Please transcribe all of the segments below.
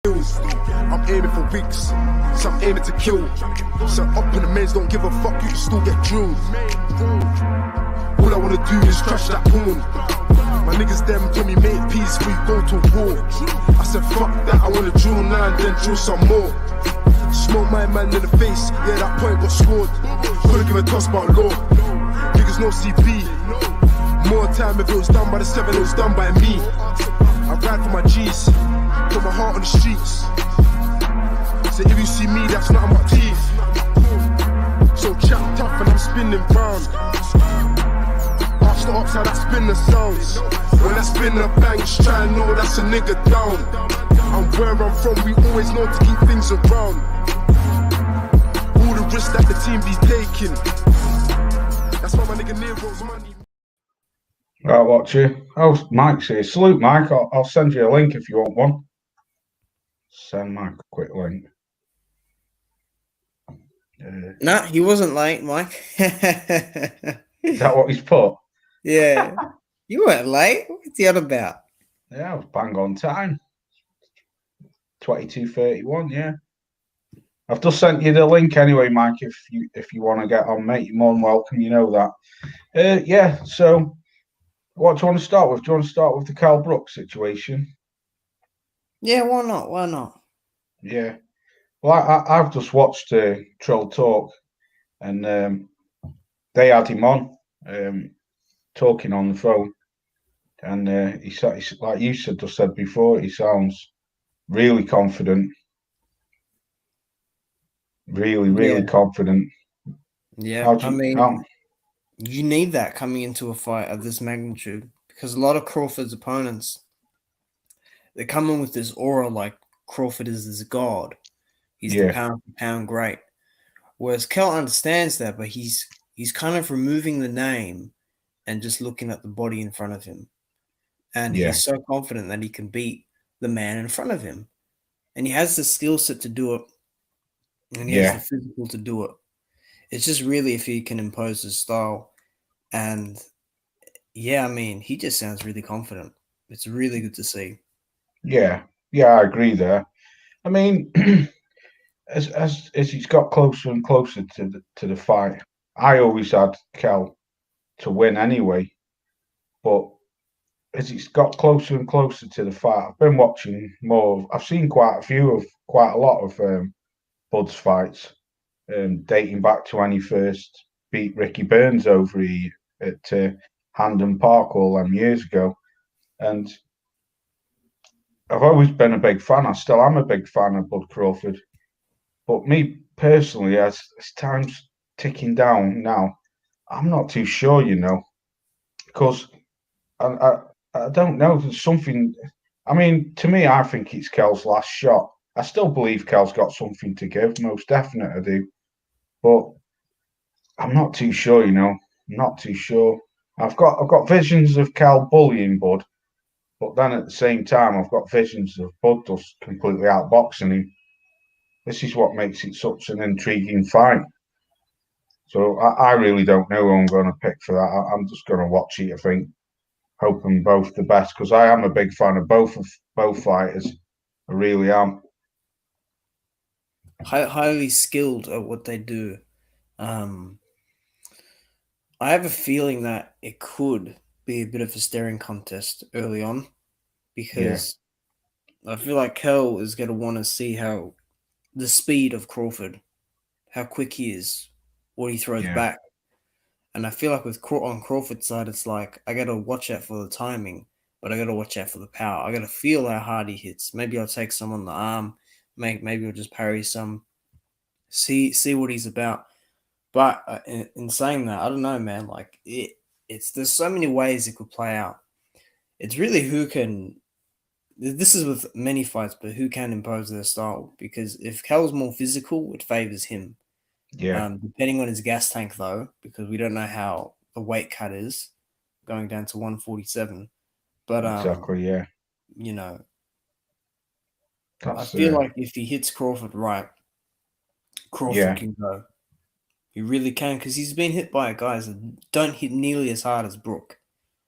skills. I'm aiming for weeks, so I'm aiming to kill. So up in the mains, don't give a fuck, you can still get drilled. All I wanna do is crush that porn. My niggas them told me make peace before you go to war. I said fuck that, I wanna drill now and then drill some more. Smoke my man in the face, yeah that point got scored. Couldn't give a toss about law. Niggas no CP. More time if it was done by the 7, it was done by me. I ride for my G's, put my heart on the streets. So if you see me, that's not my teeth. So chat tough and I'm spinning round. Arch the upside, I spin the sounds. When I spin the bangs, try and know that's a nigga down. And where I'm from, we always know to keep things around. All the risks that the team be taking. That's why my nigga Nero's money. Right, watch you. Oh, Mike's here. Salute, Mike. I'll send you a link if you want one. Send Mike a quick link. No, he wasn't late, Mike. Is that what he's put? Yeah. You weren't late. What's he on about? Yeah, I was bang on time. 22:31, yeah. I've just sent you the link anyway, Mike, if you want to get on, mate. You're more than welcome, you know that. Yeah, so what do you want to start with? Do you want to start with the Cal Brooks situation? Yeah, why not? Why not? Yeah. Well, I've just watched Troll Talk, and they had him on, talking on the phone, and he like you just said before, he sounds really confident, really confident. Yeah, you need that coming into a fight of this magnitude, because a lot of Crawford's opponents, they come in with this aura like Crawford is this god. He's the pound for pound great. Whereas Kel understands that, but he's kind of removing the name and just looking at the body in front of him. And he's so confident that he can beat the man in front of him. And he has the skill set to do it. And he has the physical to do it. It's just really if he can impose his style. And yeah, I mean, he just sounds really confident. It's really good to see. Yeah, I agree there. I mean, as he's got closer and closer to the fight, I always had Kel to win anyway. But as he's got closer and closer to the fight, I've been watching more. I've seen quite a lot of Bud's fights, dating back to when he first beat Ricky Burns over at Hampden Park all them years ago. And I've always been a big fan. I still am a big fan of Bud Crawford. But me personally, as time's ticking down now, I'm not too sure, because I don't know. There's something. I mean, to me, I think it's Kel's last shot. I still believe Kel's got something to give. Most definitely, I do. But I'm not too sure. I'm not too sure. I've got visions of Kel bullying Bud, but then at the same time, I've got visions of Bud just completely outboxing him. This is what makes it such an intriguing fight. So I really don't know who I'm going to pick for that. I'm just going to watch it, I think, hoping both the best, because I am a big fan of both fighters. I really am. Highly skilled at what they do. I have a feeling that it could be a bit of a staring contest early on, because I feel like Kel is going to want to see how the speed of Crawford, how quick he is, what he throws back. And I feel like on Crawford's side, it's like, I got to watch out for the timing, but I got to watch out for the power. I got to feel how hard he hits. Maybe I'll take some on the arm. Maybe I'll just parry some. See what he's about. But in saying that, I don't know, man. Like, there's so many ways it could play out. It's really who can. This is with many fights, but who can impose their style? Because if Kel's more physical, it favors him. Yeah. Depending on his gas tank, though, because we don't know how the weight cut is going down to 147. But exactly, yeah. I feel like if he hits Crawford right, Crawford can go. He really can, because he's been hit by guys that don't hit nearly as hard as Brook.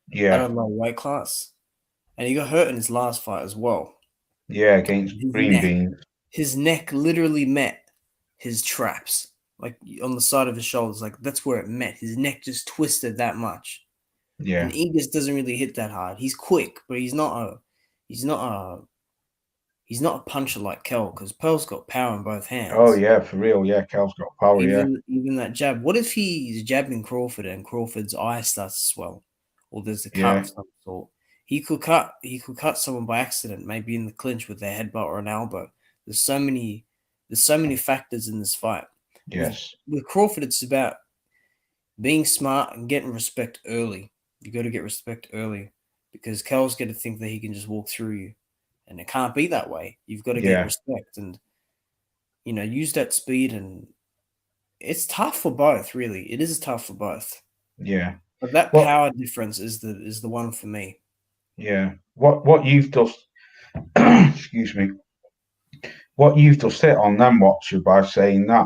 Yeah. At a low weight class. And he got hurt in his last fight as well. Yeah, against His Green neck, Bean. his neck literally met his traps, like on the side of his shoulders. Like that's where it met. His neck just twisted that much. And Yeah. Egas doesn't really hit that hard. He's quick, but he's not a he's not a puncher like Kel, because Pearl's got power in both Oh hands. yeah, for real. Yeah, Cal's got power. Yeah. Even that jab. What if he's jabbing Crawford and Crawford's eye starts to swell, or there's a cut Yeah. of some sort? He could cut someone by accident, maybe in the clinch with their headbutt or an elbow. There's so many factors in this fight. Yes. With Crawford, it's about being smart and getting respect early. You got to get respect early because Kel's going to think that he can just walk through you, and it can't be that way. You've got to get Yeah. respect and use that speed, and it's tough for both. Really, it is tough for both. Yeah. But that What? power difference is the one for me. Yeah. What you've just excuse me. What you've just hit on then, Watcher, by saying that.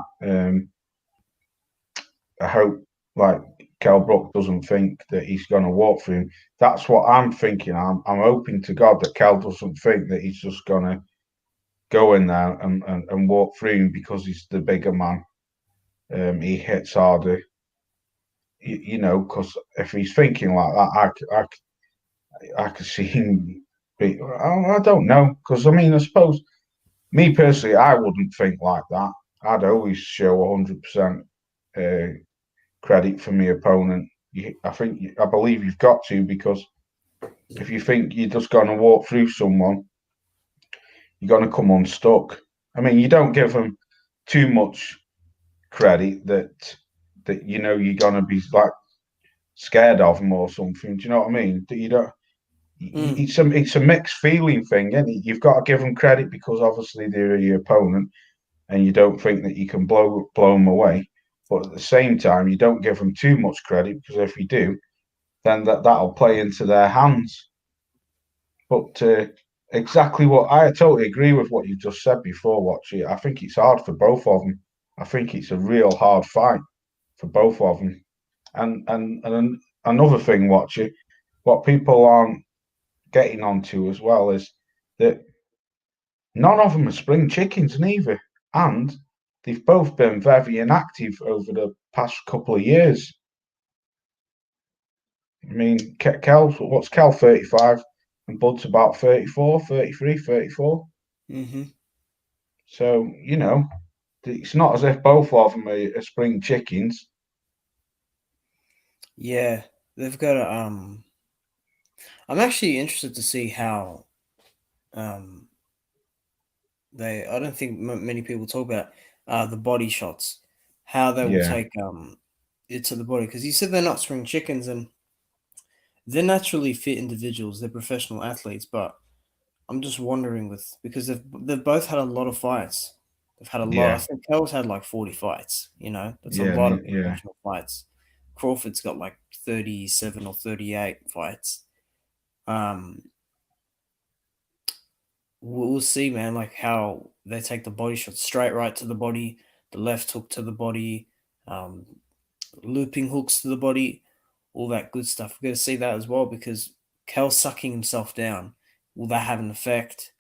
I hope like Kell Brook doesn't think that he's going to walk through him. That's what I'm thinking. I'm hoping to God that Kell doesn't think that he's just going to go in there and walk through him because he's the bigger man. He hits harder, because if he's thinking like that, I could see him. I don't know, because I mean, I suppose me personally, I wouldn't think like that. I'd always show 100% credit for my opponent. I believe you've got to, because if you think you're just going to walk through someone, you're going to come unstuck. I mean, you don't give them too much credit that you're going to be like scared of them or something. Do you know what I mean? That you don't. Mm. It's a mixed feeling thing, and you've got to give them credit because obviously they're your opponent, and you don't think that you can blow them away. But at the same time, you don't give them too much credit because if you do, then that'll play into their hands. But exactly what I totally agree with what you just said before, Watchy. I think it's hard for both of them. I think it's a real hard fight for both of them. And another thing, Watchy, what people aren't getting onto as well is that none of them are spring chickens neither, and they've both been very inactive over the past couple of years. I mean, what's Kel 35 and Bud's about 34, 33, 34. Mm-hmm. So, it's not as if both of them are spring chickens. Yeah, they've got a. I'm actually interested to see how um they. I don't think many people talk about the body shots, how they will Yeah, take it to the body, because you said they're not spring chickens and they're naturally fit individuals. They're professional athletes, but I'm just wondering because they've both had a lot of fights. They've had a lot. I yeah, think Kel's had like 40 fights. That's a yeah, lot of yeah, professional fights. Crawford's got like 37 or 38 fights. Um, we'll see, man. Like how they take the body shot, straight right to the body, the left hook to the body, um, looping hooks to the body, all that good stuff. We're going to see that as well because Kel's sucking himself down. Will that have an effect?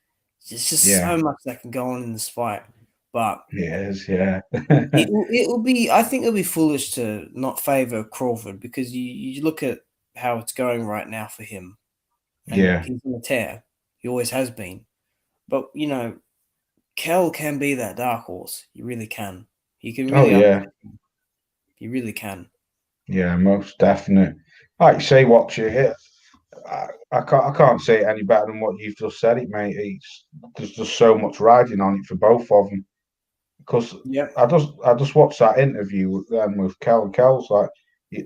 There's just yeah. so much that can go on in this fight, but Yes, yeah, it will be. I think it'll be foolish to not favor Crawford because you look at how it's going right now for him, and yeah. he's on a tear. He always has been, but Kel can be that dark horse. He really can. He can Oh, really yeah, upset him. He really can. yeah. Most definite. Like you say, watch it. I can't say it any better than what you've just said it, mate. There's just so much riding on it for both of them. Because Yep. I just watched that interview with Kel. And Kel's like,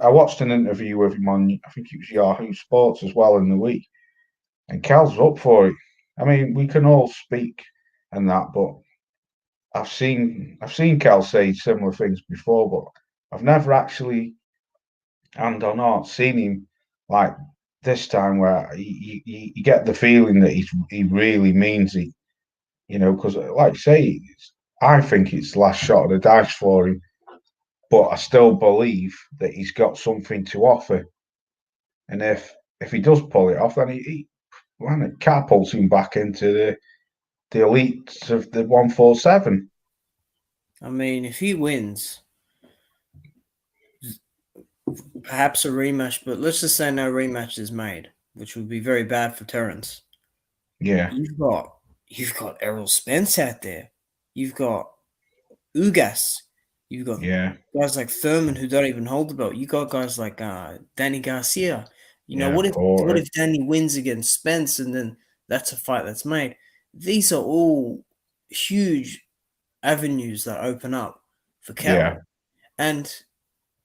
I watched an interview with him on, I think it was Yahoo Sports as well in the week, and Kel's up for it. I mean, we can all speak and that, but I've seen Kel say similar things before, but I've never actually, hand on heart, seen him like this time where you get the feeling that he really means it. Because like I say, I think it's the last shot of the dice for him, but I still believe that he's got something to offer. And if he does pull it off, then he catapults him back into the elites of the 147. I mean, if he wins, perhaps a rematch, but let's just say no rematch is made, which would be very bad for Terrence. Yeah, You've got Errol Spence out there. You've got Ugas. You've got yeah, guys like Thurman who don't even hold the belt. You got guys like Danny Garcia. yeah, What if Danny wins against Spence and then that's a fight that's made? These are all huge avenues that open up for yeah, Cal. And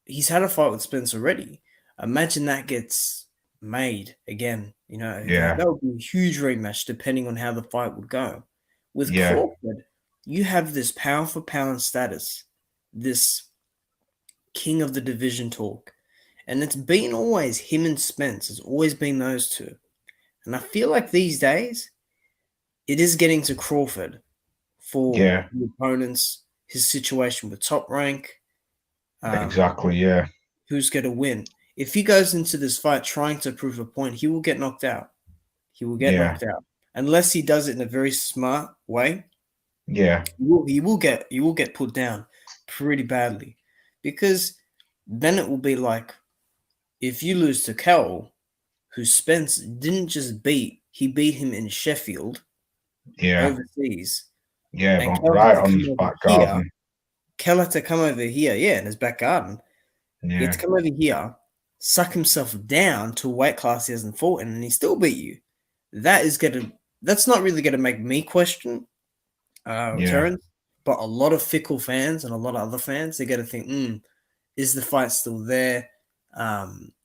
he's had a fight with Spence already. Imagine that gets made again. That, yeah, that would be a huge rematch depending on how the fight would go. With yeah, Crawford, you have this pound for pound status, this king of the division talk. And it's been always him and Spence. It's always been those two. And I feel like these days, it is getting to Crawford for yeah, the opponents, his situation with Top Rank, exactly. Yeah, who's going to win. If he goes into this fight trying to prove a point, he will get knocked out. He will get yeah, knocked out. Unless he does it in a very smart way, yeah, he will get put down pretty badly. Because then it will be like if you lose to Kel, who Spence didn't just beat, he beat him in Sheffield yeah, overseas. yeah, And but Kel had right to on come his over back here. garden. Yeah, in his back garden. He had to Yeah, come over here, suck himself down to a weight class he hasn't fought in, and he still beat you. That's not really gonna make me question yeah, Terrence, but a lot of fickle fans and a lot of other fans, they're gonna think, is the fight still there?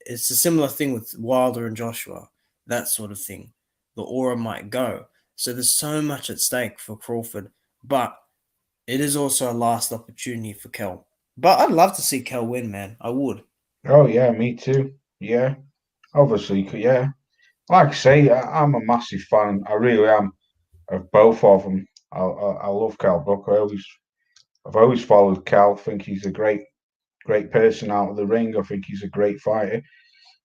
It's a similar thing with Wilder and Joshua, that sort of thing. The aura might go. So there's so much at stake for Crawford, but it is also a last opportunity for Kel. But I'd love to see Kel win, man. I would. oh yeah, me too. Yeah, obviously, yeah. Like I say, I'm a massive fan. I really am of both of them. I love Cal Buck. I've always followed Cal. I think he's a great person out of the ring. I think he's a great fighter.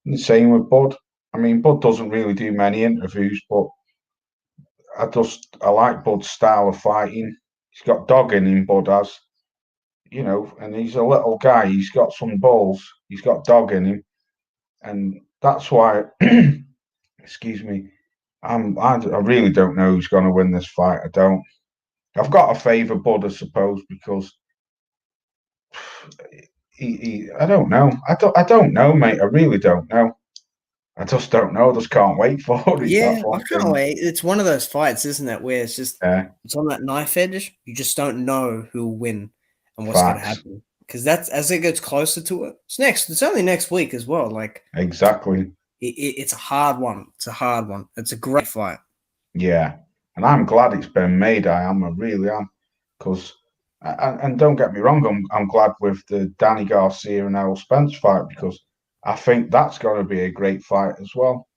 And the same with Bud. I mean, Bud doesn't really do many interviews, but I like Bud's style of fighting. He's got dog in him, Bud has, and he's a little guy. He's got some balls. He's got dog in him, and that's why. Excuse me. I really don't know who's going to win this fight. I don't. I've got to favour Bud, I suppose, because I don't know. I don't know, mate. I really don't know. I just don't know. I just can't wait for it. Yeah, That's I one can't thing. wait. It's one of those fights, isn't it, where Yeah, it's on that knife edge. You just don't know who will win and what's going to facts. happen. Because that's as it gets closer to it. It's only next week as well. Like Exactly. it's a hard one. It's a hard one. It's a great fight. Yeah, and I'm glad it's been made. I am. I really am. Because, and don't get me wrong, I'm glad with the Danny Garcia and Errol Spence fight because I think that's going to be a great fight as well.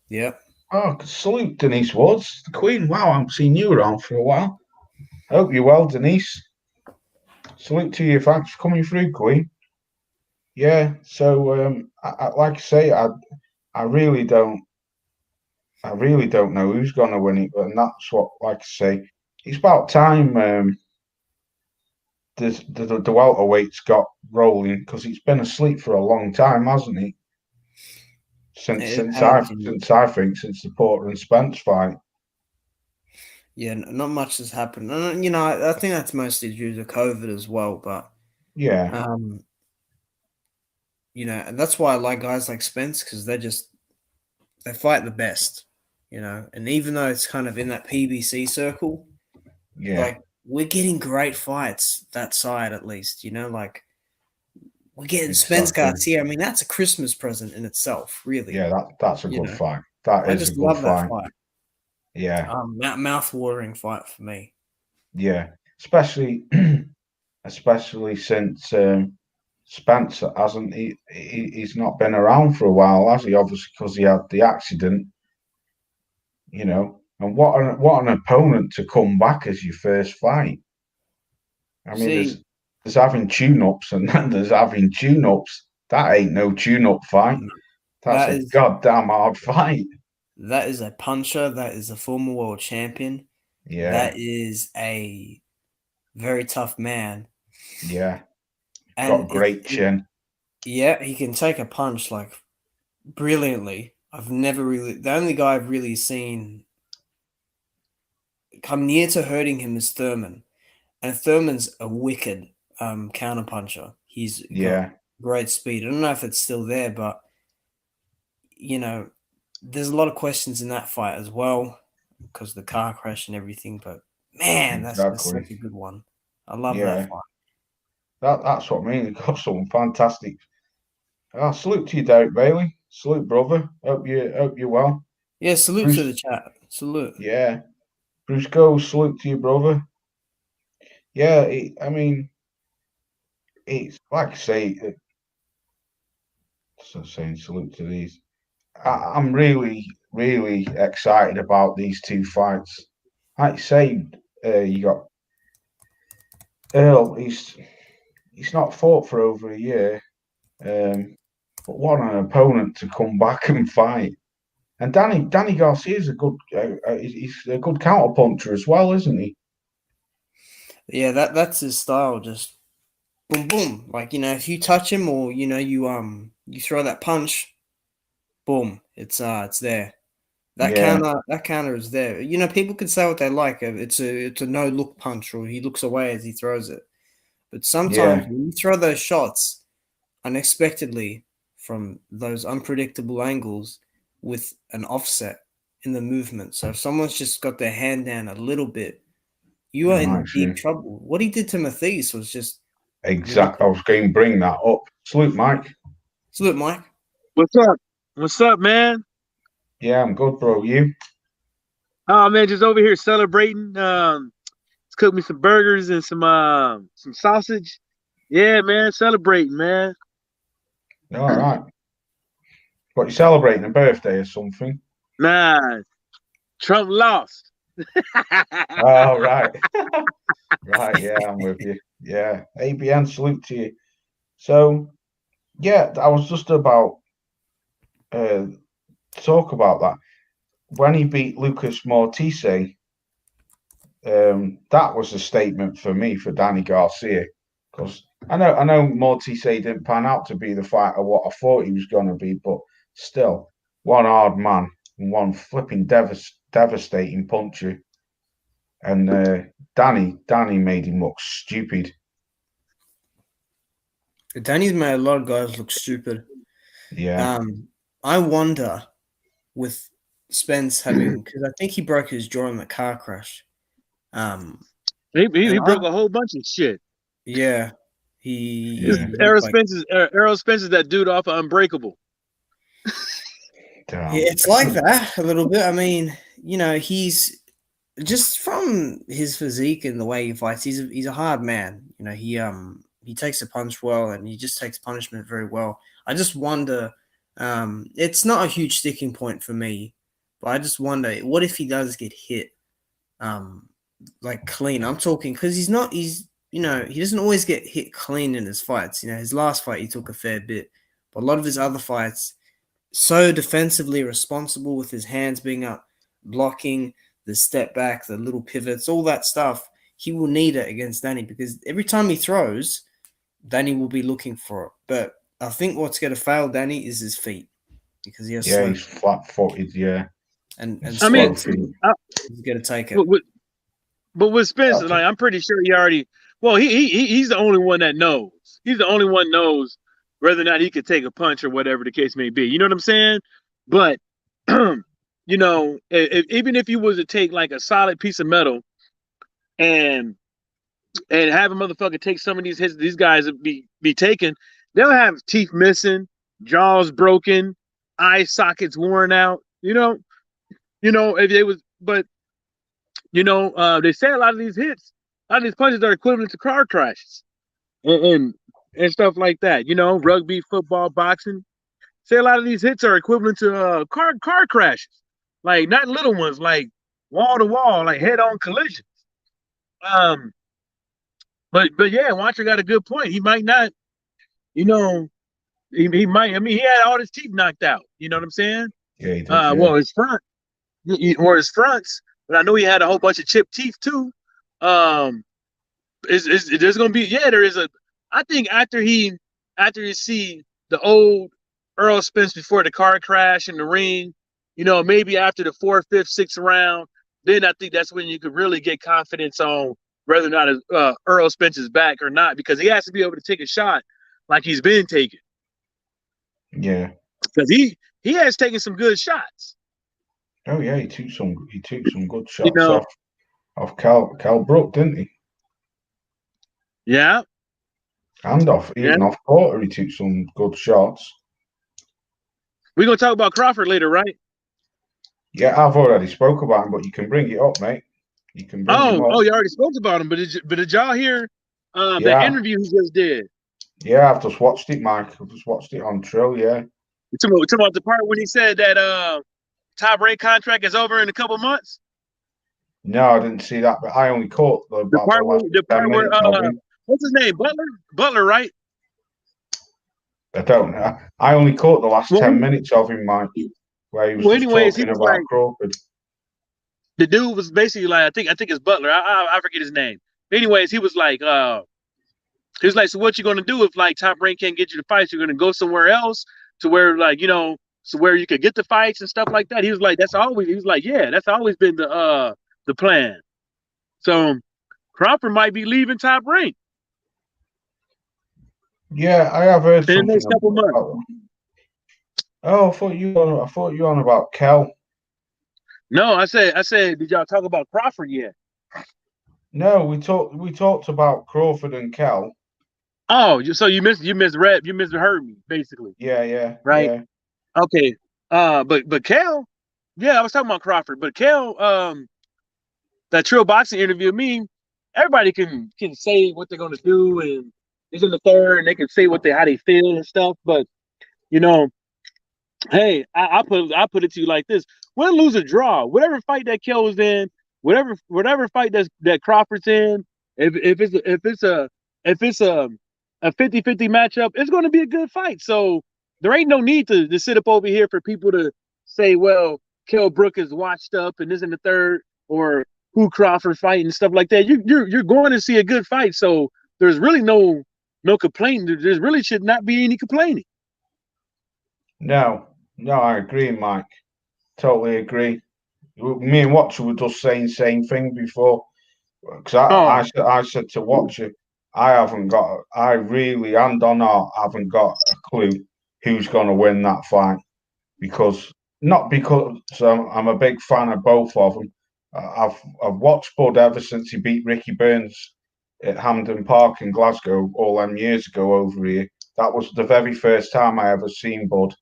Yep. Oh, salute Denise Woods, the Queen. Wow, I haven't seen you around for a while. Hope you're well, Denise. Salute to you. Thanks for coming through, Queen. Yeah. So, like I say, I really don't, I really don't know who's going to win it, and that's what, like I say, it's about time. The welterweight's got rolling because it's been asleep for a long time, hasn't it? Since It since I has. since I think since the Porter and Spence fight. Yeah, not much has happened. And, I think that's mostly due to COVID as well. But, Yeah, um, and that's why I like guys like Spence because they fight the best, And even though it's kind of in that PBC circle, yeah, like we're getting great fights that side at least, Like we're getting Spence exactly. Garcia. I mean, that's a Christmas present in itself, really. Yeah, that's a good fight. That I is a just good love that fight. fight. Yeah, Mouth watering fight for me. yeah. Especially especially since Spencer hasn't he's not been around for a while, has he? Obviously because he had the accident, And what an opponent to come back as your first fight. I mean, See, there's having tune-ups and then there's having tune-ups. That ain't no tune-up fight. That's that a is goddamn hard fight. that is a puncher. That is a former world champion. Yeah. That is a very tough man. Yeah. Got And great chin. yeah, he can take a punch like brilliantly. The only guy I've really seen come near to hurting him is Thurman. And Thurman's a wicked counterpuncher. He's got Yeah. great speed. I don't know if it's still there, but you know, there's a lot of questions in that fight as well because of the car crash and everything. But man, that's Exactly. such a good one. I love that Yeah. fight. That's what I mean. You've got some fantastic. Salute to you, Derek Bailey. Salute, brother. Hope you're well. Yeah, salute to the Bruce. chat. Salute. Yeah. Bruce Goes. Salute to you, brother. Yeah. I mean, it's like I say. So saying salute to these. I'm really, really excited about these two fights. Like you say, you got Earl. He's not fought for over a year. But what an opponent to come back and fight. And Danny Garcia is a good he's a good counter puncher as well, isn't he? Yeah, that's his style. Just boom, boom. Like if you touch him or you throw that punch, boom, it's there. Yeah, That counter is there. People can say what they like. It's a no look punch, or he looks away as he throws it. But sometimes yeah, when you throw those shots unexpectedly from those unpredictable angles with an offset in the movement, so if someone's just got their hand down a little bit, you are no, in deep actually, trouble. What he did to Mathias was just I wicked. was going to bring that up. Salute, Mike. Salute, Mike. What's up? What's up, man? Yeah, I'm good, bro. You? Oh man, just over here celebrating. Just cooked me some burgers and some sausage. Yeah, man, celebrating, man. All right. What, you celebrating a birthday or something? Nah, Trump lost. Oh, right. Right, yeah, I'm with you. Yeah. ABN, salute to you. So, yeah, I was just about uh talk about that. When he beat Lucas Mortise, that was a statement for me for Danny Garcia because I know Mortise didn't pan out to be the fighter what I thought he was going to be, but still one hard man and one flipping devastating puncher, and Danny made him look stupid. Danny's made a lot of guys look stupid. Yeah, I wonder with Spence having, because I think he broke his jaw in the car crash. He broke a whole bunch of shit. Yeah, yeah. Errol Spence is that dude off of Unbreakable. Damn. Yeah, it's like that a little bit. I mean, he's just from his physique and the way he fights. He's a hard man. He takes a punch well and he just takes punishment very well. I just wonder. It's not a huge sticking point for me, but I just wonder what if he does get hit, like clean. I'm talking because he doesn't always get hit clean in his fights. His last fight he took a fair bit, but a lot of his other fights so defensively responsible with his hands being up, blocking, the step back, the little pivots, all that stuff. He will need it against Danny because every time he throws, Danny will be looking for it. But I think what's going to fail Danny is his feet because he has slow He's flat-footed. Yeah, and I mean, Spence is going to take it. but with Spence, like I'm pretty sure he already. Well, he's the only one that knows. He's the only one knows whether or not he could take a punch or whatever the case may be. You know what I'm saying? But even if you was to take like a solid piece of metal and have a motherfucker take some of these hits, these guys be taken, they'll have teeth missing, jaws broken, eye sockets worn out. If they was, but they say a lot of these hits, a lot of these punches are equivalent to car crashes and stuff like that. Rugby, football, boxing. Say a lot of these hits are equivalent to car crashes, like not little ones, like wall to wall, like head on collisions. But yeah, Watcher got a good point. He might not, he might. I mean, he had all his teeth knocked out. You know what I'm saying? yeah, he did. Well, his front or his fronts. but I know he had a whole bunch of chipped teeth too. There's gonna be there is a. I think after you see the old Earl Spence before the car crash in the ring, maybe after the 4th, 5th, 6th round, then I think that's when you could really get confidence on whether or not Earl Spence is back or not, because he has to be able to take a shot like he's been taking. Yeah, because he has taken some good shots. Oh yeah, he took some good shots off Cal Brook, didn't he? Yeah. And even off Porter, he took some good shots. We're gonna talk about Crawford later, right? Yeah, I've already spoke about him, but you can bring it up, mate. You can bring him up. Oh, you already spoke about him, but did y'all hear the interview he just did? Yeah, I've just watched it, Mike. I've just watched it on Trill, yeah. You talking about the part when he said that Top Rank contract is over in a couple months? No, I didn't see that, but I only caught the part where what's his name? Butler, right? I don't know. I only caught the last 10 minutes of him, Mike, where he was talking about Crawford. The dude was basically like, I think it's Butler. I forget his name. Anyways, he was like, so what you gonna do if like Top Rank can't get you the fights? You're gonna go somewhere else to where so where you could get the fights and stuff like that. He was like, that's always been the plan. So Crawford might be leaving Top Rank. Yeah, I have heard something in the next couple months. Oh, I thought you were on about Kel. No, I said, did y'all talk about Crawford yet? No, we talked about Crawford and Kel. Oh, so you misheard me, basically. Yeah. Right. Yeah. Okay. But Kel, yeah, I was talking about Crawford, but Kel, that Trill Boxing interview, everybody can say what they're gonna do, and it's in the third, and they can say how they feel and stuff. But hey, I put it to you like this: win, lose, or draw, whatever fight that Kel was in, whatever fight that Crawford's in, if it's a 50-50 matchup, it's going to be a good fight. So there ain't no need to sit up over here for people to say, well, Kell Brook is washed up and this in the third, or who Crawford fighting and stuff like that. You're going to see a good fight. So there's really no complaint. There really should not be any complaining. No, I agree, Mike. Totally agree. Me and Watcher were just saying the same thing before. Because I said to Watcher, I really and on art haven't got a clue who's going to win that fight. Not because I'm a big fan of both of them. I've watched Bud ever since he beat Ricky Burns at Hampden Park in Glasgow all them years ago over here. That was the very first time I ever seen Bud.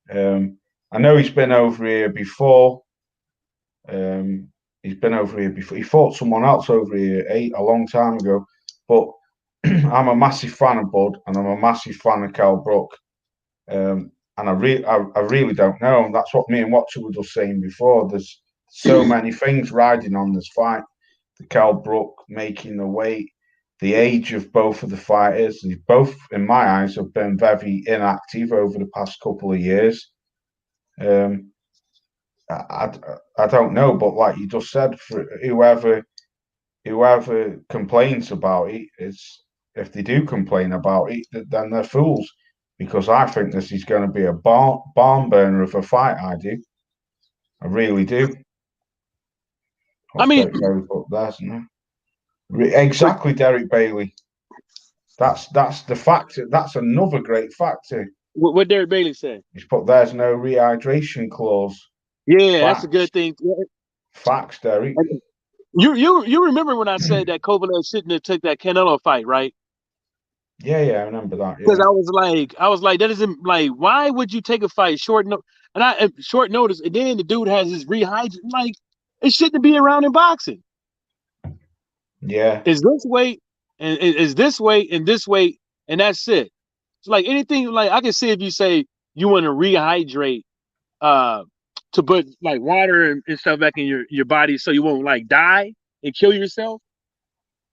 I know he's been over here before. He fought someone else over here a long time ago. But I'm a massive fan of Bud, and I'm a massive fan of Cal Brook. And I really don't know. And that's what me and Watcher were just saying before. There's so many things riding on this fight. The Cal Brook making the weight, the age of both of the fighters. They both, in my eyes, have been very inactive over the past couple of years. I don't know, but like you just said, for whoever complains about it, if they do complain about it, then they're fools. Because I think this is going to be a barn burner of a fight. I do. I really do. Exactly, Derek Bailey. That's the factor. That's another great factor. What Derek Bailey said? He's put there's no rehydration clause. Yeah, that's a good thing. Facts, Derek. You remember when I said that Kovalev shouldn't have took that Canelo fight, right? Yeah, I remember that. Because I was like, that isn't like, why would you take a fight short notice? And then the dude has his rehydrate. Like, it shouldn't be around in boxing. Yeah, is this weight and is this weight and this weight, and that's it. It's like anything. Like I can see if you say you want to rehydrate, to put like water and stuff back in your body so you won't like die and kill yourself.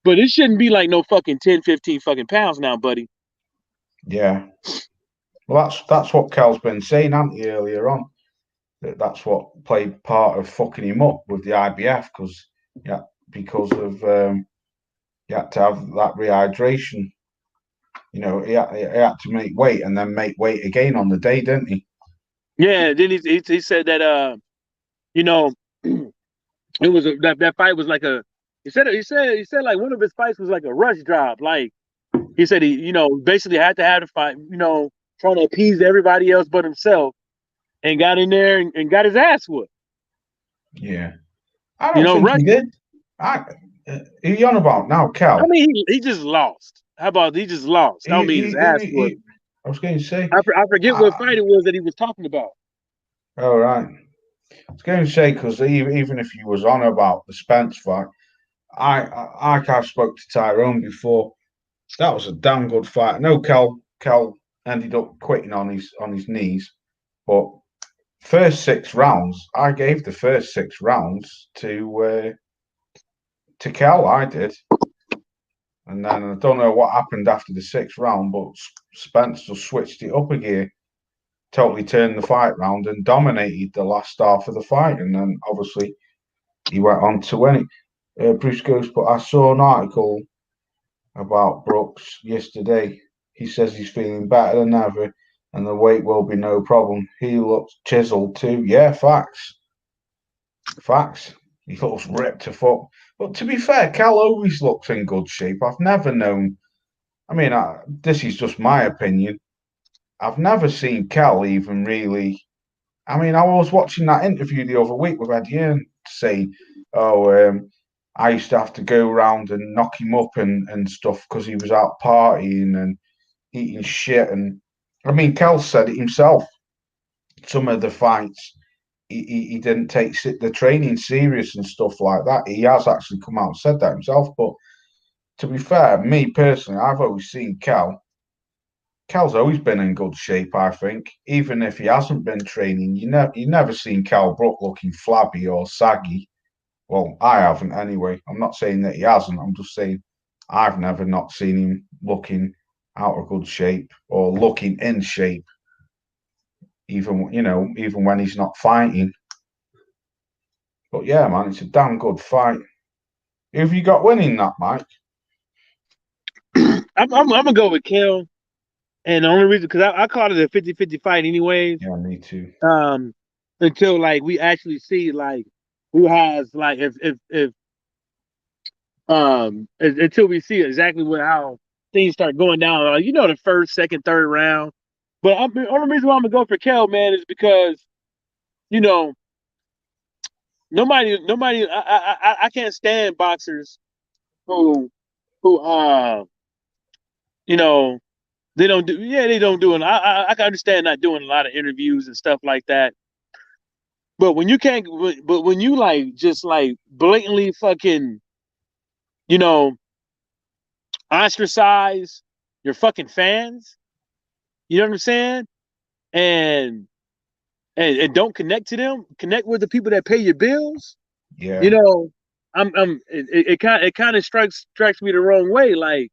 But it shouldn't be like no fucking 10, 15 fucking pounds now, buddy. Yeah. Well, that's what Cal's been saying, hasn't he, earlier on? that's what played part of fucking him up with the IBF because of he had to have that rehydration. He had to make weight and then make weight again on the day, didn't he? Yeah. Then he said that it was that fight was like a. He said like one of his fights was like a rush job. Like he said he basically had to have the fight. Trying to appease everybody else but himself, and got in there and got his ass whooped. Yeah, I don't think Rush. he did. Who you on about now, Cal? I mean, he just lost. How about he just lost? I don't mean his ass whooped. I was going to say. I forget what fight it was that he was talking about. All right. I was going to say, because even if you was on about the Spence fight, I spoke to Tyrone before. That was a damn good fight. No, Cal ended up quitting on his knees, but first 6 rounds, I gave the first 6 rounds to Cal. I did, and then I don't know what happened after the 6th round, but Spence just switched it up a gear. Totally turned the fight round and dominated the last half of the fight, and then obviously he went on to win it. Bruce goes, but I saw an article about Brooks yesterday. He says he's feeling better than ever, and the weight will be no problem. He looks chiseled too. Yeah, facts. He looks ripped to fuck. But to be fair, Cal always looks in good shape. I've never known. I mean, this is just my opinion. I've never seen Cal even really. I mean, I was watching that interview the other week with Eddie Hearn saying, I used to have to go around and knock him up and stuff because he was out partying and eating shit. And I mean, Cal said it himself. Some of the fights, he didn't take the training serious and stuff like that. He has actually come out and said that himself. But to be fair, me personally, I've always seen Cal's always been in good shape, I think. Even if he hasn't been training, you never seen Cal Brook looking flabby or saggy. Well, I haven't anyway. I'm not saying that he hasn't. I'm just saying I've never not seen him looking out of good shape or looking in shape. Even when he's not fighting. But yeah, man, it's a damn good fight. Who have you got winning that, Mike? I'm gonna go with Kel. And the only reason, because I called it a 50-50 fight anyways. Yeah, me too. Until like we actually see like who has like until we see exactly how things start going down. The first, second, third round. But the only reason why I'm gonna go for Kel, man, is because nobody. I can't stand boxers who they don't do. Yeah, they don't do it. I can understand not doing a lot of interviews and stuff like that. But when you can't, but when you like just like blatantly fucking, ostracize your fucking fans, you know what I'm saying? And don't connect to them. Connect with the people that pay your bills. Yeah. It kind of strikes me the wrong way. Like,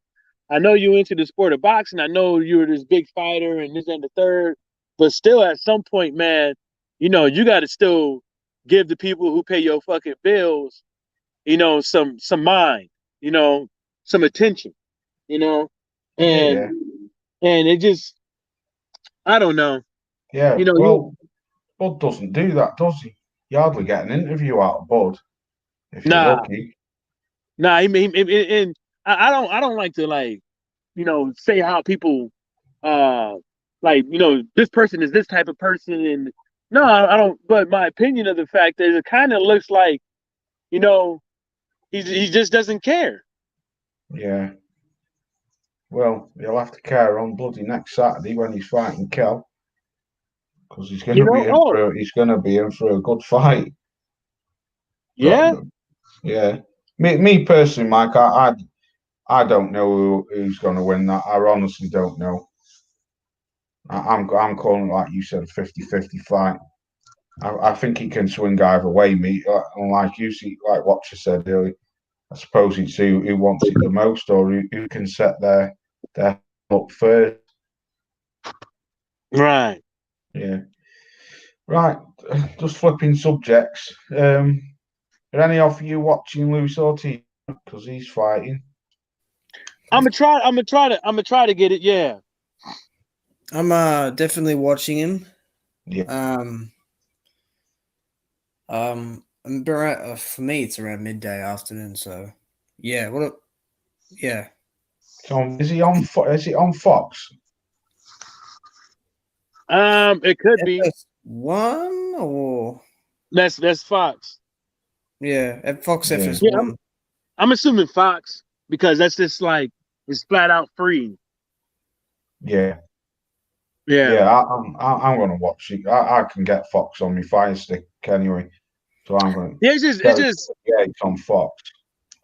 I know you into the sport of boxing. I know you're this big fighter and this and the third, but still, at some point, man, you got to still give the people who pay your fucking bills, some mind, some attention, and it just, I don't know. Yeah. Bud doesn't do that, does he? You hardly get an interview out of Bud if you're lucky. Nah, and I don't like to like, say how people this person is this type of person, and no, I don't. But my opinion of the fact is, it kind of looks like, he just doesn't care. Yeah. Well, he'll have to care on bloody next Saturday when he's fighting Kel, because he's going to be in for a good fight. Yeah. Yeah. Me personally, Mike, I don't know who's going to win that. I honestly don't know. I'm calling it, like you said, a 50-50 fight. I think he can swing either way, me. Like you see, like what you said earlier, I suppose it's who wants it the most, or who can set their up first. Right. Yeah. Right. just flipping subjects. Are any of you watching Luis Ortiz because he's fighting? I'm gonna try to get it. Yeah. I'm definitely watching him. Yeah. For me, it's around midday afternoon. So, yeah. Yeah. So is he on? Is it on Fox? It could be. FS1 or That's Fox. yeah, at Fox Yeah. FS1. Yeah, I'm assuming Fox because that's just like it's flat out free. Yeah. Yeah. Yeah. I'm gonna watch it. I can get Fox on my Fire Stick anyway, so I'm gonna. Yeah, it's just. Yeah, it's on Fox.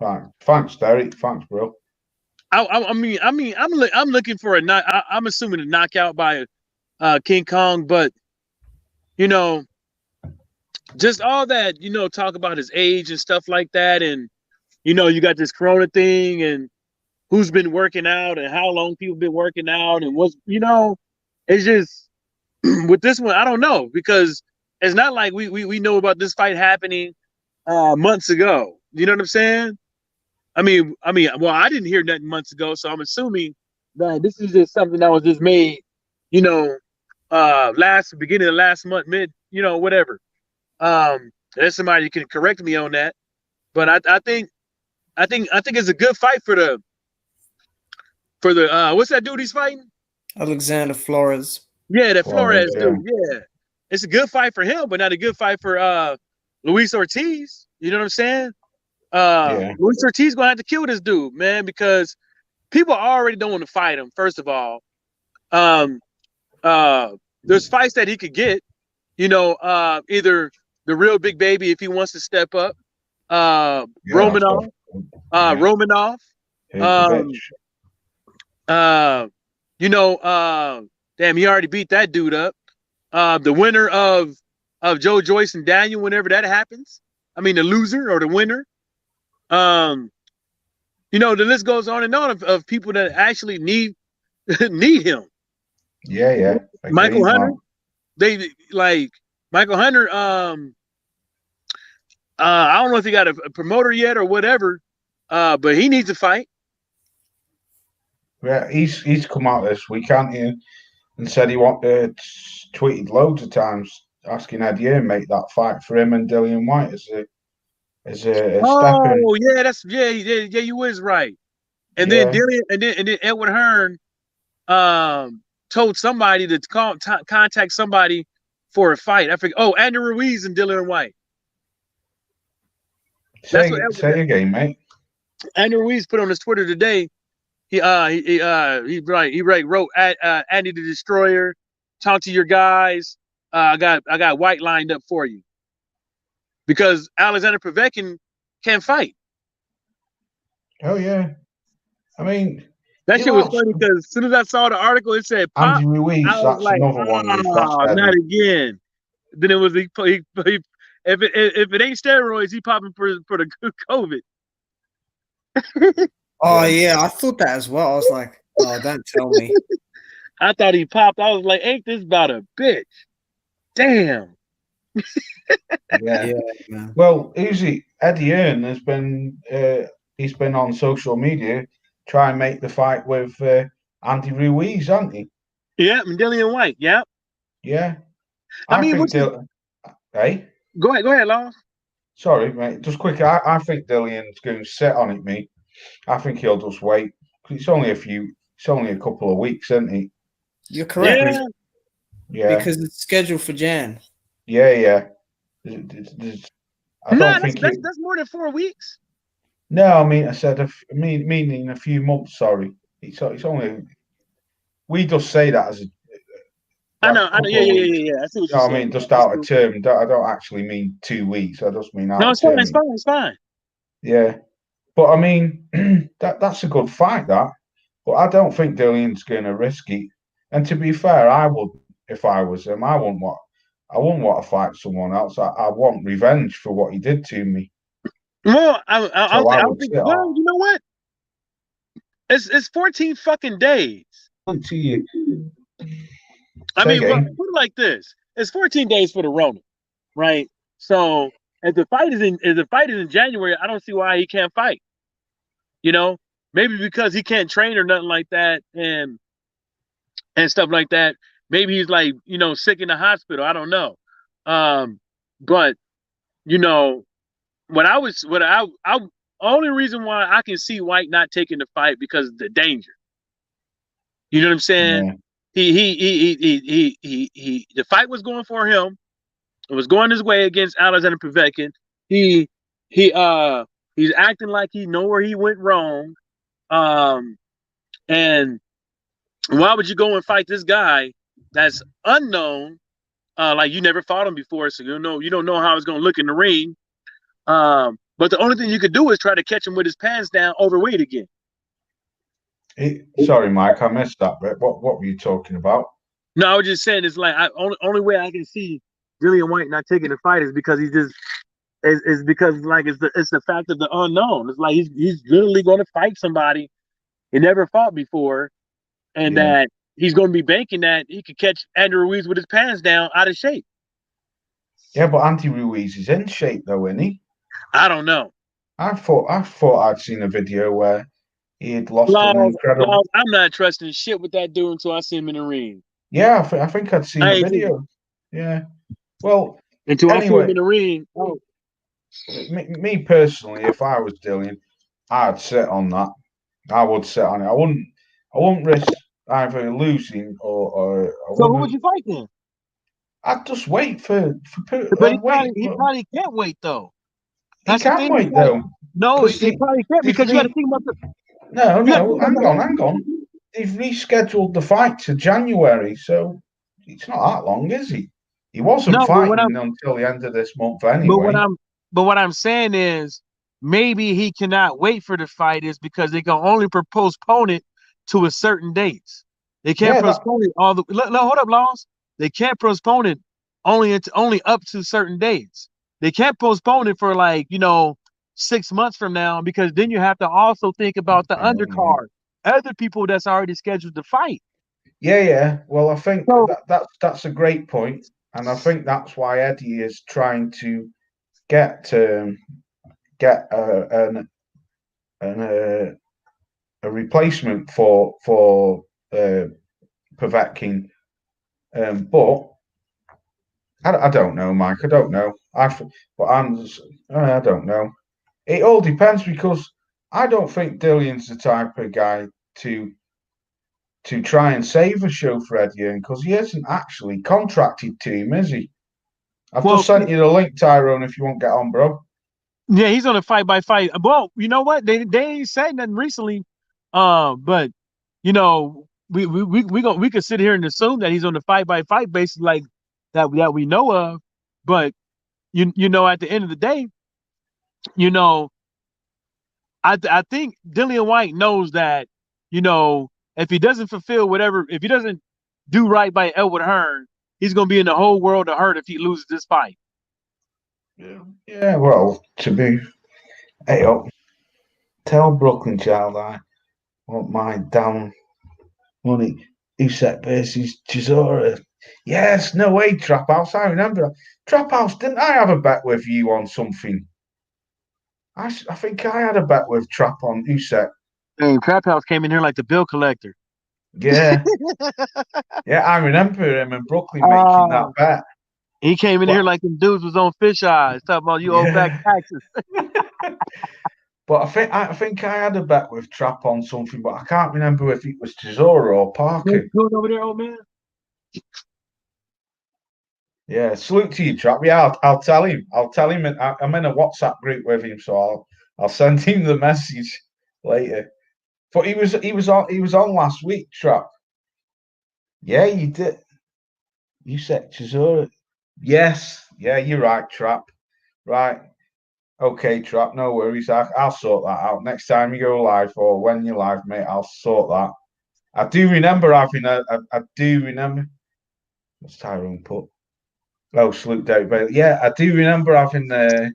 Right. Thanks, Derek. Thanks, bro. I'm looking for a knock. I'm assuming a knockout by King Kong, but you know, just all that talk about his age and stuff like that, and you got this Corona thing, and who's been working out, and how long people been working out, and what's it's just with this one, I don't know because it's not like we know about this fight happening months ago. You know what I'm saying? I mean, well, I didn't hear nothing months ago, so I'm assuming that this is just something that was just made, beginning of last month, mid, whatever. There's somebody who can correct me on that, but I think it's a good fight for the what's that dude he's fighting? Alexander Flores. Yeah, that Flores yeah. dude. Yeah, it's a good fight for him, but not a good fight for Luis Ortiz. You know what I'm saying? Yeah. Luis Ortiz gonna have to kill this dude, man, because people already don't want to fight him. First of all, there's fights that he could get. Either the real big baby if he wants to step up, Romanov, Romanov. Damn, he already beat that dude up. The winner of Joe Joyce and Daniel, whenever that happens. I mean, the loser or the winner. The list goes on and on of people that actually need him. Yeah. Michael Hunter. They like Michael Hunter. I don't know if he got a promoter yet or whatever, but he needs to fight. Yeah, he's come out this week, hasn't he? And said he tweeted loads of times asking Eddie to make that fight for him and Dillian White as a step in. Oh yeah, you was right. And then Dillian and then Edward Hearn told somebody to contact somebody for a fight. I forget. Oh, Andrew Ruiz and Dillian White. Say again, mate. Andrew Ruiz put on his Twitter today. He wrote Andy the Destroyer. Talk to your guys. I got White lined up for you because Alexander Povetkin can't fight. Oh yeah, I mean that shit was funny because as soon as I saw the article, it said Pop. Andy Ruiz. That's like, another one. Not again. Then it was if it ain't steroids, he popping for the COVID. Oh yeah, I thought that as well. I was like, oh, don't tell me. I thought he popped. I was like, ain't this about a bitch? Damn. Yeah. Well, Eddie Hearn has been he's been on social media trying to make the fight with Andy Ruiz, hasn't he? Yeah, and Dillian White. Yeah. Yeah. I mean, hey? Go ahead, Law. Sorry, mate. Just quick. I think Dillian's going to sit on it, mate. I think he'll just wait. It's only a couple of weeks, isn't he? You're correct. Yeah. Because it's scheduled for Jan. Yeah. That's more than 4 weeks. No, I mean, I said meaning a few months. Sorry, it's only. We just say that as a. I know. Yeah. I see what you're saying. I mean, just out of term. I don't actually mean 2 weeks. I just mean out of term. It's fine. Yeah, but I mean, that's a good fight. That, but I don't think Dillian's going to risk it. And to be fair, I would if I was him. I wouldn't want to fight someone else. I want revenge for what he did to me. Well, well, you know what? It's 14 fucking days. To you. I mean, put it like this: it's 14 days for the Rona. right? So if the fight is in January, I don't see why he can't fight. You know, maybe because he can't train or nothing like that, and stuff like that. Maybe he's like, sick in the hospital. I don't know. But you know, what I only reason why I can see White not taking the fight because of the danger. You know what I'm saying? Yeah. The fight was going for him. It was going his way against Alexander Povetkin. He he he's acting like he know where he went wrong. Um, and why would you go and fight this guy that's unknown? Like you never fought him before, so you don't know how it's gonna look in the ring. But the only thing you could do is try to catch him with his pants down, overweight again. Sorry, Mike, I missed that bit. What were you talking about? No, I was just saying it's like only way I can see Dillian White not taking the fight is because he's just is because like it's the fact of the unknown. It's like he's literally going to fight somebody he never fought before, and that he's going to be banking that he could catch Andrew Ruiz with his pants down, out of shape. Yeah, but Andy Ruiz is in shape though, isn't he? I don't know. I thought I'd seen a video where he had lost an incredible. I'm not trusting shit with that dude until I see him in the ring. Yeah, I think I'd seen a video. Yeah. Well, until I see him in the ring. Oh. Me personally, if I was Dillian, I'd sit on that. I would sit on it. I wouldn't risk either losing or so who would you fight then? I'd just wait for but he probably can't wait though. That's he can't wait though. No, he probably can't because you got to think about the. No, hang on. They've rescheduled the fight to January, so it's not that long, is he? He wasn't fighting until the end of this month anyway. But what I'm saying is maybe he cannot wait for the fight is because they can only postpone it to a certain dates. They can't postpone it all the. Hold up, Laws. They can't postpone it only up to certain dates. They can't postpone it for 6 months from now because then you have to also think about the undercard, other people that's already scheduled to fight. Yeah. Well, I think that's a great point, and I think that's why Eddie is trying to get a replacement for Povetkin, but I don't know, Mike. I don't know. I don't know. It all depends because I don't think Dillian's the type of guy to try and save a show for Eddie because he isn't actually contracted to him, is he? I've just sent you the link, Tyrone, if you want to get on, bro. Yeah, he's on a fight by fight. Well, you know what? They ain't said nothing recently. But we could sit here and assume that he's on a fight by fight basis like that we know of. But at the end of the day, I think Dillian White knows that, if he doesn't fulfill if he doesn't do right by Edward Hearn, he's going to be in the whole world of hurt if he loses this fight. Yeah, well, tell Brooklyn Child I want my damn money. Usyk versus Chisora. Yes, no way, Trap House. I remember Trap House. Didn't I have a bet with you on something? I think I had a bet with Trap on Usyk. Hey, Trap House came in here like the bill collector. Yeah. Yeah, I remember him in Brooklyn making that bet. He came in here like them dudes was on fish eyes, talking about you owe back taxes. But I think I had a bet with Trap on something, but I can't remember if it was Chisora or Parker. Going over there, old man. Yeah, salute to you, Trap. Yeah, I'll tell him. I'm in a WhatsApp group with him, so I'll send him the message later. But he was on last week, Trap. Yeah, you did. You said Chisora. Yes. Yeah, you're right, Trap. Right. Okay, Trap. No worries. I'll sort that out. Next time you go live or when you're live, mate, I'll sort that. I do remember having I do remember. What's Tyrone put? Oh, salute David Bailey. Yeah, I do remember having a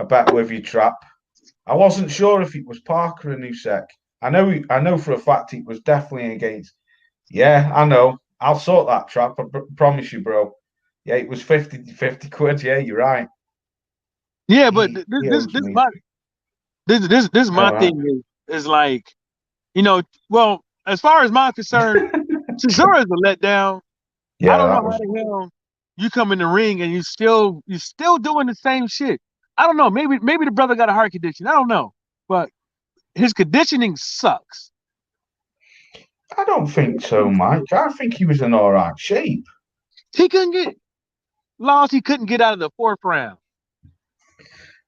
bet with you, Trap. I wasn't sure if it was Parker and Usyk. I know for a fact it was definitely against. Yeah, I know. I'll sort that, Trap. I promise you, bro. Yeah, it was 50 quid. Yeah, you're right. Yeah, but He owes me. this my All right. thing is like, well, as far as I'm concerned, Chisora is a letdown. I Yeah, don't know that how was. the hell you come in the ring and you still doing the same shit. I don't know. Maybe the brother got a heart condition. I don't know, but his conditioning sucks. I don't think so, Mike. I think he was in all right shape. He couldn't get lost. He couldn't get out of the fourth round.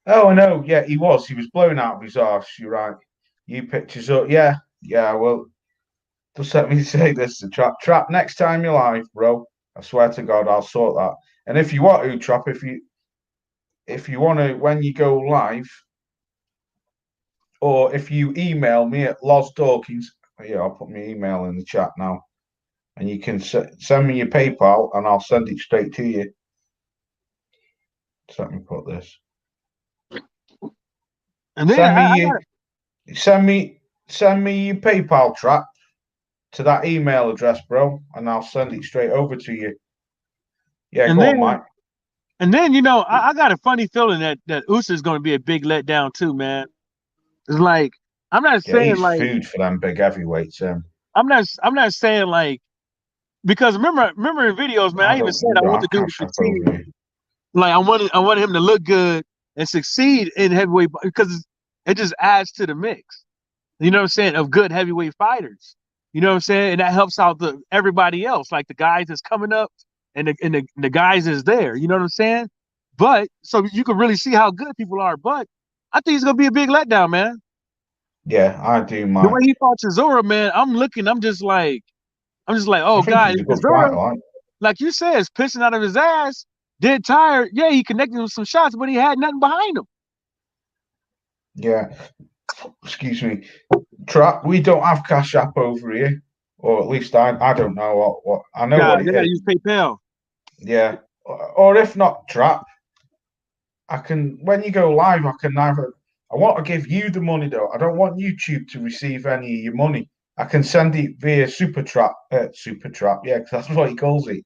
Oh no, yeah, he was. He was blown out of his arse. You're right. You pictures up. Yeah, yeah. Well, just let me say this: the trap. Next time you're live, bro. I swear to God, I'll sort that. And if you want to trap, if you want to, when you go live, or if you email me at Los Dawkins, yeah, I'll put my email in the chat now, and you can send me your PayPal, and I'll send it straight to you. So let me put this. And then Send me your PayPal trap to that email address, bro, and I'll send it straight over to you. Yeah, and go then on, Mike. and then I got a funny feeling that Usa is going to be a big letdown too, man. It's like I'm not Yeah, saying he's like food for them big heavyweights. I'm not saying like because remember in videos, man, I even said We I don't want the have dude to cash up over succeed. here. Like I wanted him to look good and succeed in heavyweight because it just adds to the mix. You know what I'm saying? Of good heavyweight fighters. You know what I'm saying? And that helps out everybody else, like the guys that's coming up and the guys that's there. You know what I'm saying? But so you can really see how good people are. But I think it's gonna be a big letdown, man. Yeah, I do, The way Mike. he fought Chisora, man, I'm just like, I oh think God, he's a good Chisora, fighter, like. like you said, is pissing out of his ass, dead tired. Yeah, he connected with some shots, but he had nothing behind him. Yeah, excuse me. Trap. We don't have cash app over here, or at least I don't know what I know God, what they it gotta is. use PayPal. Yeah, or if not trap, I can when you go live, I can either. I want to give you the money though. I don't want YouTube to receive any of your money. I can send it via Super Trap. Yeah, because that's what he calls it.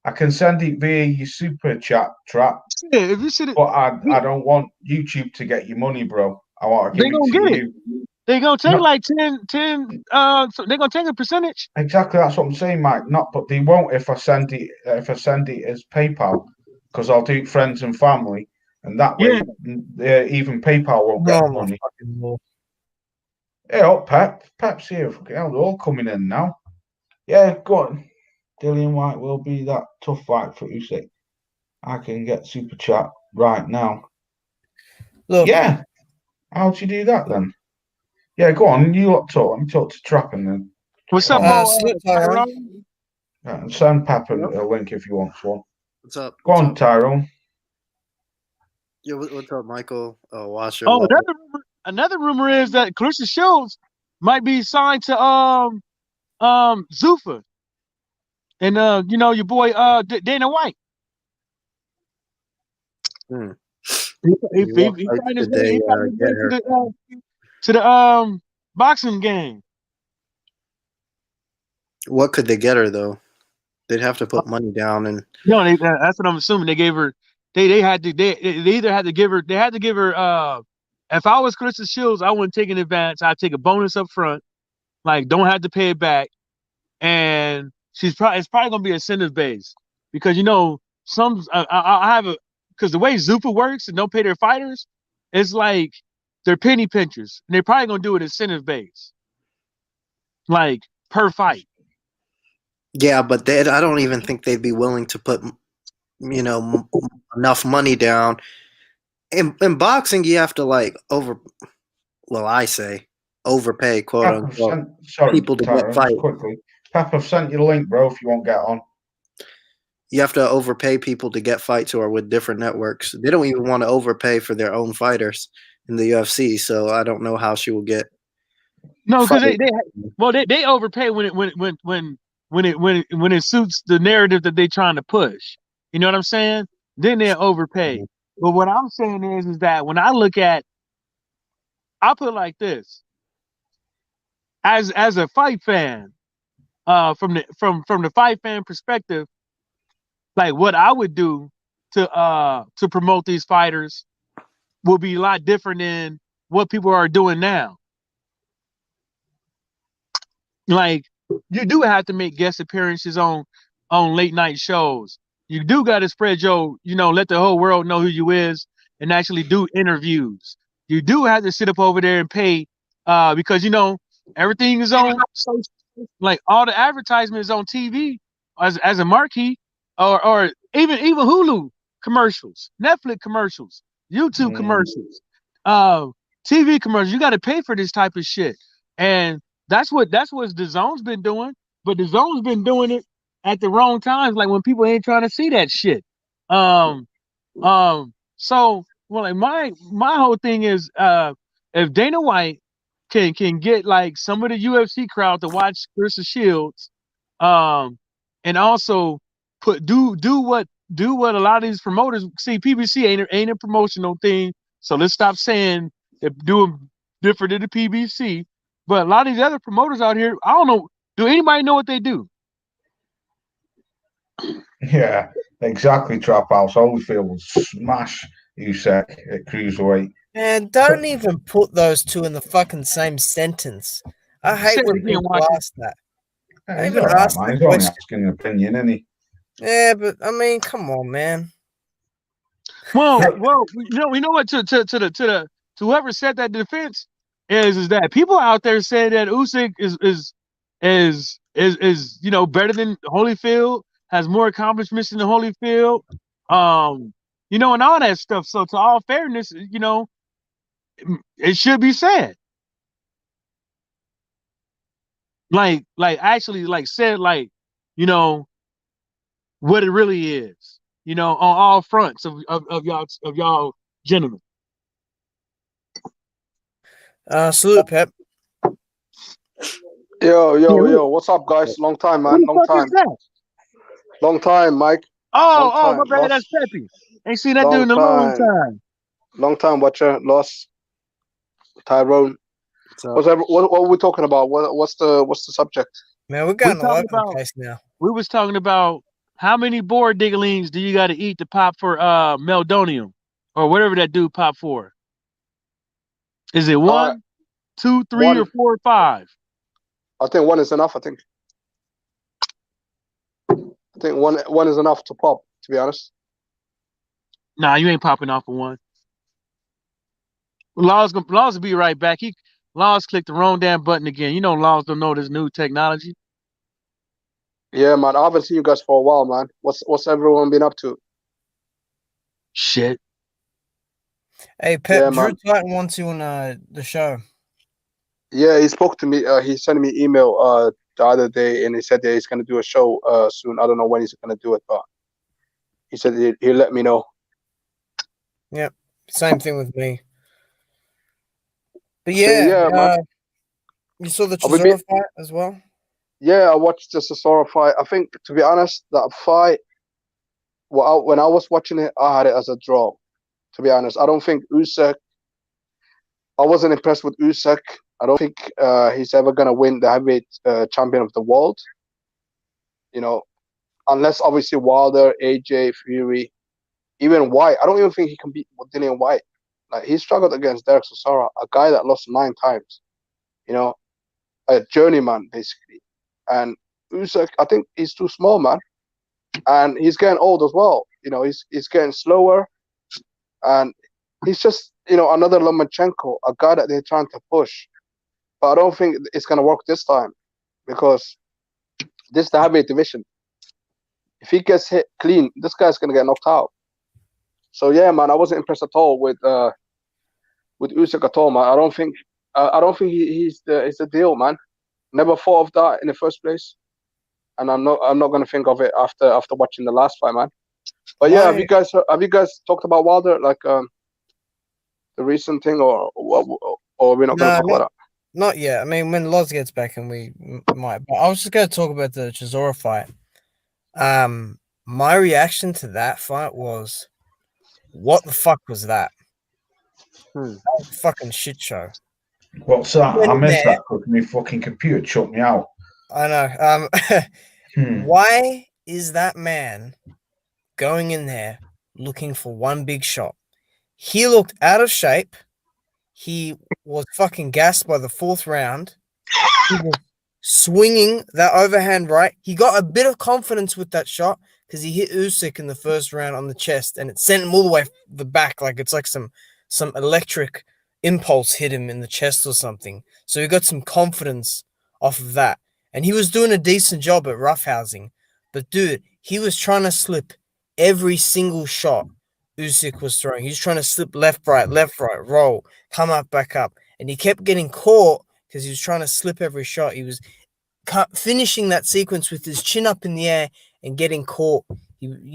I can send it via your Super Chat trap, Yeah, if you see it, but I don't want YouTube to get your money, bro. I want to they give it gonna to get it. you. They gonna take Not like 10, so they gonna take a percentage. exactly that's what I'm saying, Mike. Not, but they won't if I send it. If I send it as PayPal, because I'll do it friends and family, and that Yeah. way, even PayPal won't get Oh the my money. fucking lord. Yeah, oh, Pep's here. Fucking hell, they're all coming in now. Yeah, go on. Dillian White will be that tough fight for Usyk. I can get super chat right now. Look, Yeah, how'd you do that then? Yeah, go on. You lot talk. Let me talk to Trap and then What's up, Salute Tyrone. Tyrone? and send Pep Yep. a link if you want one. What's up? Go What's on, up? Tyrone. Yeah, what's up, Michael? Washer. Oh, Lover. another rumor is that Clarissa Shields might be signed to Zuffa and your boy Dana White. Hmm. He What fights signed his did way. they He signed his get way her? to the boxing game. What could they get her though? They'd have to put money down, and No, that's what I'm assuming. They gave her. They had to. They either had to give her. They had to give her. If I was Clarissa Shields, I wouldn't take an advance. I'd take a bonus up front. Like, don't have to pay it back. And it's probably gonna be incentive based because some I have a because the way Zupa works and don't pay their fighters, it's like they're penny pinchers and they're probably gonna do it incentive based, like per fight. yeah, but I don't even think they'd be willing to put enough money down. In boxing, you have to I say overpay, quote Pep have unquote, sorry, people to get Tyrone, just fight. quickly. Pep have sent you the link, bro, if you won't get on. You have to overpay people to get fights who are with different networks. They don't even want to overpay for their own fighters in the UFC. So I don't know how she will get. No, because they overpay when it suits the narrative that they're trying to push. You know what I'm saying? Then they overpay. But what I'm saying is that when I look at, I put it like this: as a fight fan, from the fight fan perspective, like what I would do to promote these fighters will be a lot different than what people are doing now. Like you do have to make guest appearances on late night shows. You do got to spread your, let the whole world know who you is and actually do interviews. You do have to sit up over there and pay because everything is on, like all the advertisements on TV as a marquee or even Hulu commercials, Netflix commercials, YouTube commercials, TV commercials. You got to pay for this type of shit, and that's what the Zone's been doing. But the Zone's been doing it at the wrong times, like when people ain't trying to see that shit. So like my whole thing is if Dana White can get like some of the UFC crowd to watch Clarissa Shields, and also do what a lot of these promoters see. PBC ain't a promotional thing, so let's stop saying they're doing different than the PBC. But a lot of these other promoters out here, I don't know. Do anybody know what they do? Yeah, exactly. Trap House Holyfield will smash Usyk at cruiserweight. Man, don't even put those two in the fucking same sentence. I hate when people ask that. Yeah, he's all right, man. He's only asking an opinion, isn't he? Yeah, but I mean, come on, man. Well, we know what to whoever said that defense is that people out there say that Usyk is better than Holyfield, has more accomplishments than Holyfield, and all that stuff. So to all fairness, it should be said. Like actually said what it really is, on all fronts of y'all gentlemen. Salute, Pep. Yo, what's up, guys? Long time, man. Long time, Mike. Oh, my bad. That's Peppy. Ain't seen that dude in a long time. Long time watcher, lost. Tyrone. What are we talking about? What's the subject? Man, we're going all over the place now. We was talking about how many board digglings do you got to eat to pop for Meldonium or whatever that dude pop for? Is it 1, 2, 3, 1. Or 4 or 5? I think 1 is enough. I think one is enough to pop. To be honest. Nah, you ain't popping off of 1. Laws will be right back. Laws clicked the wrong damn button again. Laws don't know this new technology. Yeah, man. I haven't seen you guys for a while, man. What's everyone been up to? Shit. Hey, Pep, Drew Titan wants you on the show. Yeah, he spoke to me. He sent me an email the other day, and he said that he's going to do a show soon. I don't know when he's going to do it, but he said he'll let me know. Yep, same thing with me. But yeah, you saw the Chisora fight as well? Yeah, I watched the Chisora fight. I think, to be honest, that fight, when I was watching it, I had it as a draw. To be honest, I don't think Usyk. I wasn't impressed with Usyk. I don't think he's ever gonna win the heavyweight champion of the world. Unless obviously Wilder, AJ, Fury, even White. I don't even think he can beat Dillian White. Like, he struggled against Derek Chisora, a guy that lost 9 times. A journeyman basically. And Usyk, I think he's too small, man, and he's getting old as well. He's getting slower. And he's just, another Lomachenko, a guy that they're trying to push. But I don't think it's going to work this time because this is the heavyweight division. If he gets hit clean, this guy's going to get knocked out. So, yeah, man, I wasn't impressed at all with Usyk at all, man. I don't think he's the deal, man. Never thought of that in the first place. And I'm not going to think of it after watching the last fight, man. But yeah, have you guys talked about Wilder, like the recent thing, or we're not going to talk about that? Not yet. I mean, when Loz gets back, and we might. But I was just going to talk about the Chisora fight. My reaction to that fight was, what the fuck was that? That was a fucking shit show. What's that? I missed that because my fucking computer choked me out. I know. Why is that man going in there looking for one big shot. He looked out of shape. He was fucking gassed by the 4th round. He was swinging that overhand right. He got a bit of confidence with that shot because he hit Usyk in the 1st round on the chest, and it sent him all the way the back, like it's like some electric impulse hit him in the chest or something. So he got some confidence off of that, and he was doing a decent job at roughhousing. But dude, he was trying to slip every single shot Usyk was throwing. He was trying to slip left, right, roll, come up, back up, and he kept getting caught because he was trying to slip every shot. He was finishing that sequence with his chin up in the air and getting caught.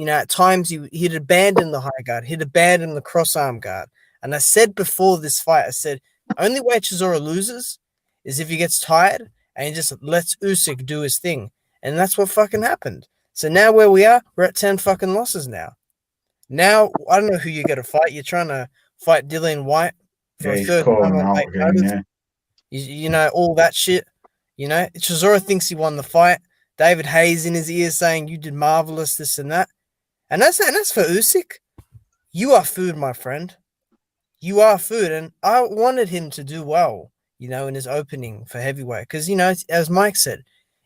At times he'd abandon the high guard, he'd abandon the cross arm guard. And I said before this fight, I said, only way Chisora loses is if he gets tired and he just lets Usyk do his thing. And that's what fucking happened. So now where we are, we're at 10 fucking losses now. Now, I don't know who you're going to fight. You're trying to fight Dillian White for a 3rd time on late notice. You know, all that shit. You know, Chisora thinks he won the fight. David Hayes in his ear saying, you did marvelous, this and that. And that's for Usyk. You are food, my friend. You are food. And I wanted him to do well, in his opening for heavyweight. Because, as Mike said,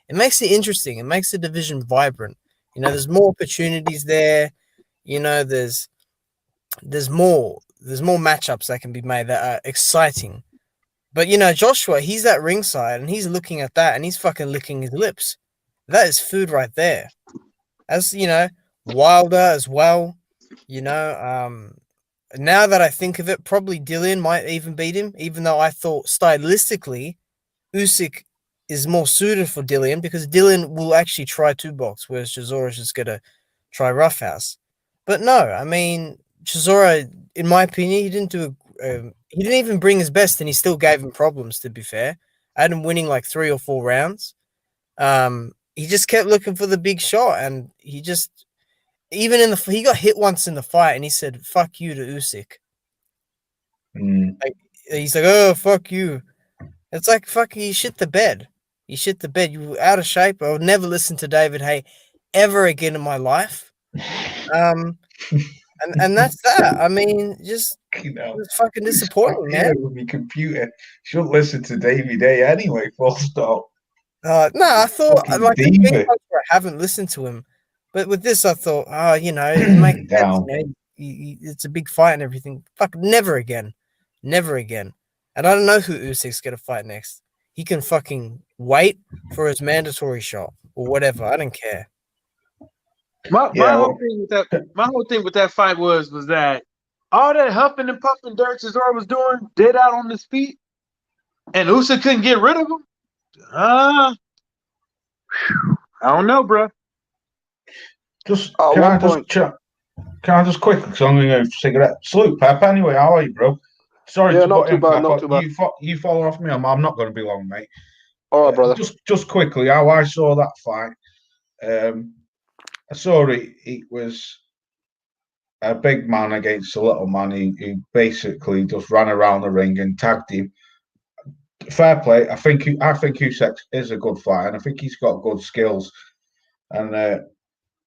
it makes it interesting. It makes the division vibrant. There's more opportunities there. There's more matchups that can be made that are exciting. But, Joshua, he's at ringside and he's looking at that and he's fucking licking his lips. That is food right there. As, Wilder as well, now that I think of it, probably Dillian might even beat him, even though I thought stylistically Usyk is more suited for Dillian because Dillian will actually try 2-box, whereas Chisora's just going to try roughhouse. But no, I mean, Chisora, in my opinion, he didn't even bring his best, and he still gave him problems. To be fair, I had him winning like 3 or 4 rounds. He just kept looking for the big shot, and he just he got hit once in the fight, and he said "fuck you" to Usyk. Like, he's like, "Oh, fuck you." It's like, fuck, you shit the bed. You shit the bed. You were out of shape. I would never listen to David Hay ever again in my life. And that's that. I mean, just it's fucking disappointing, man. With my computer, shouldn't listen to David Hay anyway. Full stop. No, I thought Fucking like diva. I haven't listened to him, but with this, I thought, it makes sense. It's a big fight and everything. Fuck, never again. And I don't know who Usyk's gonna fight next. He can fucking wait for his mandatory shot or whatever. I don't care. My whole thing with that fight was that all that huffing and puffing Derek Chisora was doing, dead out on his feet, and Usyk couldn't get rid of him. I don't know, bro. Can I just quickly, because I'm going to go for a cigarette. Salute, Pep. Anyway, how are you, bro? Sorry to not put too in, bad, Pep, not too bad. You follow off me. I'm not going to be long, mate. All right, brother. Just quickly, how I saw that fight. I saw it was a big man against a little man. He basically just ran around the ring and tagged him. Fair play. I think Usyk is a good fighter, and I think he's got good skills. And I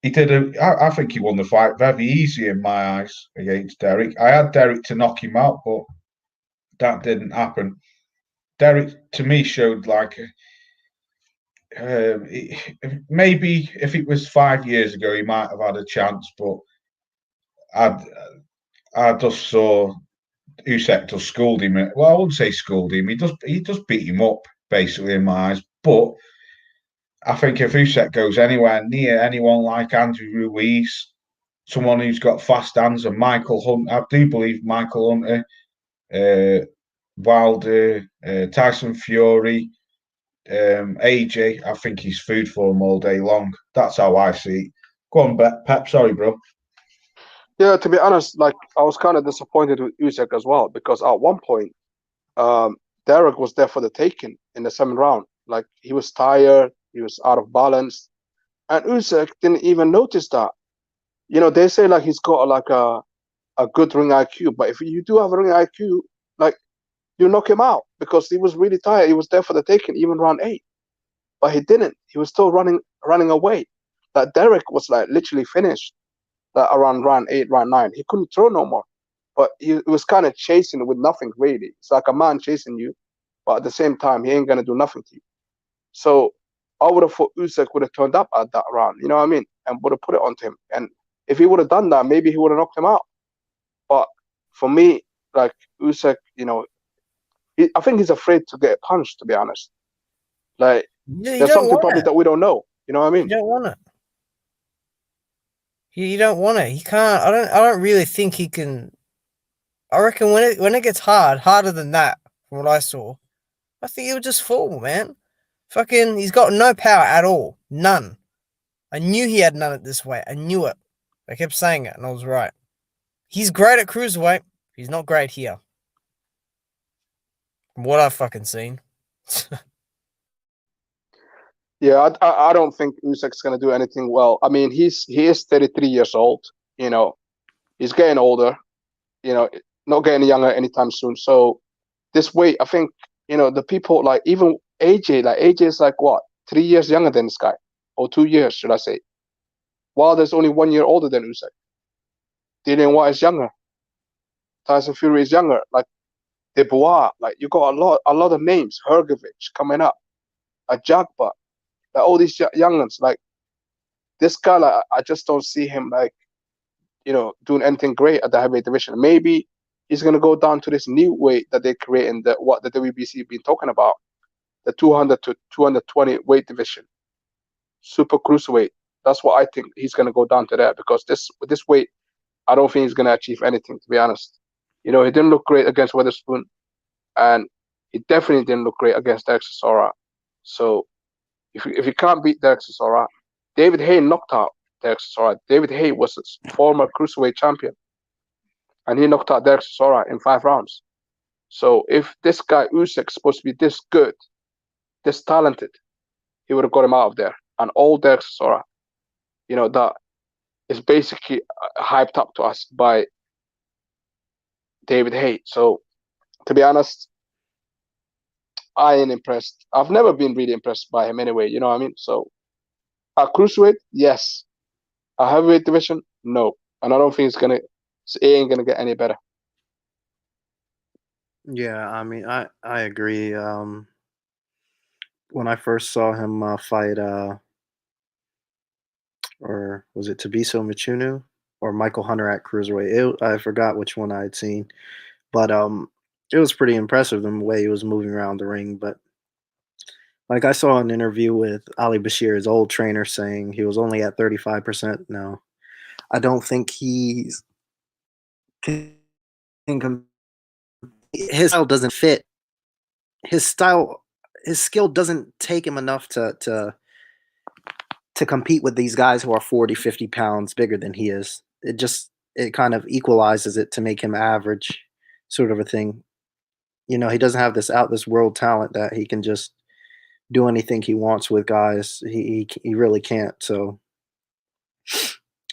think he won the fight very easy in my eyes against Derek. I had Derek to knock him out, but that didn't happen. Derek, to me, showed like maybe if it was 5 years ago, he might have had a chance, but I just saw Usyk just schooled him. Well, I wouldn't say schooled him. He just beat him up, basically, in my eyes. But I think if Usyk goes anywhere near anyone like Andrew Ruiz, someone who's got fast hands, and Michael Hunt, I do believe Michael Hunter, Wilder, Tyson Fury, AJ, I think he's food for him all day long. That's how I see it. Go on, Pep. Sorry, bro. Yeah, to be honest, like I was kind of disappointed with Usyk as well because at one point, Derek was there for the taking in the 7th round. Like he was tired, he was out of balance, and Usyk didn't even notice that. They say like he's got like a good ring IQ, but if you do have a ring IQ, like you knock him out because he was really tired. He was there for the taking, even round 8, but he didn't. He was still running away. Like Derek was like literally finished. that around round 8, round 9, he couldn't throw no more. But he was kind of chasing with nothing really. It's like a man chasing you, but at the same time, he ain't gonna do nothing to you. So I would have thought Usyk would have turned up at that round, you know what I mean, and would have put it onto him. And if he would have done that, maybe he would have knocked him out. But for me, like Usyk, you know, I think he's afraid to get punched. To be honest, like You there's don't something want probably it. that we don't know. You know what I mean? You don't want it. You don't want it. He can't. I don't really think he can. I reckon when it gets harder than that, from what I saw, I think he'll just fall, man. Fucking, he's got no power at all. None. I knew he had none at this weight. I knew it. I kept saying it, and I was right. He's great at cruiserweight. He's not great here. From what I've fucking seen. Yeah, I don't think Usyk's gonna do anything well. I mean, he is 33 years old. You know, he's getting older. You know, not getting younger anytime soon. So this weight, I think, you know, the people like even AJ, like AJ is like what 3 years younger than this guy, or 2 years, should I say? Wilder's only 1 year older than Usyk. Dillian White is younger. Tyson Fury is younger. Like Dubois, like you got a lot of names. Hergovich coming up, a Jagba, like all these young ones. Like this guy, like I just don't see him like, you know, doing anything great at the heavyweight division. Maybe he's gonna go down to this new weight that they're creating, that what the WBC been talking about, the 200 to 220 weight division, super cruiserweight. That's what I think he's gonna go down to that, because with this weight, I don't think he's gonna achieve anything, to be honest. You know, he didn't look great against Witherspoon, and he definitely didn't look great against Derek Chisora. So if you can't beat Derek Chisora, David Haye knocked out Derek Chisora. David Haye was a former cruiserweight champion, and he knocked out Derek Chisora in 5 rounds. So if this guy Usyk is supposed to be this good, this talented, he would have got him out of there. And all Derek Chisora, you know, that is basically hyped up to us by David Haye. So to be honest, I ain't impressed. I've never been really impressed by him anyway, you know what I mean? So a cruiserweight, yes. A heavyweight division, no. And I don't think it ain't gonna get any better. Yeah, I mean, I agree. When I first saw him fight, or was it Tabiso Michunu or Michael Hunter at cruiserweight? I forgot which one I had seen, but it was pretty impressive the way he was moving around the ring. But like I saw an interview with Ali Bashir, his old trainer, saying he was only at 35% now. I don't think he's his style doesn't fit. His skill doesn't take him enough to compete with these guys who are 40, 50 pounds bigger than he is. It kind of equalizes it to make him average, sort of a thing. You know, he doesn't have this world talent that he can just do anything he wants with guys. He really can't. So,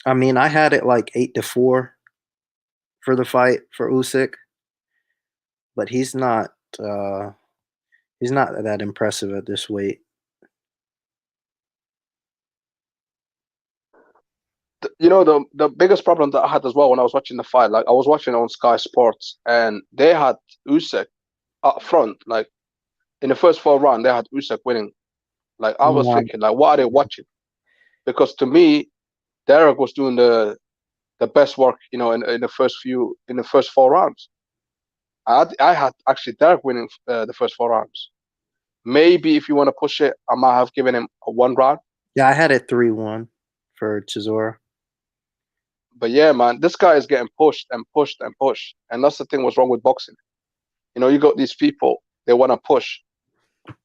I mean, I had it like 8-4 for the fight for Usyk, but he's not that impressive at this weight. You know, the biggest problem that I had as well when I was watching the fight, like I was watching on Sky Sports, and they had Usyk up front. Like in the first 4 rounds, they had Usyk winning. Like I was thinking, like, what are they watching? Because to me, Derek was doing the best work, you know, in the first 4 rounds. I had actually Derek winning the first 4 rounds. Maybe if you want to push it, I might have given him a 1 round. Yeah, I had it 3-1 for Chisora. But yeah, man, this guy is getting pushed and pushed and pushed. And that's the thing what's wrong with boxing. You know, you got these people, they want to push.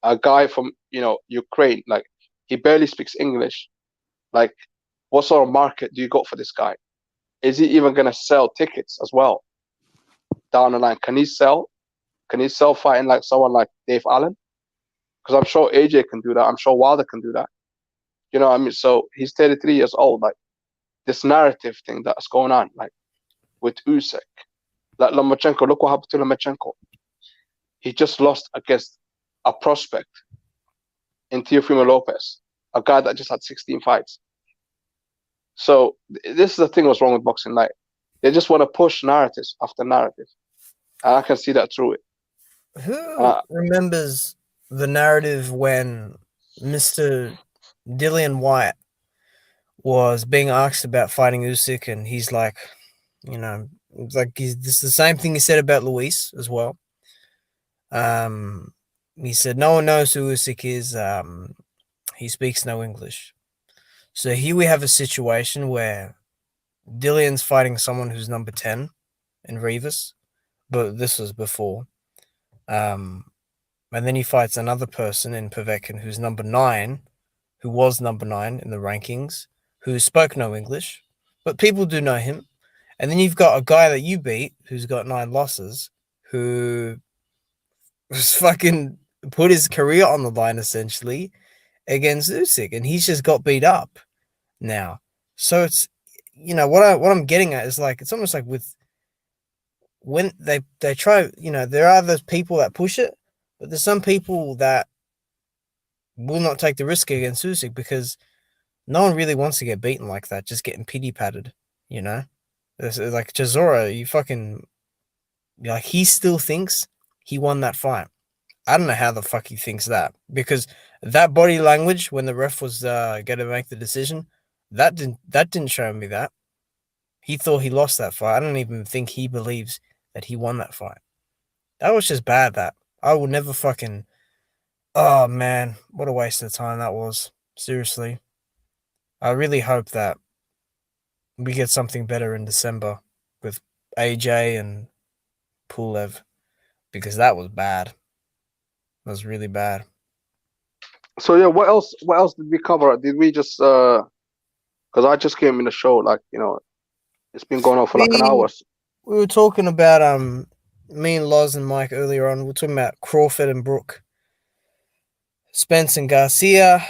A guy from, you know, Ukraine, like, he barely speaks English. Like, what sort of market do you got for this guy? Is he even going to sell tickets as well down the line? Can he sell? Can he sell fighting like someone like Dave Allen? Because I'm sure AJ can do that. I'm sure Wilder can do that. You know what I mean? So he's 33 years old. Like, this narrative thing that's going on, like with Usyk, like Lomachenko. Look what happened to Lomachenko. He just lost against a prospect in Teofimo Lopez, a guy that just had 16 fights. So this is the thing what's wrong with boxing. Like they just want to push narratives after narrative, and I can see that through it. Who remembers the narrative when Mr. Dillian White was being asked about fighting Usyk, and he's like, it's like this is the same thing he said about Luis as well. He said no one knows who Usyk is. He speaks no English. So here we have a situation where Dillian's fighting someone who's number 10 in Rivas, but this was before. And then he fights another person in Povetkin who's number 9, who was number 9 in the rankings, who spoke no English, but people do know him. And then you've got a guy that you beat who's got 9 losses, who was fucking put his career on the line essentially against Usyk, and he's just got beat up now. So it's, what I'm getting at is like, it's almost like with when they try, there are those people that push it, but there's some people that will not take the risk against Usyk because no one really wants to get beaten like that, just getting pity patted, It's like Chisora, you fucking, like, he still thinks he won that fight. I don't know how the fuck he thinks that, because that body language when the ref was going to make the decision, that didn't show me that. He thought he lost that fight. I don't even think he believes that he won that fight. That was just bad. That I will never fucking. Oh man, what a waste of time that was. Seriously, I really hope that we get something better in December with AJ and Pulev, because that was bad. That was really bad. So yeah, what else did we cover? Did we just because I just came in the show, like, it's been going on for like an hour. We were talking about me and Loz and Mike earlier on. We were talking about Crawford and Brook, Spence and Garcia,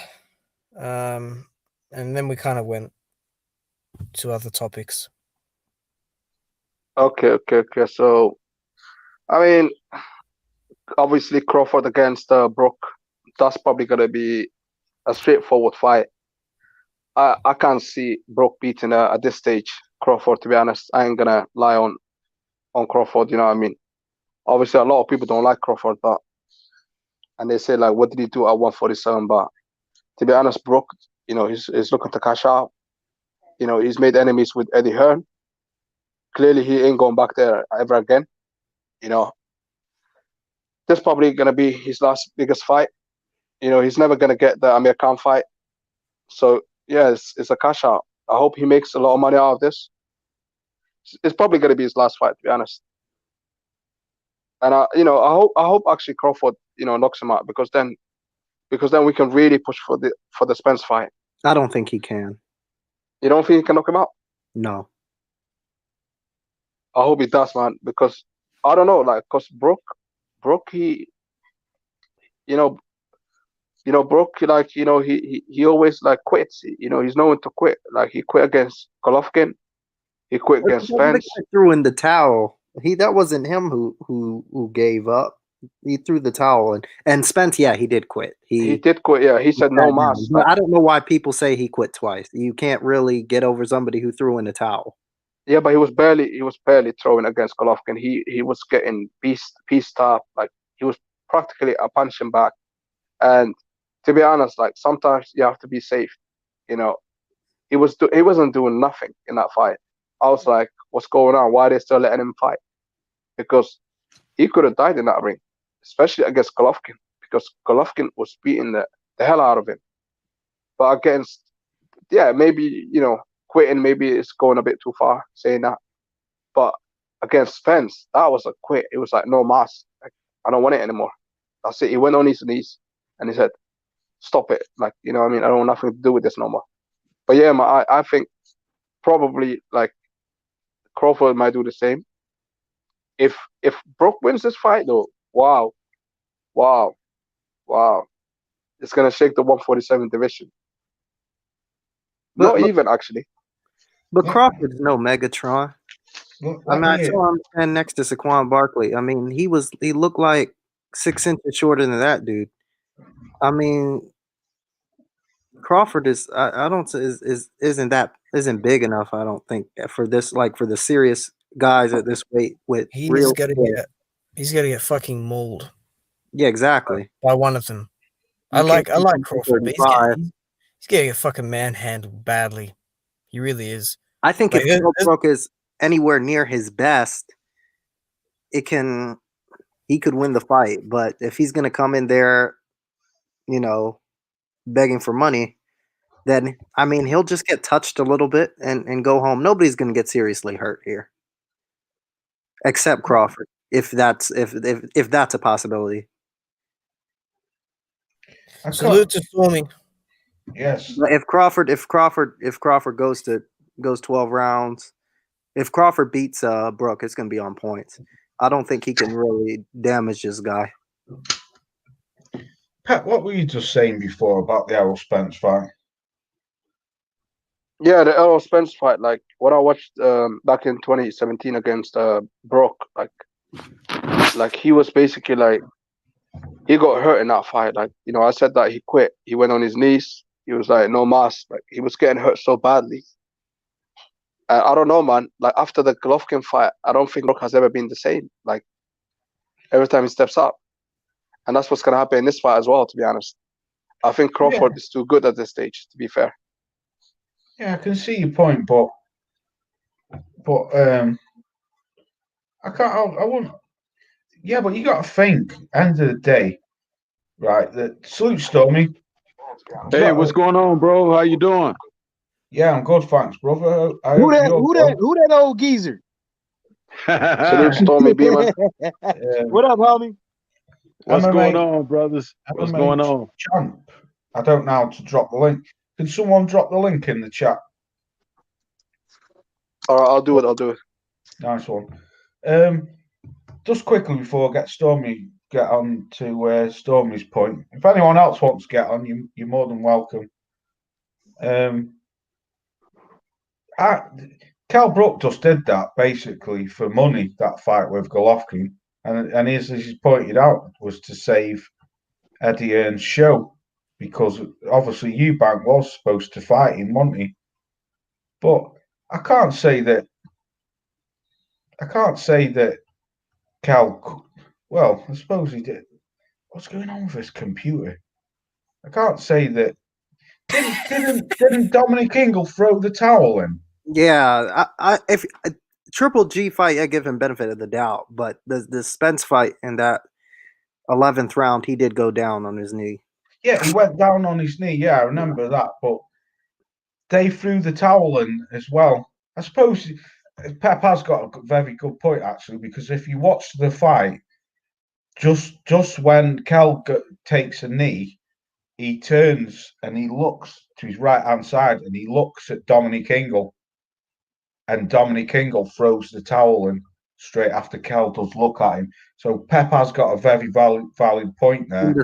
and then we kind of went to other topics. Okay. So, I mean, obviously Crawford against Brook, that's probably gonna be a straightforward fight. I can't see Brook beating at this stage Crawford, to be honest. I ain't gonna lie on Crawford, you know what I mean? Obviously, a lot of people don't like Crawford, and they say, like, what did he do at 147? But to be honest, Brook, he's looking to cash out. He's made enemies with Eddie Hearn. Clearly, he ain't going back there ever again. This probably gonna be his last biggest fight. He's never gonna get the Amir Khan fight. So yeah, it's a cash out. I hope he makes a lot of money out of this. It's probably gonna be his last fight, to be honest. And I hope actually Crawford, knocks him out, because then we can really push for the Spence fight. I don't think he can. You don't think he can knock him out? No. I hope he does, man, because I don't know, like, because Brook, he, Brook, like, he always like quits. He's known to quit. Like, he quit against Golovkin, he quit against Spence. He threw in the towel. That wasn't him who gave up. He threw the towel, and Spence, yeah, he did quit. He did quit. Yeah, he said no mas. I don't know why people say he quit twice. You can't really get over somebody who threw in the towel. Yeah, but he was barely throwing against Golovkin. He was getting pieced up. Like, he was practically a punching bag. And to be honest, like, sometimes you have to be safe. He wasn't doing nothing in that fight. I was like, what's going on? Why are they still letting him fight? Because he could have died in that ring, especially against Golovkin, because Golovkin was beating the hell out of him. But against, maybe, quitting, maybe it's going a bit too far saying that. But against Spence, that was a quit. It was like, no mas. Like, I don't want it anymore. That's it. He went on his knees and he said, stop it. Like, I don't want nothing to do with this no more. But yeah, I think probably, like, Crawford might do the same. If Brook wins this fight, though, wow, it's gonna shake the 147 division. Not even, actually. But Crawford's no Megatron. I saw him stand next to Saquon Barkley. I mean, he looked like 6 inches shorter than that dude. I mean, Crawford I don't isn't big enough. I don't think for this for the serious guys at this weight with He's real. got to get fucking mauled Yeah, exactly. by one of them. You I like can't beat Crawford, but 135. he's getting get fucking manhandled badly. He really is. I think Like, if Kell Brook is anywhere near his best, he could win the fight. But if he's gonna come in there, begging for money, then he'll just get touched a little bit and go home. Nobody's gonna get seriously hurt here, except Crawford, if that's a possibility. Salute to Stormy. Yes. But if Crawford goes 12 rounds, if Crawford beats Brook, it's gonna be on points. I don't think he can really damage this guy. Pat, what were you just saying before about the Errol Spence fight? Yeah, the Errol Spence fight, like what I watched back in 2017 against Brock, like he was basically like he got hurt in that fight. Like, I said that he quit. He went on his knees. He was like, no mask. Like he was getting hurt so badly. I don't know, man. Like after the Golovkin fight, I don't think Brock has ever been the same. Like every time he steps up, and that's what's gonna happen in this fight as well. To be honest, I think Crawford is too good at this stage. To be fair. Yeah, I can see your point, but I can't. I won't. Yeah, but you got to think. End of the day, right? Salute, Stormy. Hey, what's going on, bro? How you doing? Yeah, I'm good, thanks, brother. Who that old geezer? Salute, Stormy Beeman. What up, homie? What's MMA, going on, brothers? What's going on? Champ. I don't know how to drop the link. Can someone drop the link in the chat? All right, I'll do it. Nice one. Just quickly before I get on to Stormy's point. If anyone else wants to get on, you're more than welcome. Kell Brook just did that basically for money. That fight with Golovkin, and as he's pointed out, was to save Eddie Hearn's show because obviously Eubank was supposed to fight him, wasn't he? But I can't say that Cal. Well, I suppose he did. What's going on with this computer? I can't say that. Didn't Dominic Ingle throw the towel in? Yeah, if Triple G fight, I give him benefit of the doubt, but the Spence fight in that 11th round, he did go down on his knee. Yeah, he went down on his knee. Yeah, I remember that. But they threw the towel in as well. I suppose Pep has got a very good point actually, because if you watch the fight, just when Kell takes a knee, he turns and he looks to his right hand side and he looks at Dominic Ingle, and Dominic Ingle throws the towel in straight after Kell does look at him. So Pep has got a very valid point there. In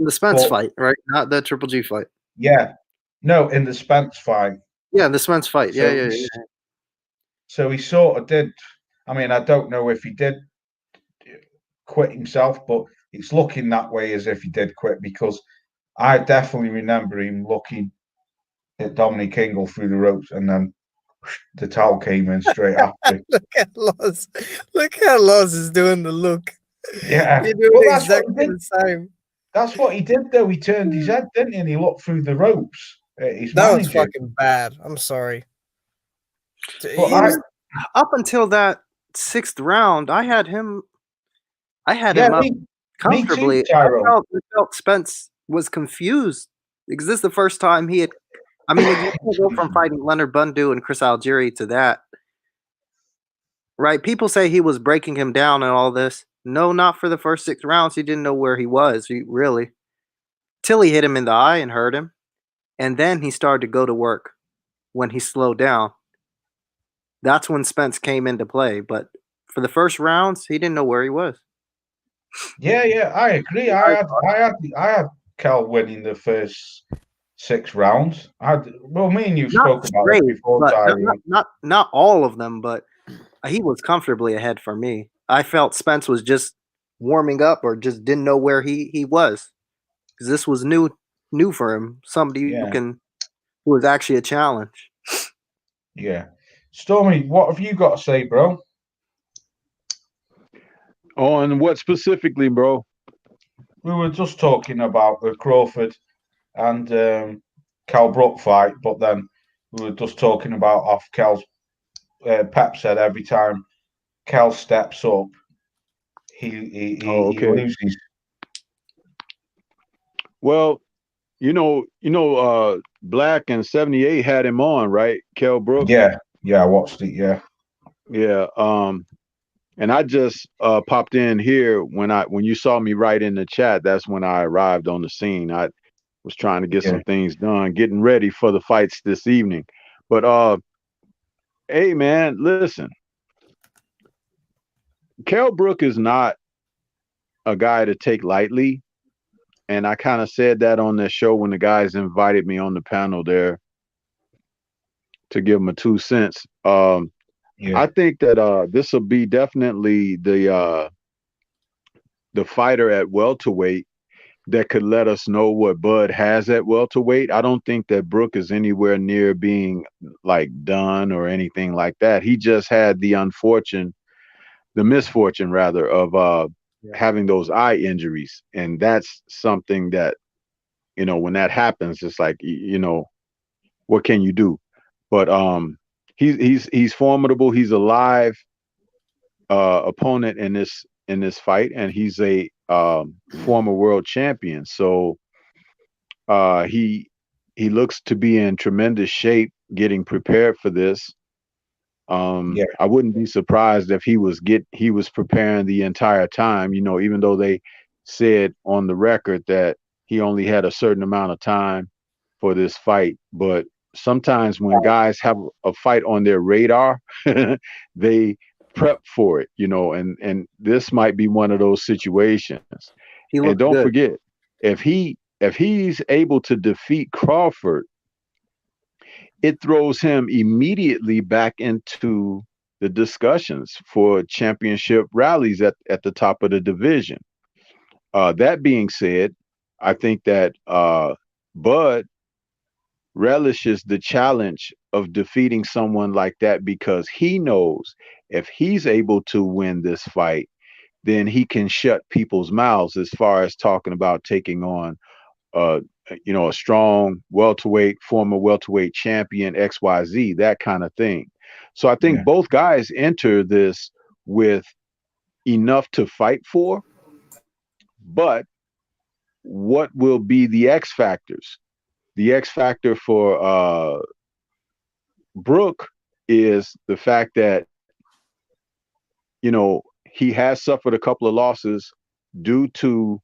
the Spence fight, right? Not the Triple G fight. Yeah. No, in the Spence fight. Yeah, the Spence fight. Yeah. So he sort of did. I mean, I don't know if he did quit himself, but it's looking that way as if he did quit, because I definitely remember him looking at Dominic Ingle through the ropes and then the towel came in straight after. Look how Loz is doing the look. Yeah. You're doing exactly the same. That's what he did, though. He turned his head, didn't he? And he looked through the ropes at his That manager. was fucking bad. I'm sorry. Up until that 6th round, I had him up comfortably. Me too, Tyro. I felt Spence was confused because this is the first time he had. I mean, you go from fighting Leonard Bundu and Chris Algieri to that, right? People say he was breaking him down and all this. No, not for the first 6 rounds. He didn't know where he was, really. Till he hit him in the eye and hurt him. And then he started to go to work when he slowed down. That's when Spence came into play. But for the first rounds, he didn't know where he was. Yeah, I agree. I had Cal winning the first 6 rounds. Me and you spoke about it before. Not all of them, but he was comfortably ahead for me. I felt Spence was just warming up or just didn't know where he was, because this was new for him. Somebody who can was actually a challenge. Yeah. Stormy, what have you got to say, bro? On what specifically, bro? We were just talking about the Crawford and Cal Brook fight, but then we were just talking about off Cal's. Pep said every time Cal steps up, Oh, he okay. loses. Well, Black and 78 had him on, right? Kell Brook. Yeah, I watched it. Yeah. Yeah. And I just popped in here when you saw me write in the chat. That's when I arrived on the scene. I was trying to get Yeah. some things done, getting ready for the fights this evening. But hey man, listen. Kell Brook is not a guy to take lightly. And I kind of said that on the show when the guys invited me on the panel there to give them a 2 cents. Yeah. I think that this will be definitely the fighter at welterweight that could let us know what Bud has at welterweight. I don't think that Brook is anywhere near being like done or anything like that. He just had the misfortune rather of having those eye injuries, and that's something that when that happens, it's like what can you do? But he's formidable. He's a live opponent in this fight, and he's a former world champion. So he looks to be in tremendous shape, getting prepared for this. Yeah. I wouldn't be surprised if he was preparing the entire time. Even though they said on the record that he only had a certain amount of time for this fight, but sometimes when guys have a fight on their radar, they prep for it, and this might be one of those situations. He And looked don't good. forget, if he's able to defeat Crawford, it throws him immediately back into the discussions for championship rallies at the top of the division. That being said, I think that Bud relishes the challenge of defeating someone like that because he knows if he's able to win this fight, then he can shut people's mouths as far as talking about taking on uh a strong former welterweight champion, XYZ, that kind of thing. So I think Yeah. both guys enter this with enough to fight for, but what will be the X factors? The X factor for Brook is the fact that he has suffered a couple of losses due to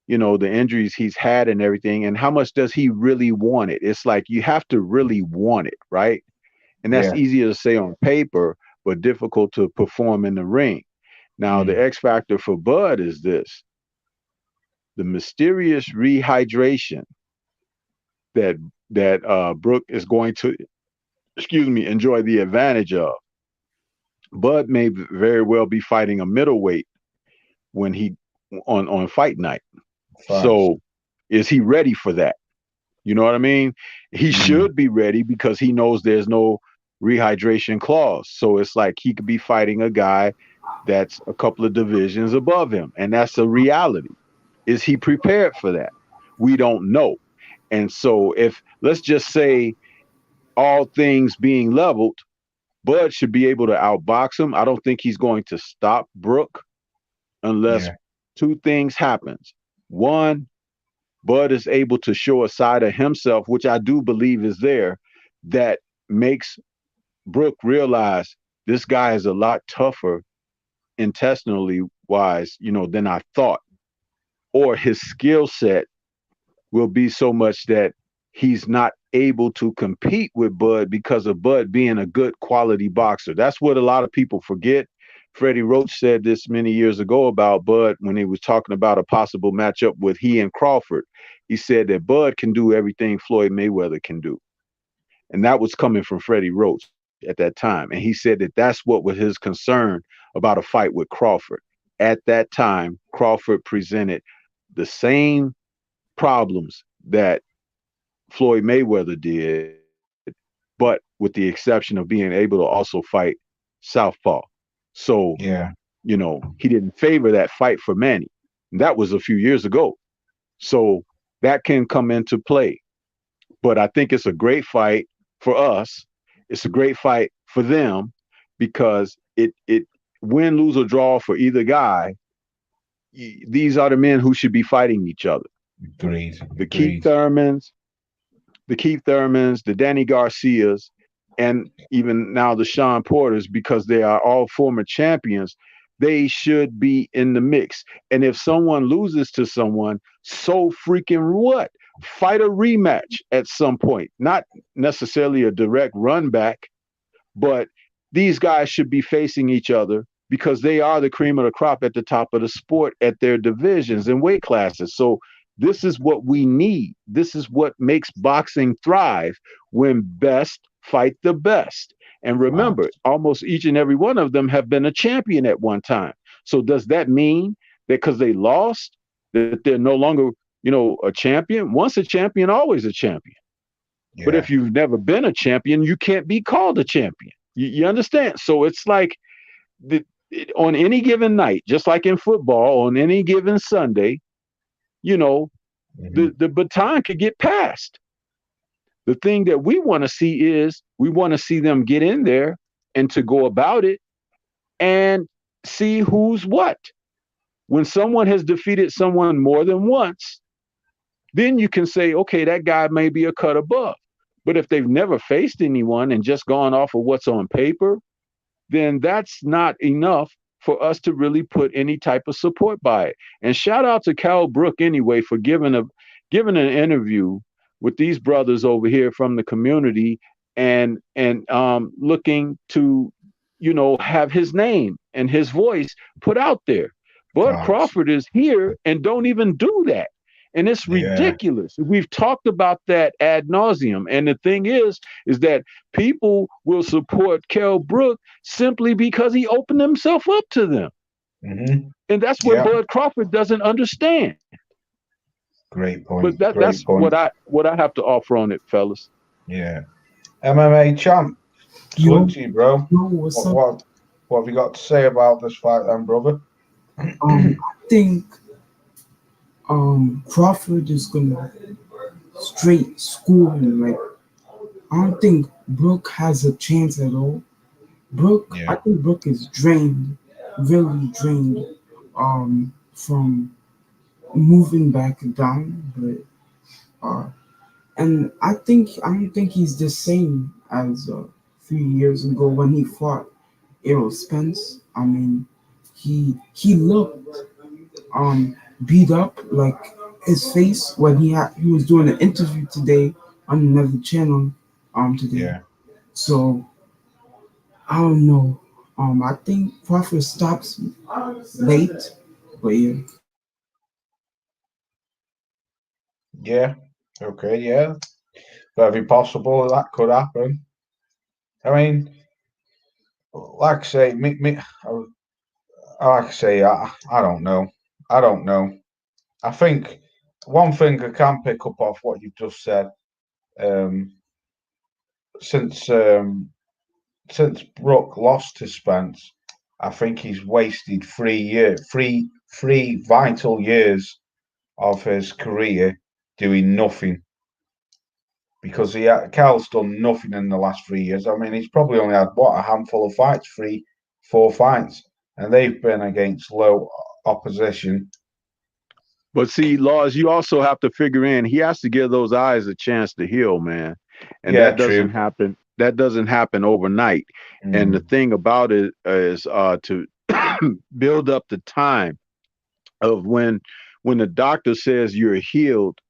the injuries he's had and everything. And how much does he really want it? It's like you have to really want it, right? And that's Yeah. easier to say on paper, but difficult to perform in the ring. Now, the X factor for Bud is this: the mysterious rehydration that Brook is going to, enjoy the advantage of. Bud may very well be fighting a middleweight when he on fight night. Facts. So is he ready for that? You know what I mean? He should be ready because he knows there's no rehydration clause. So it's like he could be fighting a guy that's a couple of divisions above him. And that's a reality. Is he prepared for that? We don't know. And so if let's just say all things being leveled, Bud should be able to outbox him. I don't think he's going to stop Brook unless two things happens. One, Bud is able to show a side of himself, which I do believe is there, that makes Brook realize this guy is a lot tougher intestinally wise, than I thought. Or his skill set will be so much that he's not able to compete with Bud because of Bud being a good quality boxer. That's what a lot of people forget. Freddie Roach said this many years ago about Bud when he was talking about a possible matchup with he and Crawford. He said that Bud can do everything Floyd Mayweather can do. And that was coming from Freddie Roach at that time. And he said that that's what was his concern about a fight with Crawford. At that time, Crawford presented the same problems that Floyd Mayweather did, but with the exception of being able to also fight southpaw. So, Yeah. He didn't favor that fight for Manny. And that was a few years ago. So that can come into play. But I think it's a great fight for us. It's a great fight for them because it win, lose, or draw for either guy. These are the men who should be fighting each other. Agreed. The Keith Thurmans, the Danny Garcias, and even now the Sean Porters, because they are all former champions, they should be in the mix. And if someone loses to someone, so freaking what? Fight a rematch at some point. Not necessarily a direct run back, but these guys should be facing each other because they are the cream of the crop at the top of the sport at their divisions and weight classes. So this is what we need. This is what makes boxing thrive, when best fight the best. And remember, almost each and every one of them have been a champion at one time. So does that mean that because they lost, that they're no longer, a champion? Once a champion, always a champion. Yeah. But if you've never been a champion, you can't be called a champion. You understand? So it's like on any given night, just like in football, on any given Sunday, the baton could get passed. The thing that we want to see is we want to see them get in there and to go about it and see who's what. When someone has defeated someone more than once, then you can say, okay, that guy may be a cut above. But if they've never faced anyone and just gone off of what's on paper, then that's not enough for us to really put any type of support by it. And shout out to Cal Brook anyway for giving an interview with these brothers over here from the community and looking to, have his name and his voice put out there. Bud Crawford is here and don't even do that. And it's ridiculous. We've talked about that ad nauseum. And the thing is that people will support Kell Brook simply because he opened himself up to them. Mm-hmm. And that's what Bud Crawford doesn't understand. Great point. But that's point. what I have to offer on it, fellas. Yeah. MMA champ. Salute to you, bro. What's up? What have you got to say about this fight then, brother? I think Crawford is gonna straight school him. Like, I don't think Brook has a chance at all. I think Brook is drained, really drained, from moving back down. But and I don't think he's the same as a few years ago when he fought Errol Spence. I mean, he looked beat up, like his face when he was doing an interview today on another channel today. Yeah. So I don't know. I think Crawford stops late, but yeah. Yeah. Okay. Yeah. Very possible that could happen. I mean, like I say, I don't know. I think one thing I can pick up off what you've just said, since Brook lost to Spence, I think he's wasted 3 vital years of his career doing nothing. Because Cal's done nothing in the last 3 years. I mean, he's probably only had a handful of fights, 4 fights, and they've been against low opposition. But see, Laws, you also have to figure in he has to give those eyes a chance to heal, man. And that doesn't happen. That doesn't happen overnight. And the thing about it is to build up the time of when the doctor says you're healed,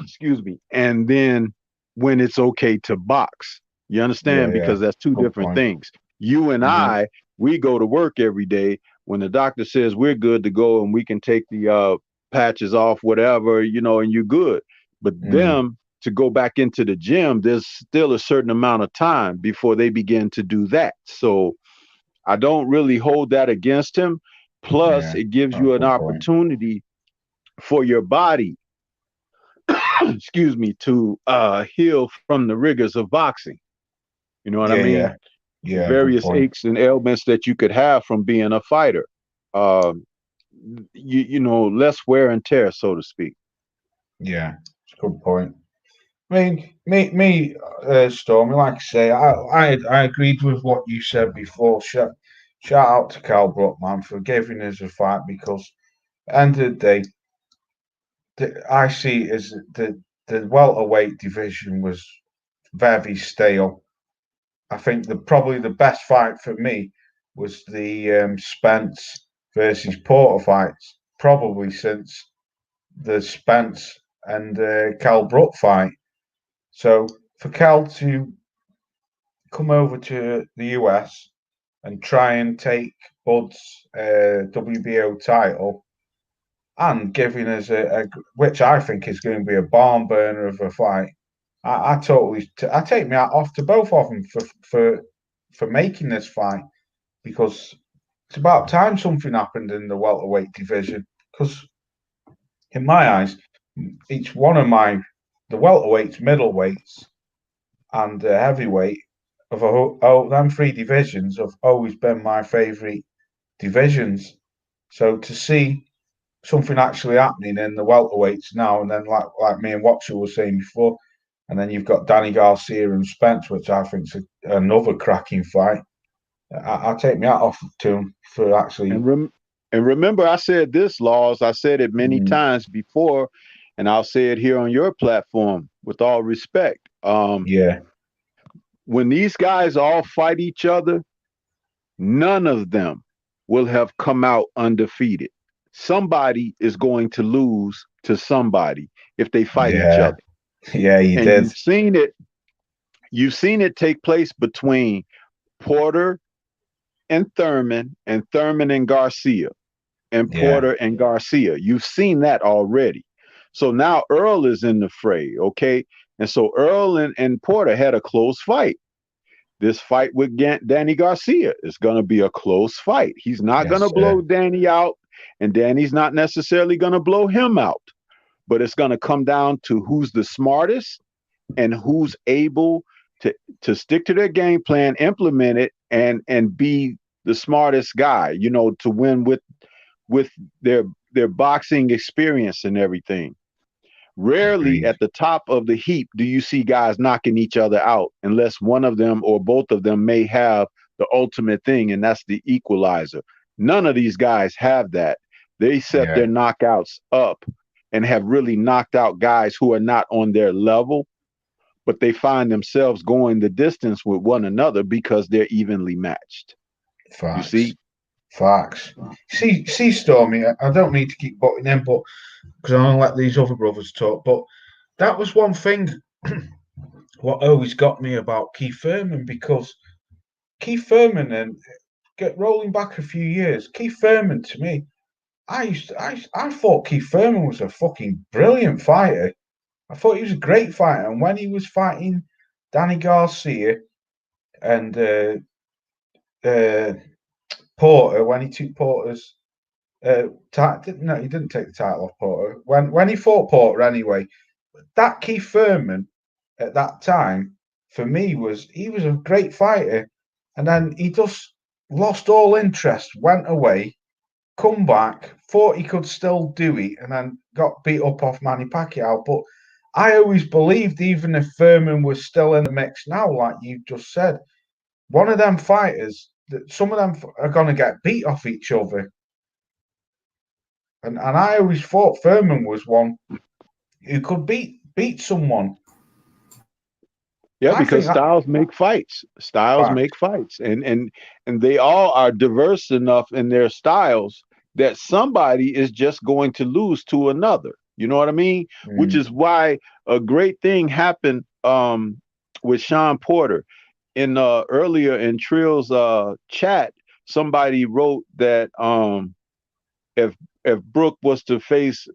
excuse me, and then when it's okay to box. You understand? Because that's two different things. You and I, we go to work every day. When the doctor says we're good to go and we can take the patches off, whatever, and you're good. But them to go back into the gym, there's still a certain amount of time before they begin to do that. So I don't really hold that against him. Plus, it gives you an opportunity for your body excuse me, to heal from the rigors of boxing. You know what I Yeah, mean? yeah, The yeah. Good various point. aches and ailments that you could have from being a fighter. Um, you know, less wear and tear, so to speak. Yeah, it's a good point. I mean, Stormy, like I say, I agreed with what you said before. Shout out to Cal Brook, man, for giving us a fight because at the end of the day, I see it as the welterweight division was very stale. I think probably the best fight for me was the Spence versus Porter fights, probably since the Spence and Cal Brook fight. So for Cal to come over to the US and try and take Bud's WBO title and giving us which I think is going to be a barn burner of a fight. I take my hat off to both of them for making this fight because it's about time something happened in the welterweight division. Because in my eyes, each one of the welterweights, middleweights, and heavyweight them three divisions have always been my favourite divisions. So to see something actually happening in the welterweights now, and then like me and Watcher was saying before, and then you've got Danny Garcia and Spence, which I think is another cracking fight. I take my hat off to him for actually. And remember, I said this, Laws. I said it many Mm, times before, and I'll say it here on your platform with all respect. yeah, When these guys all fight each other, none of them will have come out undefeated. Somebody is going to lose to somebody if they fight each yeah, other. yeah. You And did. you've seen it take place between Porter and Thurman and Garcia, and Yeah, Porter and Garcia. You've seen that already. So now Earl is in the fray, okay? And so Earl and Porter had a close fight. This fight with Danny Garcia is going to be a close fight. He's not going yes, to blow Danny out, and Danny's not necessarily going to blow him out. But it's going to come down to who's the smartest and who's able to stick to their game plan, implement it, and be the smartest guy, you know, to win with their boxing experience and everything. Rarely agreed. at the top of the heap do you see guys knocking each other out unless one of them or both of them may have the ultimate thing, and that's the equalizer. None of these guys have that. They set Yeah, their knockouts up and have really knocked out guys who are not on their level, but they find themselves going the distance with one another because they're evenly matched. You facts, see? facts. See, Stormy. I don't need to keep butting in, but because I don't let these other brothers talk. But that was one thing what always got me about Keith Thurman because Keith Thurman and get rolling back a few years, Keith Thurman to me, I thought Keith Thurman was a fucking brilliant fighter. I thought he was a great fighter, and when he was fighting Danny Garcia and uh, Porter, when he took Porter's no, he didn't take the title off Porter. When he fought Porter anyway, that Keith Thurman at that time for me was he was a great fighter, and then he just lost all interest, went away, come back, thought he could still do it, and then got beat up off Manny Pacquiao. But I always believed, even if Thurman was still in the mix now, like you just said, one of them fighters that some of them are going to get beat off each other. And I always thought Thurman was one who could beat someone. Yeah, I think because that styles make fights. Styles fact, make fights. And they all are diverse enough in their styles that somebody is just going to lose to another. You know what I mean? Which mm, is why a great thing happened with Sean Porter. In earlier in Trill's chat, somebody wrote that if Brook was to face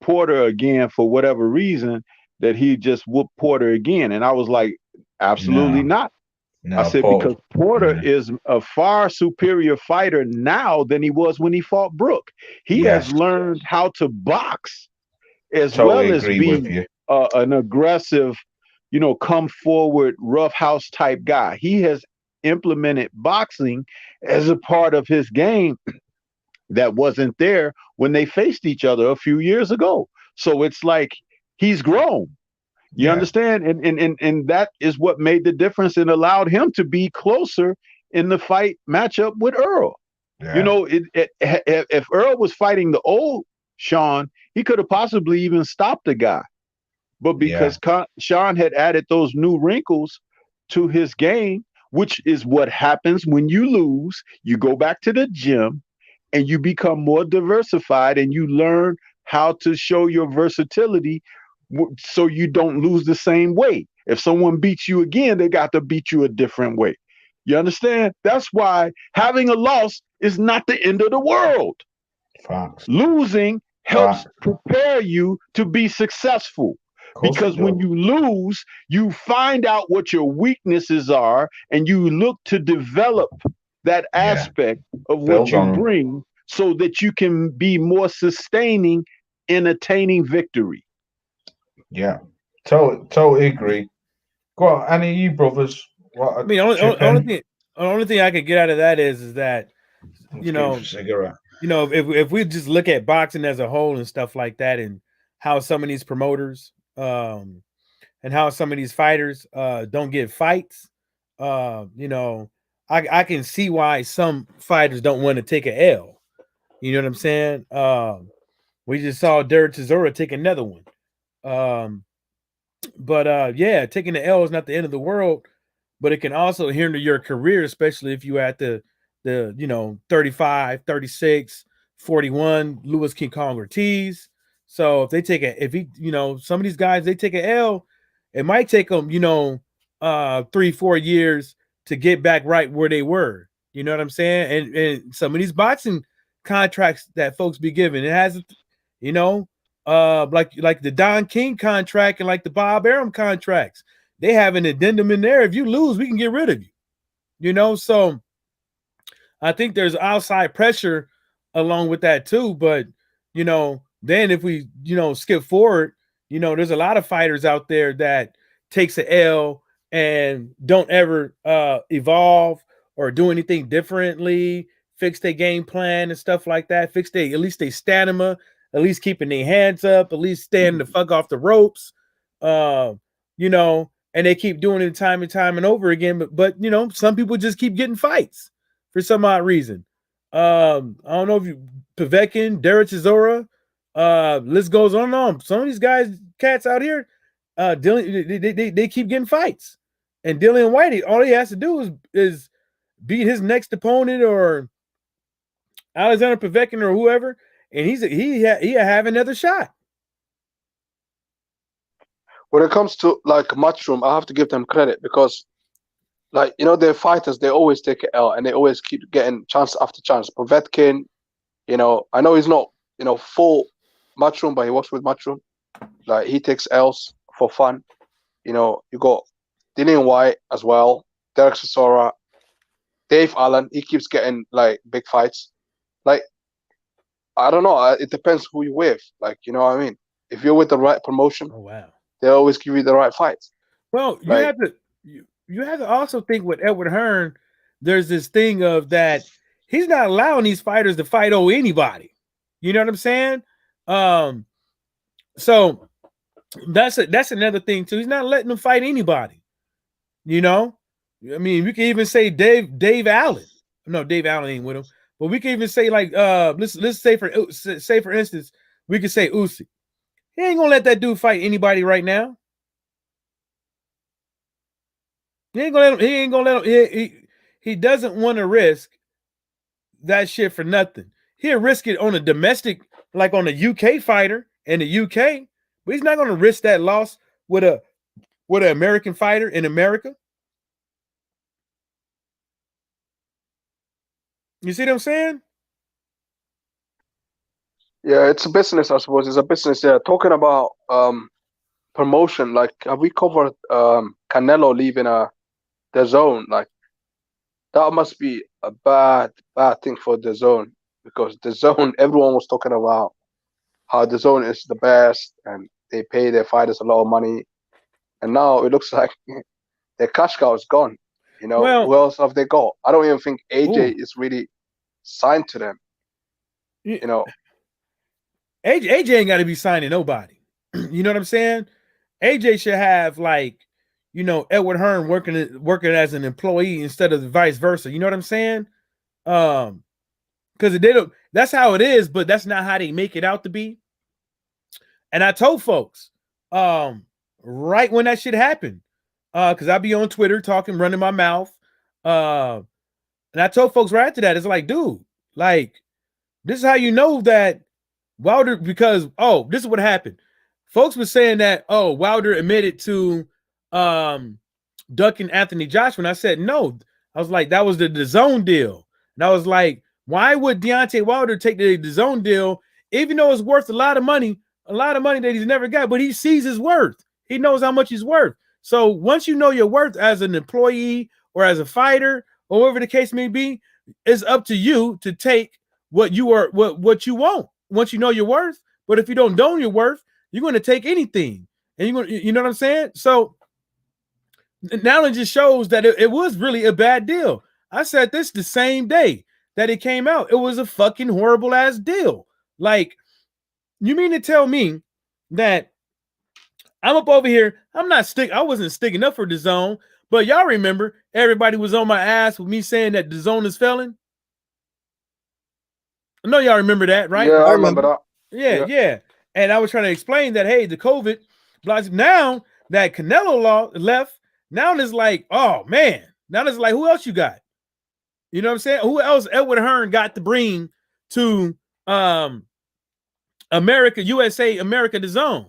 Porter again for whatever reason, that he just whoop Porter again. And I was like, absolutely no, not. I no, said, because Paul, Porter yeah, is a far superior fighter now than he was when he fought Brook. He has yes, learned how to box as Totally well as agree with be you. an aggressive, come forward, roughhouse type guy. He has implemented boxing as a part of his game that wasn't there when they faced each other a few years ago. So it's like he's grown. You Yeah, understand? And that is what made the difference and allowed him to be closer in the fight matchup with Earl. yeah, If Earl was fighting the old Sean, he could have possibly even stopped the guy. But yeah. because Sean had added those new wrinkles to his game, which is what happens when you lose, you go back to the gym and you become more diversified and you learn how to show your versatility so you don't lose the same way. If someone beats you again, they got to beat you a different way. You understand? That's why having a loss is not the end of the world. Facts. Losing helps Facts. prepare you to be successful. Of course it Because when does. you lose, you find out what your weaknesses are and you look to develop that Yeah. aspect of what Build you on them. bring so that you can be more sustaining in attaining victory. Yeah. Totally agree. Go on, any of you brothers I want mean, to only, chip only in? thing, the only thing I could get out of that is that Let's you get him for know, a cigarette. if we just look at boxing as a whole and stuff like that, and how some of these promoters, and how some of these fighters, don't get fights, I can see why some fighters don't want to take an L. You know what I'm saying? We just saw Derek Chisora take another one. Um, but yeah, taking the L is not the end of the world, but it can also hinder your career, especially if you at the 35, 36, 41, Lewis King Kong Ortiz. So if they take if he, some of these guys, they take an L, it might take them, 3-4 years to get back right where they were. You know what I'm saying? And some of these boxing contracts that folks be given, it hasn't, you know, like the Don King contract and like the Bob Arum contracts. They have an addendum in there. If you lose, we can get rid of you. So I think there's outside pressure along with that too. But then if we skip forward, there's a lot of fighters out there that takes a L and don't ever evolve or do anything differently, fix their game plan and stuff like that, fix at least their stamina, at least keeping their hands up, at least staying the fuck off the ropes. And they keep doing it time and time and over again. But some people just keep getting fights for some odd reason. I don't know if you Povetkin, Derek Chisora, list goes on and on. Some of these cats out here, they keep getting fights. And Dillian Whitey, all he has to do is beat his next opponent or Alexander Povetkin or whoever, and he have another shot. When it comes to like Matchroom, I have to give them credit because, like, they're fighters. They always take an L and they always keep getting chance after chance. Povetkin, I know he's not, full Matchroom, but he works with Matchroom. Like, he takes L's for fun. You got Dillian White as well, Derek Chisora, Dave Allen. He keeps getting like big fights. Like, I don't know. It depends who you're with. Like, you know what I mean? If you're with the right promotion, Oh wow. they always give you the right fights. Well, you Like, have to also think with Edward Hearn, there's this thing of that he's not allowing these fighters to fight anybody. You know what I'm saying? So that's another thing too. He's not letting them fight anybody. I mean, we can even say Dave Allen. No, Dave Allen ain't with him. But we can even say like let's say for instance, we could say Usyk. He ain't gonna let that dude fight anybody right now. He ain't gonna let him. He doesn't want to risk that shit for nothing. He'll risk it on a domestic, like on a UK fighter in the UK, but he's not gonna risk that loss with an American fighter in America. You see what I'm saying? yeah, it's a business, I suppose. It's a business. Yeah, talking about promotion. Like, have we covered Canelo leaving the zone? Like, that must be a bad thing for the zone because the zone. Everyone was talking about how the zone is the best and they pay their fighters a lot of money. And now it looks like their cash cow is gone. You know, Well- who else have they got? I don't even think AJ Ooh. is really signed to them. You know, AJ ain't got to be signing nobody. You know what I'm saying? AJ should have like, you know, Edward Hearn working as an employee instead of vice versa. You know what I'm saying? Because they don't. That's how it is, but that's not how they make it out to be. And I told folks, right when that shit happened, because I be on Twitter talking, running my mouth, and I told folks right after that, it's like, dude, like, this is how you know that Wilder, because this is what happened. Folks were saying that Wilder admitted to ducking Anthony Joshua, and I said no. I was like, that was the DAZN deal, and I was like, why would Deontay Wilder take the DAZN deal, even though it's worth a lot of money that he's never got, but he sees his worth. He knows how much he's worth. So once you know your worth as an employee or as a fighter or whatever the case may be, it's up to you to take what you are, what you want once you know your worth. But if you don't know your worth, you're going to take anything, and you know what I'm saying? So now it just shows that it was really a bad deal. I said this the same day that it came out. It was a fucking horrible ass deal. Like, you mean to tell me that I'm up over here? I wasn't sticking up for DAZN, but y'all remember everybody was on my ass with me saying that DAZN is failing. I know y'all remember that, right? Yeah, I remember that. Yeah. And I was trying to explain that, hey, the COVID, now that Canelo law left, now it's like, oh man, now it's like, who else you got? You know what I'm saying? Who else Edward Hearn got to bring to America, USA, America, DAZN?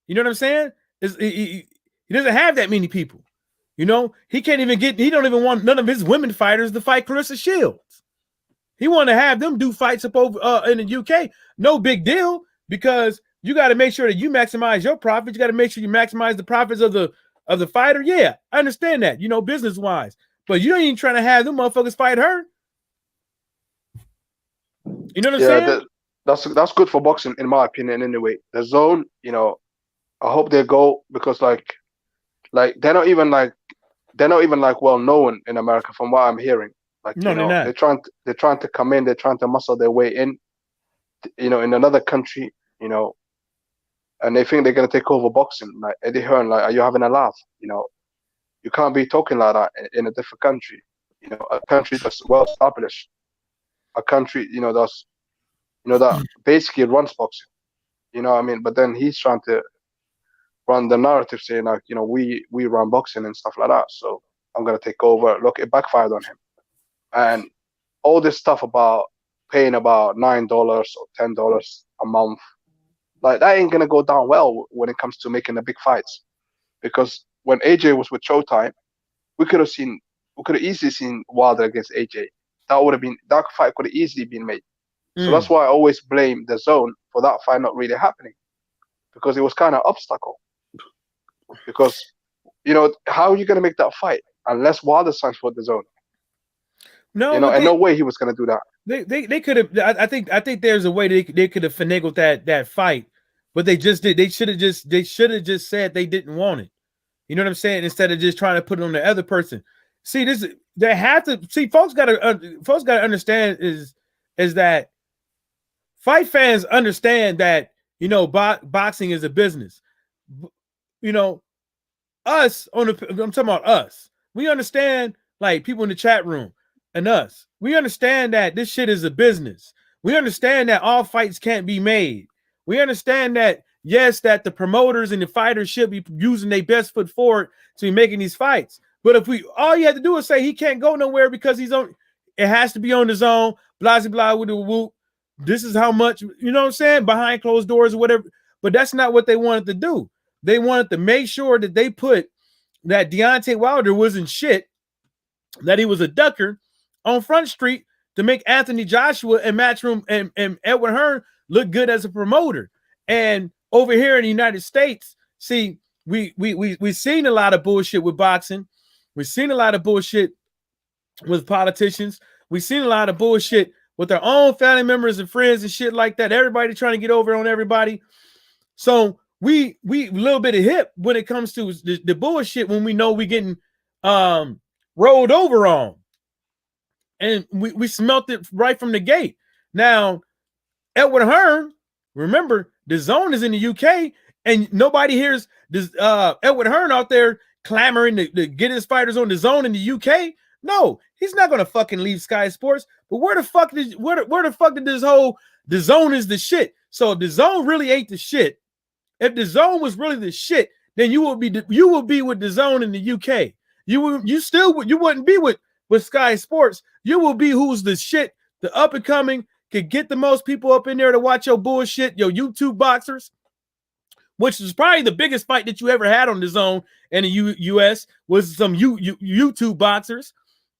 You know what I'm saying? He doesn't have that many people. You know, he don't even want none of his women fighters to fight Clarissa Shields. He want to have them do fights up over in the UK. No big deal, because you got to make sure that you maximize your profits. You got to make sure you maximize the profits of the fighter. Yeah, I understand that, you know, business wise, but you don't even trying to have them motherfuckers fight her. You know what I'm saying? That's good for boxing, in my opinion. Anyway, DAZN, you know, I hope they go, because like they're not even like well known in America from what I'm hearing. Like, no, you know, they're not. They're trying to come in. They're trying to muscle their way in, you know, in another country, you know, and they think they're gonna take over boxing. Like Eddie Hearn, like, are you having a laugh? You know, you can't be talking like that in a different country. You know, a country that's well established, a country, you know, that's, you know, that basically runs boxing. You know what I mean? But then he's trying to run the narrative saying, like, you know, we run boxing and stuff like that. So I'm gonna take over. Look, it backfired on him. And all this stuff about paying about $9 or $10 a month, like, that ain't gonna go down well when it comes to making the big fights. Because when AJ was with Showtime, we could have easily seen Wilder against AJ. That fight could have easily been made. So that's why I always blame DAZN for that fight not really happening, because it was kind of obstacle. Because, you know, how are you gonna make that fight unless Wilder signs for DAZN? No, you know, and no way he was gonna do that. They could have. I think there's a way they could have finagled that fight, but they just did. They should have just said they didn't want it. You know what I'm saying? Instead of just trying to put it on the other person. See, they have to see. Folks got to understand is that fight fans understand that, you know, boxing is a business. You know, I'm talking about us. We understand, like, people in the chat room and us. We understand that this shit is a business. We understand that all fights can't be made. We understand that, yes, that the promoters and the fighters should be using their best foot forward to be making these fights. But if all you have to do is say he can't go nowhere because it has to be on his own, blah, blah, blah, with the whoop. This is how much, you know what I'm saying, behind closed doors or whatever. But that's not what they wanted to do. They wanted to make sure that they put that Deontay Wilder wasn't shit, that he was a ducker on Front Street to make Anthony Joshua and Matchroom and Edward Hearn look good as a promoter. And over here in the United States, see, we've seen a lot of bullshit with boxing. We've seen a lot of bullshit with politicians. We've seen a lot of bullshit with their own family members and friends and shit like that. Everybody trying to get over on everybody. So we a little bit of hip when it comes to the bullshit when we know we getting rolled over on. And we smelt it right from the gate. Now, Edward Hearn, remember, the zone is in the UK, and nobody hears this Edward Hearn out there clamoring to get his fighters on the zone in the UK. No, he's not gonna fucking leave Sky Sports. But where the fuck did this whole the zone is the shit? So if the zone really ain't the shit, if the zone was really the shit, then you will be with the zone in the UK. You wouldn't be with Sky Sports. You will be who's the shit, the up and coming, could get the most people up in there to watch your bullshit, your YouTube boxers, which is probably the biggest fight that you ever had on the zone in the US was some YouTube boxers.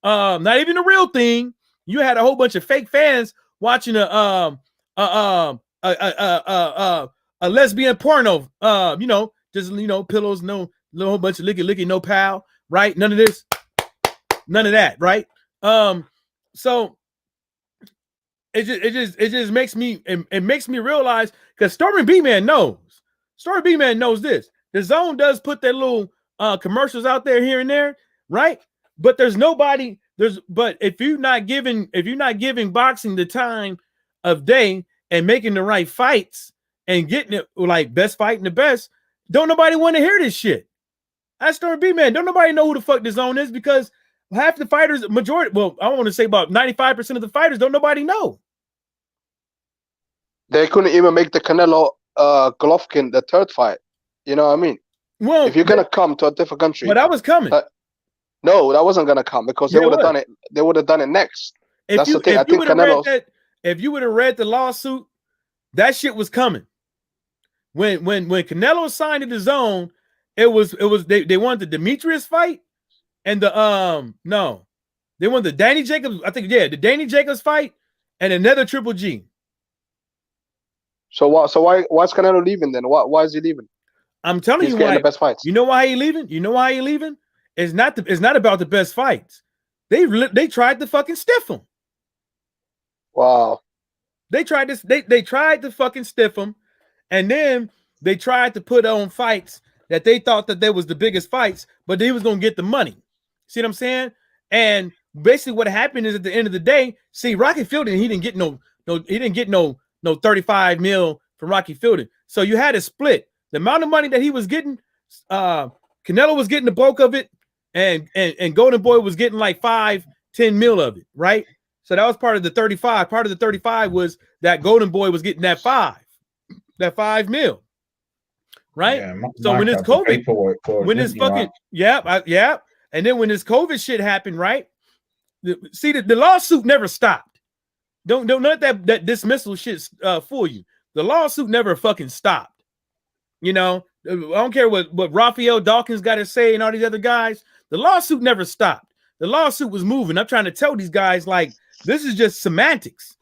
Not even the real thing. You had a whole bunch of fake fans watching a lesbian porno. Just pillows, no whole bunch of licky, no pal, right? None of this, none of that, right? So it just makes me realize, because Stormy B-Man knows. Stormy B-Man knows this. The zone does put their little commercials out there here and there, right? But but if you're not giving boxing the time of day and making the right fights and getting it like best fight and the best, don't nobody want to hear this shit. That's Stormy B-Man. Don't nobody know who the fuck the zone is, because half the fighters, majority, well, I want to say about 95% of the fighters don't nobody know. They couldn't even make the Canelo Golovkin the third fight. You know what I mean? Well, if you're gonna come to a different country, but I was coming. No, that wasn't gonna come, because they would have done it. They would have done it next. That's the thing. I think Canelo. If you would have read the lawsuit, that shit was coming. When Canelo signed to the zone, it was they wanted the Demetrius fight and the they wanted the Danny Jacobs. I think the Danny Jacobs fight and another Triple G. So why's Canelo leaving then? Why is he leaving? I'm telling you why. The best fights. You know why he leaving? It's not about the best fights. They tried to fucking stiff him. Wow. They tried to fucking stiff him, and then they tried to put on fights that they thought that they was the biggest fights, but they was gonna get the money. See what I'm saying? And basically what happened is, at the end of the day, see, Rocky Fielding, he didn't get no 35 mil from Rocky Fielding. So you had a split. The amount of money that he was getting, Canelo was getting the bulk of it, and Golden Boy was getting like 5-10 mil of it, right? So that was part of the 35. Part of the 35 was that Golden Boy was getting that 5 mil, right? Yeah, so when this COVID, when this fucking and then when this COVID shit happened, right? The lawsuit never stopped. Don't let that dismissal shit fool you. The lawsuit never fucking stopped. You know, I don't care what Raphael Dawkins got to say and all these other guys. The lawsuit never stopped. The lawsuit was moving. I'm trying to tell these guys, like, this is just semantics.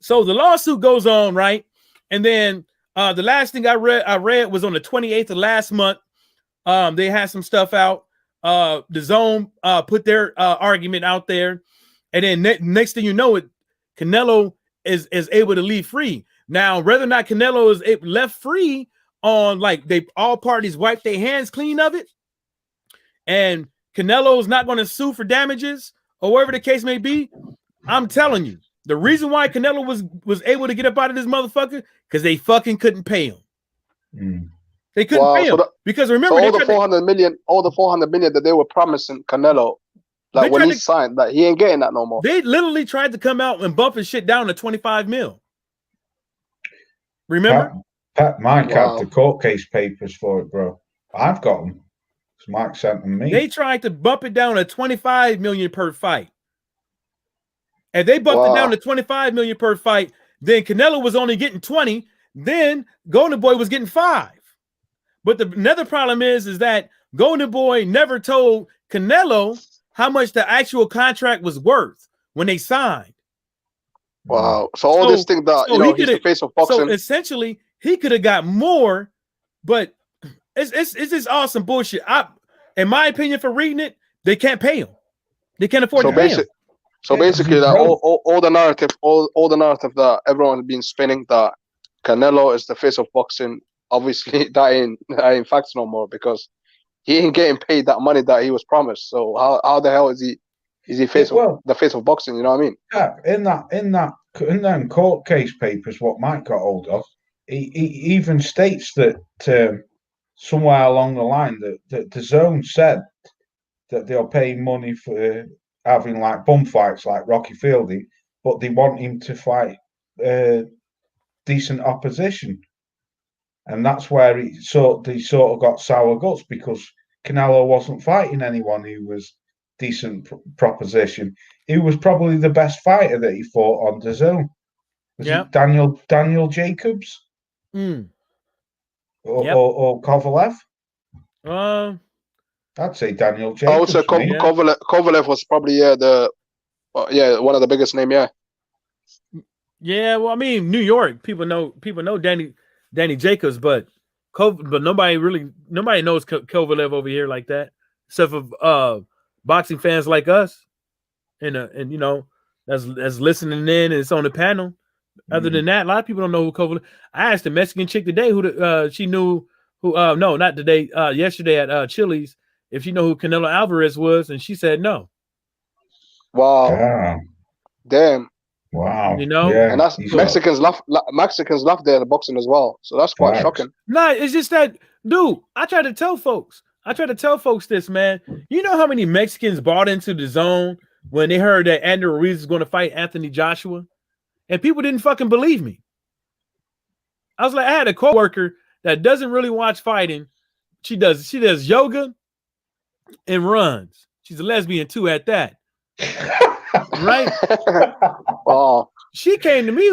So the lawsuit goes on, right? And then the last thing I read was on the 28th of last month. They had some stuff out. The zone put their argument out there. And then next thing you know, Canelo is able to leave free. Now, whether or not Canelo is left free on, like, all parties wipe their hands clean of it, and Canelo's not going to sue for damages or whatever the case may be, I'm telling you, the reason why Canelo was able to get up out of this motherfucker, because they fucking couldn't pay him. They couldn't pay him because remember, all the 400 million that they were promising Canelo, like when he signed, that he ain't getting that no more. They literally tried to come out and bump his shit down to 25 mil. Remember? Mike had the court case papers for it, bro. I've got them. Mike sent them me. They tried to bump it down to 25 million per fight. And they bumped it down to 25 million per fight. Then Canelo was only getting 20. Then Golden Boy was getting 5. But another problem is that Golden Boy never told Canelo how much the actual contract was worth when they signed. Wow. So this thing that he's the face of boxing. So essentially, he could have got more, but it's just awesome bullshit. In my opinion, for reading it, they can't pay him. They can't afford to pay him. So basically, that all the narrative, all the narrative that everyone's been spinning, that Canelo is the face of boxing. Obviously, that ain't facts no more, because he ain't getting paid that money that he was promised. So how the hell is he the face of boxing? You know what I mean? Yeah, in them court case papers, what Mike got hold of, he even states that somewhere along the line that the Zone said that they'll pay money for having like bum fights like Rocky Fielding, but they want him to fight decent opposition, and that's where they sort of got sour guts, because Canelo wasn't fighting anyone who was decent proposition. He was probably the best fighter that he fought on the Zone. Was it Daniel Jacobs? Or Kovalev? I'd say Daniel Jacobs. I would say Kovalev was probably one of the biggest name. Yeah, well, I mean, New York people know Danny Jacobs, but nobody knows Kovalev over here like that, except for boxing fans like us, and you know, that's listening in and it's on the panel. Other than that, a lot of people don't know who Kovalev. I asked a Mexican chick today who she knew who. No, not today. Yesterday at Chili's, if she know who Canelo Alvarez was, and she said no. Wow. Damn. Wow. You know, and that's Mexicans love their boxing as well. So that's quite shocking. No, it's just that, dude. I try to tell folks this, man. You know how many Mexicans bought into the Zone when they heard that Andrew Ruiz was going to fight Anthony Joshua, and people didn't fucking believe me. I was like, I had a coworker that doesn't really watch fighting. She does yoga and runs. She's a lesbian too at that. Right? Oh. She came to me,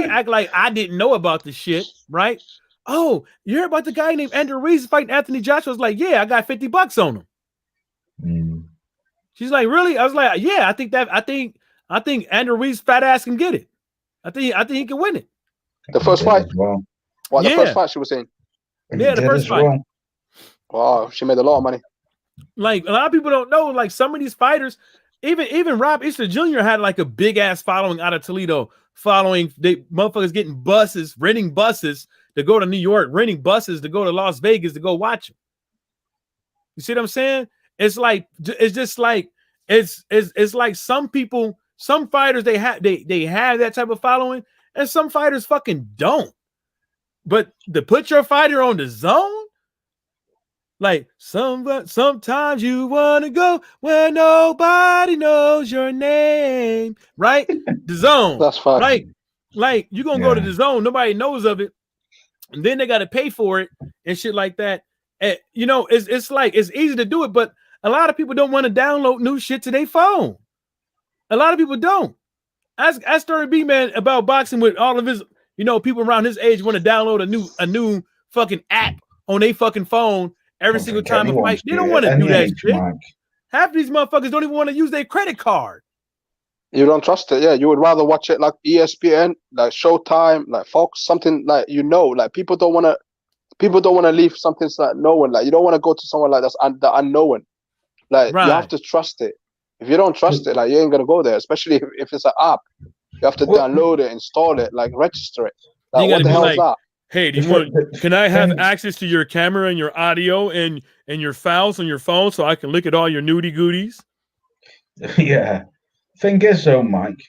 act like I didn't know about the shit, right? Oh, you heard about the guy named Andrew Ruiz fighting Anthony Joshua? I was like, yeah, I got $50 on him. She's like, really? I was like, yeah, I think Andrew Ruiz fat ass can get it. I think he can win it. The first fight. The first fight she was saying. Yeah, the first fight. Wow, she made a lot of money. Like, a lot of people don't know, like, some of these fighters, even Rob Easter Jr. had like a big ass following out of Toledo, they motherfuckers getting buses, renting buses to go to New York, renting buses to go to Las Vegas to go watch him. You see what I'm saying? It's like, it's like some people, some fighters, they have that type of following, and some fighters fucking don't. But to put your fighter on the Zone, like sometimes you want to go where nobody knows your name, right? The Zone. That's fine. Right? Like, you're going to go to the Zone, nobody knows of it, and then they got to pay for it and shit like that. And, you know, it's like, it's easy to do it, but a lot of people don't want to download new shit to their phone. A lot of people don't. Ask Story B, man, about boxing with all of his, you know, people around his age want to download a new fucking app on their fucking phone every single time a fight. They don't want to do that shit. Mike. Half of these motherfuckers don't even want to use their credit card. You don't trust it, yeah. You would rather watch it like ESPN, like Showtime, like Fox, something like, you know, like people don't want to leave something like known. Like, you don't want to go to someone like that's the unknown. Like, you have to trust it. If you don't trust it, like, you ain't gonna go there. Especially if it's an app, you have to download it, install it, like register it. Like, what the hell is that? Hey, can I have access to your camera and your audio and your files on your phone so I can look at all your nudie goodies? Yeah. Thing is, though, Mike,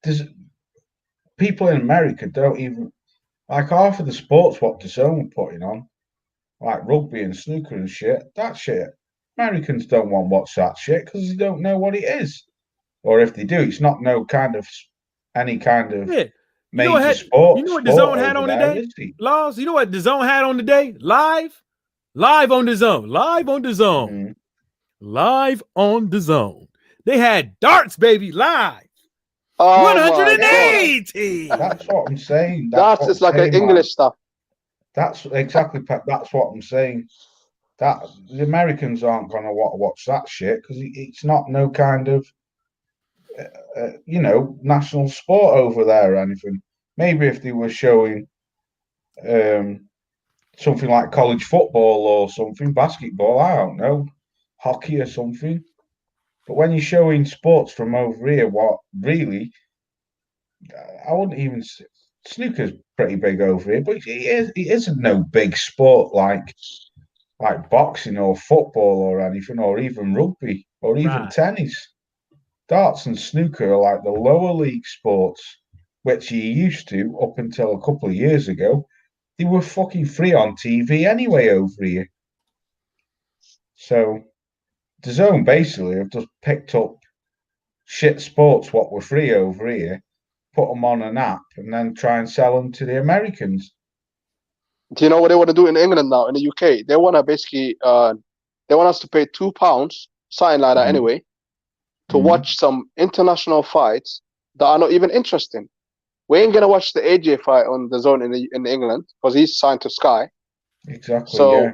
there's people in America don't even like half of the sports what the Zone putting on, like rugby and snooker and shit. That shit, Americans don't want to watch that shit because they don't know what it is, or if they do, it's not any kind of major sport. You know what the Zone had on today? Laws. You know what the Zone had on today? Live on the Zone. Live on the Zone. Live on the Zone. They had darts, baby, live. 180. That's what I'm saying. That's just like an English stuff. That's exactly. That's what I'm saying. That the Americans aren't going to watch that shit because it's not no kind of, you know, national sport over there or anything. Maybe if they were showing something like college football or something, basketball, I don't know, hockey or something. But when you're showing sports from over here, what really, I wouldn't even. Snooker's pretty big over here, but it isn't no big sport like boxing or football or anything, or even rugby or even tennis. Darts and snooker are like the lower league sports, which you used to up until a couple of years ago. They were fucking free on TV anyway over here. So the zone basically have just picked up shit sports what were free over here, put them on an app, and then try and sell them to the Americans. Do you know what they want to do in England now? In the UK, they want to basically, they want us to pay £2, something like that, anyway, to watch some international fights that are not even interesting. We ain't gonna watch the AJ fight on the zone in England because he's signed to Sky. Exactly. So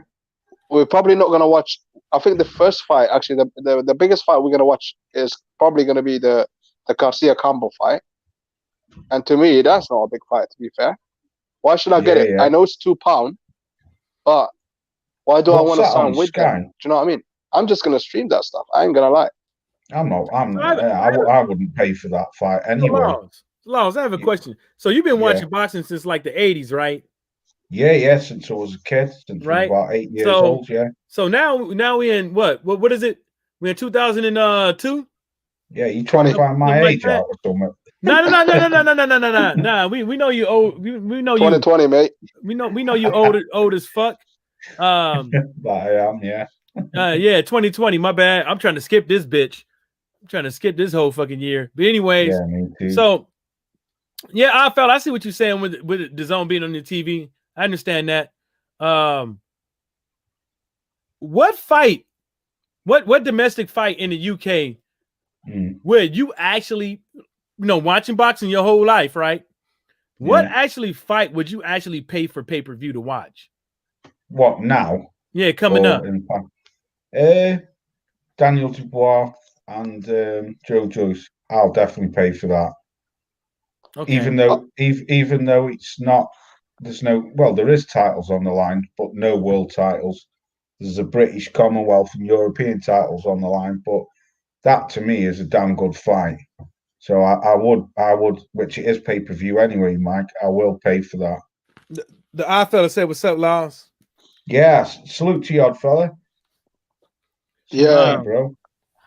we're probably not gonna watch. I think the first fight, actually, the biggest fight we're gonna watch is probably gonna be the Garcia Campbell fight. And to me, that's not a big fight, to be fair. Why should I get it? I know it's £2, but why do I want to sign with them? Do you know what I mean? I'm just gonna stream that stuff. I ain't gonna lie. I wouldn't pay for that fight anyway. Laws, I have a question. So you've been watching boxing since like the 80s, right? Yeah, since I was a kid, since I was about 8 years old, yeah. So now we in what is it? We're in 2002? Yeah, you trying to find my age out or something? No. Nah, we know you old. We know 2020, mate. We know you old as fuck. But I am, yeah. Yeah, 2020. My bad. I'm trying to skip this bitch. I'm trying to skip this whole fucking year. But anyways, yeah, me too. So yeah, I see what you're saying with the zone being on the TV. I understand that. What fight? What domestic fight in the UK where you actually, watching boxing your whole life, right? What actually fight would you actually pay for pay-per-view to watch? What now? Yeah, coming up. Daniel Dubois and Joe Joyce. I'll definitely pay for that. Okay. Even though it's not, there is titles on the line, but no world titles. There's a British, Commonwealth, and European titles on the line, but that to me is a damn good fight. So I would, which it is pay-per-view anyway, Mike. I will pay for that. The odd fella said, "What's up, Laws?" Yes, salute to you, odd fella. Yeah, bro.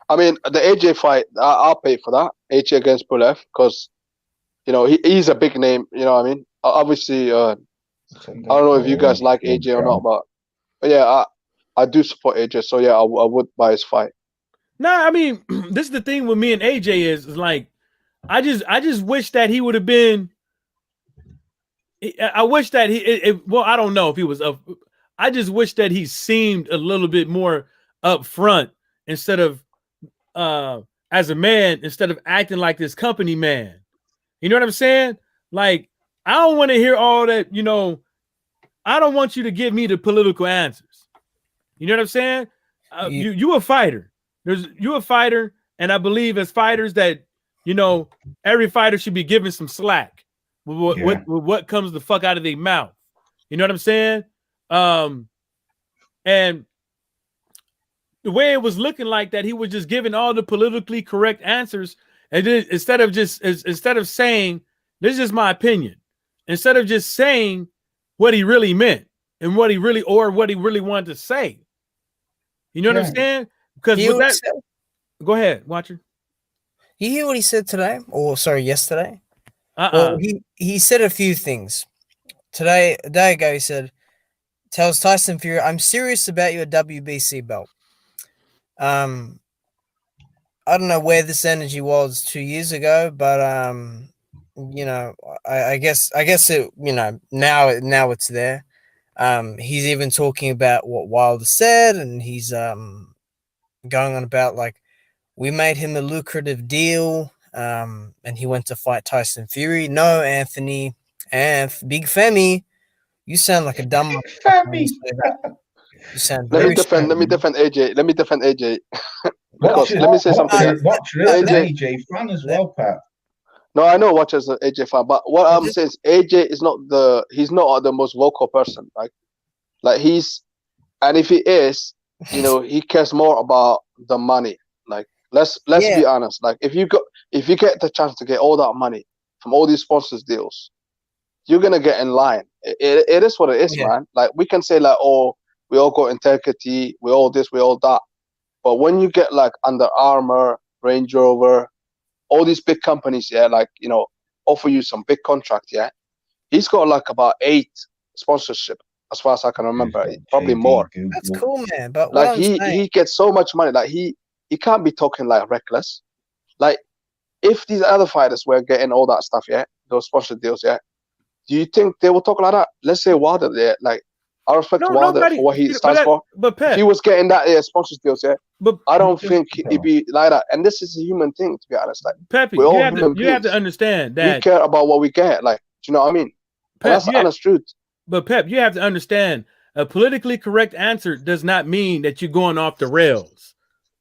I mean, the AJ fight, I'll pay for that. AJ against Pulev, because he's a big name. You know what I mean? Obviously, I don't know if you guys like AJ or not, but yeah, I do support AJ. So yeah, I would buy his fight. Nah, I mean, this is the thing with me and AJ is like, I just wish that he would have been. I wish that well, I don't know if he was up. I just wish that he seemed a little bit more upfront instead of as a man, instead of acting like this company man. You know what I'm saying? Like, I don't want to hear all that, I don't want you to give me the political answers. You know what I'm saying? You a fighter. You a fighter, and I believe as fighters that, every fighter should be given some slack with what comes the fuck out of their mouth. You know what I'm saying? And the way it was looking like that, he was just giving all the politically correct answers, and then instead of saying, "This is just my opinion," instead of just saying what he really meant and what he really wanted to say. You know what I'm saying? Because with that, go ahead, Watcher. You hear what he said today? Or sorry, yesterday? Well, he said a few things. A day ago, he said, tells Tyson Fury, "I'm serious about your WBC belt." I don't know where this energy was 2 years ago, but I guess it, now it's there. He's even talking about what Wilder said, and he's going on about like, we made him a lucrative deal, and he went to fight Tyson Fury. No, Anthony, Big Femi, you sound like a dumb Femi. You sound let me defend AJ. Let me defend AJ. Because let me say something. Watcher is an AJ fan as well, Pat. No, I know Watcher's an AJ fan, but what I'm saying is AJ is he's not the most vocal person, right? Like and if he is, he cares more about the money. Like, Let's be honest. Like if you get the chance to get all that money from all these sponsors deals, you're gonna get in line. It is what it is, man. Like we can say like, oh, we all got integrity, we all this, we all that. But when you get like Under Armour, Range Rover, all these big companies, like, you know, offer you some big contract, he's got like about 8 sponsorship as far as I can remember, probably more. That's cool, man. But like he gets so much money, like he can't be talking like reckless. Like if these other fighters were getting all that stuff, those sponsor deals, do you think they will talk like that? Let's say Wilder, like I respect Wilder for what he stands for. But Pep, if he was getting that sponsor deals, but I don't think he'd be like that. And this is a human thing, to be honest. Like Pepe, we're all you have to understand that we care about what we get. Like, do you know what I mean? Pep, that's the honest truth. But Pep, you have to understand, a politically correct answer does not mean that you're going off the rails.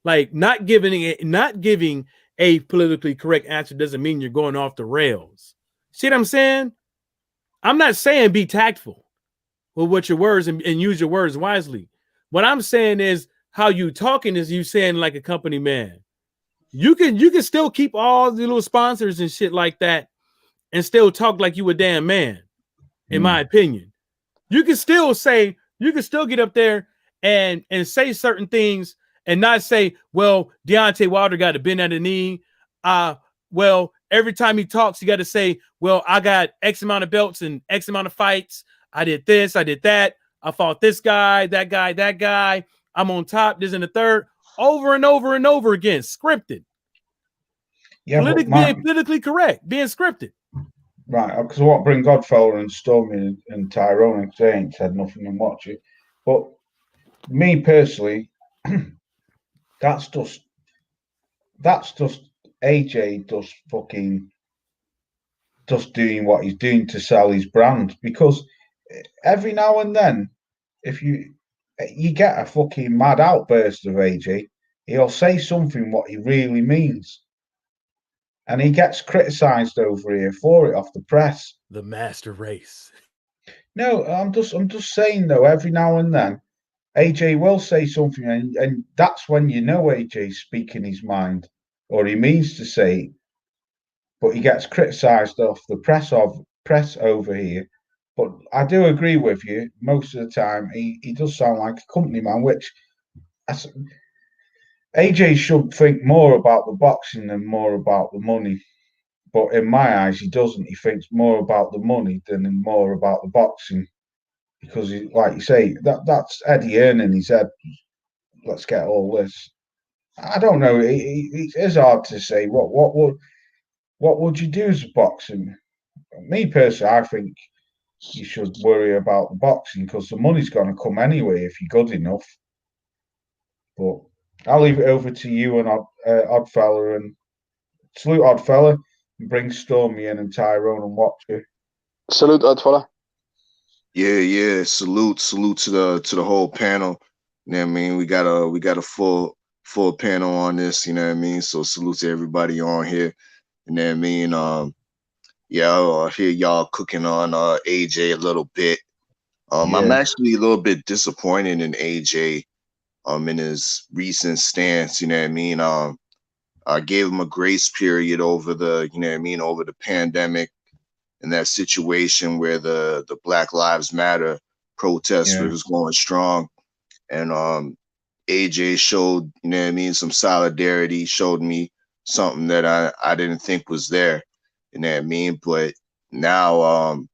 Like not giving a politically correct answer doesn't mean you're going off the rails. See what I'm saying? I'm not saying be tactful with what your words and use your words wisely. What I'm saying is how you talking is you saying like a company man. You can still keep all the little sponsors and shit like that and still talk like you a damn man, in my opinion. You can still get up there and say certain things and not say, well, Deontay Wilder got to bend at the knee. Well, every time he talks, you got to say, well, I got X amount of belts and X amount of fights. I did this, I did that. I fought this guy, that guy, that guy. I'm on top, this and the third, over and over and over again, scripted. Yeah, being politically correct, being scripted. Right, because what bring Godfellow and Stormy and Tyrone, because they ain't said nothing and watch it. But me personally, that's just AJ just doing what he's doing to sell his brand. Because every now and then, if you get a fucking mad outburst of AJ, he'll say something what he really means. And he gets criticised over here for it off the press. The master race. No, I'm just saying though, every now and then, AJ will say something, and that's when you know AJ's speaking his mind, or he means to say it, but he gets criticised off the press over here. But I do agree with you. Most of the time, he does sound like a company man, which AJ should think more about the boxing than more about the money. But in my eyes, he doesn't. He thinks more about the money than more about the boxing. Because, like you say, that's Eddie earning his head. Let's get all this. I don't know. It is hard to say. What would you do as a boxing? Me personally, I think you should worry about the boxing because the money's going to come anyway if you're good enough. But I'll leave it over to you and Oddfella, and salute Oddfella and bring Stormy in and Tyrone and watch it. Salute Oddfella. Yeah. Salute to the whole panel. You know what I mean? We got a full panel on this, you know what I mean? So salute to everybody on here. You know what I mean? I hear y'all cooking on AJ a little bit. I'm actually a little bit disappointed in AJ in his recent stance, you know what I mean? I gave him a grace period over the, you know what I mean, over the pandemic and that situation where the Black Lives Matter protest was going strong. And AJ showed, you know what I mean, some solidarity, showed me something that I didn't think was there, you know what I mean? But now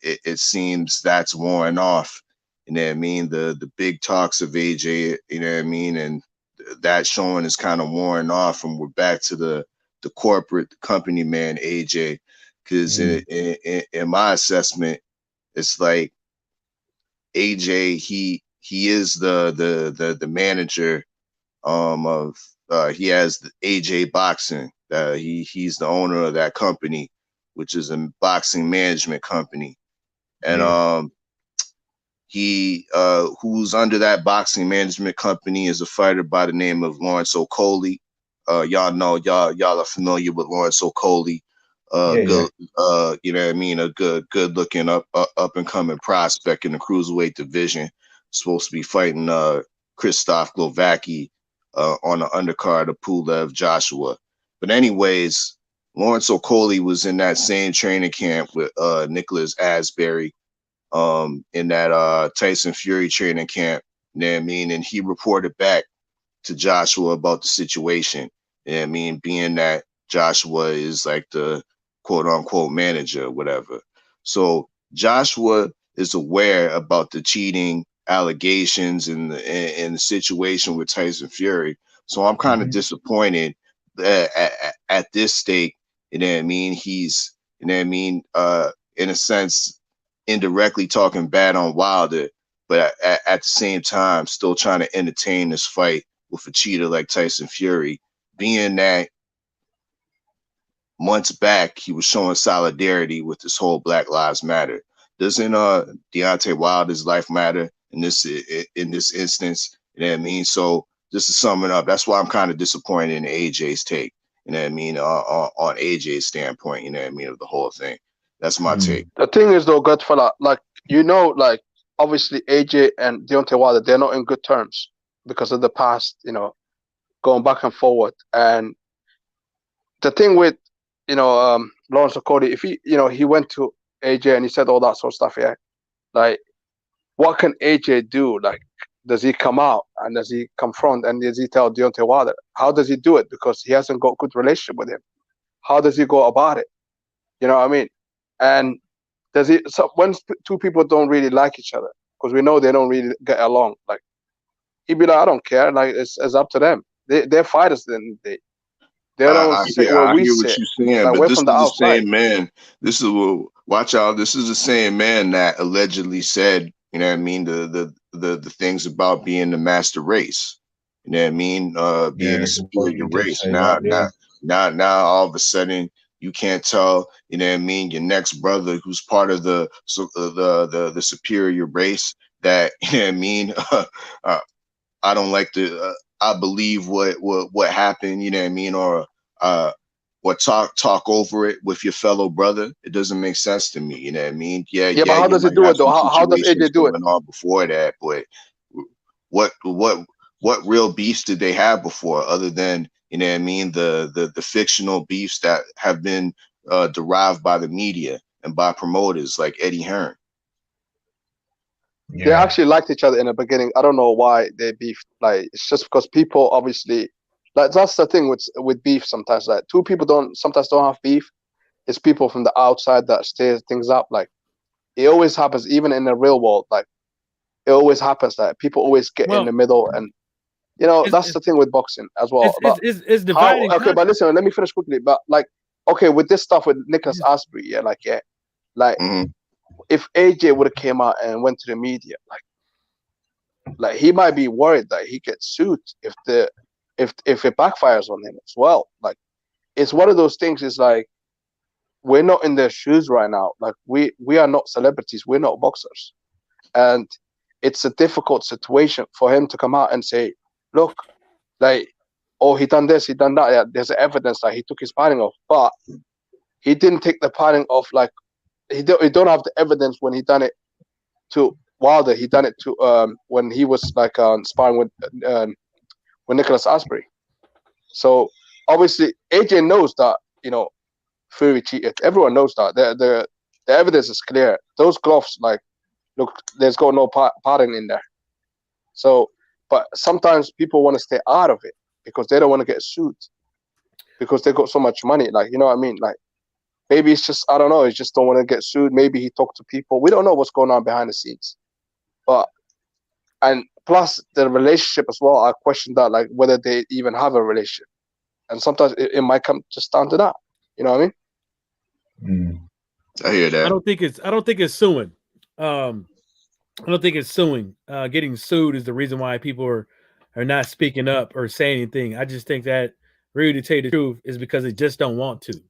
it seems that's worn off, you know what I mean? The big talks of AJ, you know what I mean? And that showing is kind of worn off, and we're back to the corporate company man AJ. Because in my assessment, it's like AJ, he is the manager of he has the AJ Boxing. He's the owner of that company, which is a boxing management company. And he who's under that boxing management company is a fighter by the name of Lawrence Okolie. Y'all know, y'all are familiar with Lawrence Okolie. Good, you know what I mean? A good looking up and coming prospect in the cruiserweight division. Supposed to be fighting Krzysztof Glowacki on the undercard of Pulev Joshua. But anyways, Lawrence Okolie was in that same training camp with Nicholas Asbury in that Tyson Fury training camp. You know what I mean? And he reported back to Joshua about the situation. You know what I mean? Being that Joshua is like the quote unquote manager or whatever. So Joshua is aware about the cheating allegations and the situation with Tyson Fury. So I'm kind of disappointed that at this stake, you know what I mean? He's, you know what I mean? In a sense, indirectly talking bad on Wilder, but at the same time, still trying to entertain this fight with a cheater like Tyson Fury, being that months back he was showing solidarity with this whole Black Lives Matter. Doesn't Deontay Wilder's life matter in this instance? You know what I mean? So just to sum it up, that's why I'm kind of disappointed in AJ's take. You know what I mean? On AJ's standpoint, you know what I mean, of the whole thing. That's my take. The thing is, though, Godfella, like, you know, like, obviously AJ and Deontay Wilder, they're not in good terms because of the past, you know, going back and forward. And the thing with, you know, Lawrence Okolie, if he, you know, he went to AJ and he said all that sort of stuff, yeah, like, what can AJ do? Like, does he come out and does he confront and does he tell Deontay Wilder? How does he do it? Because he hasn't got a good relationship with him. How does he go about it? You know what I mean? And does he? So when two people don't really like each other, because we know they don't really get along, like, he'd be like, I don't care. Like, it's up to them. They're fighters. Then they don't sit where we sit. What you're saying, like, but we're this from is the the outside. same man. This is watch out. This is the same man that allegedly said, you know what I mean, the things about being the master race. You know what I mean? Being a superior race. Now all of a sudden you can't tell, you know what I mean, your next brother who's part of the superior race that, you know what I mean, I don't like to I believe what happened, you know what I mean, or talk over it with your fellow brother. It doesn't make sense to me, you know what I mean? Yeah, but how does it do it though? How does AJ do it? On before that, but what real beefs did they have before, other than, you know what I mean, the fictional beefs that have been derived by the media and by promoters like Eddie Hearn? They actually liked each other in the beginning. I don't know why they beefed. Like, it's just because people obviously, like, that's the thing with beef sometimes. Like, two people sometimes don't have beef. It's people from the outside that stirs things up. Like, it always happens, even in the real world. Like, it always happens that people always get in the middle, and you know that's the thing with boxing as well. It's dividing. Okay, but listen, let me finish quickly. But like, okay, with this stuff with Nicholas Asbury, if AJ would have came out and went to the media, like he might be worried that he gets sued if it backfires on him as well. Like, it's one of those things. Is like, we're not in their shoes right now. Like, we are not celebrities. We're not boxers, and it's a difficult situation for him to come out and say, look, like, oh, he done this, he done that. Yeah, there's evidence that he took his padding off, but he didn't take the padding off. Like, he don't have the evidence when he done it to Wilder. He done it to when he was like sparring with Nicholas Asbury. So obviously AJ knows that, you know, Fury cheated. Everyone knows that. The evidence is clear. Those gloves, like, look, there's got no padding in there. So, but sometimes people want to stay out of it because they don't want to get sued because they got so much money. Like, you know what I mean? Like, maybe it's just, I don't know, he just don't want to get sued. Maybe he talked to people. We don't know what's going on behind the scenes. But, and plus the relationship as well, I question that, like, whether they even have a relationship. And sometimes it might come just down to that. You know what I mean? I hear that. I don't think it's suing. I don't think it's suing. Getting sued is the reason why people are not speaking up or saying anything. I just think that, really, to tell you the truth, is because they just don't want to.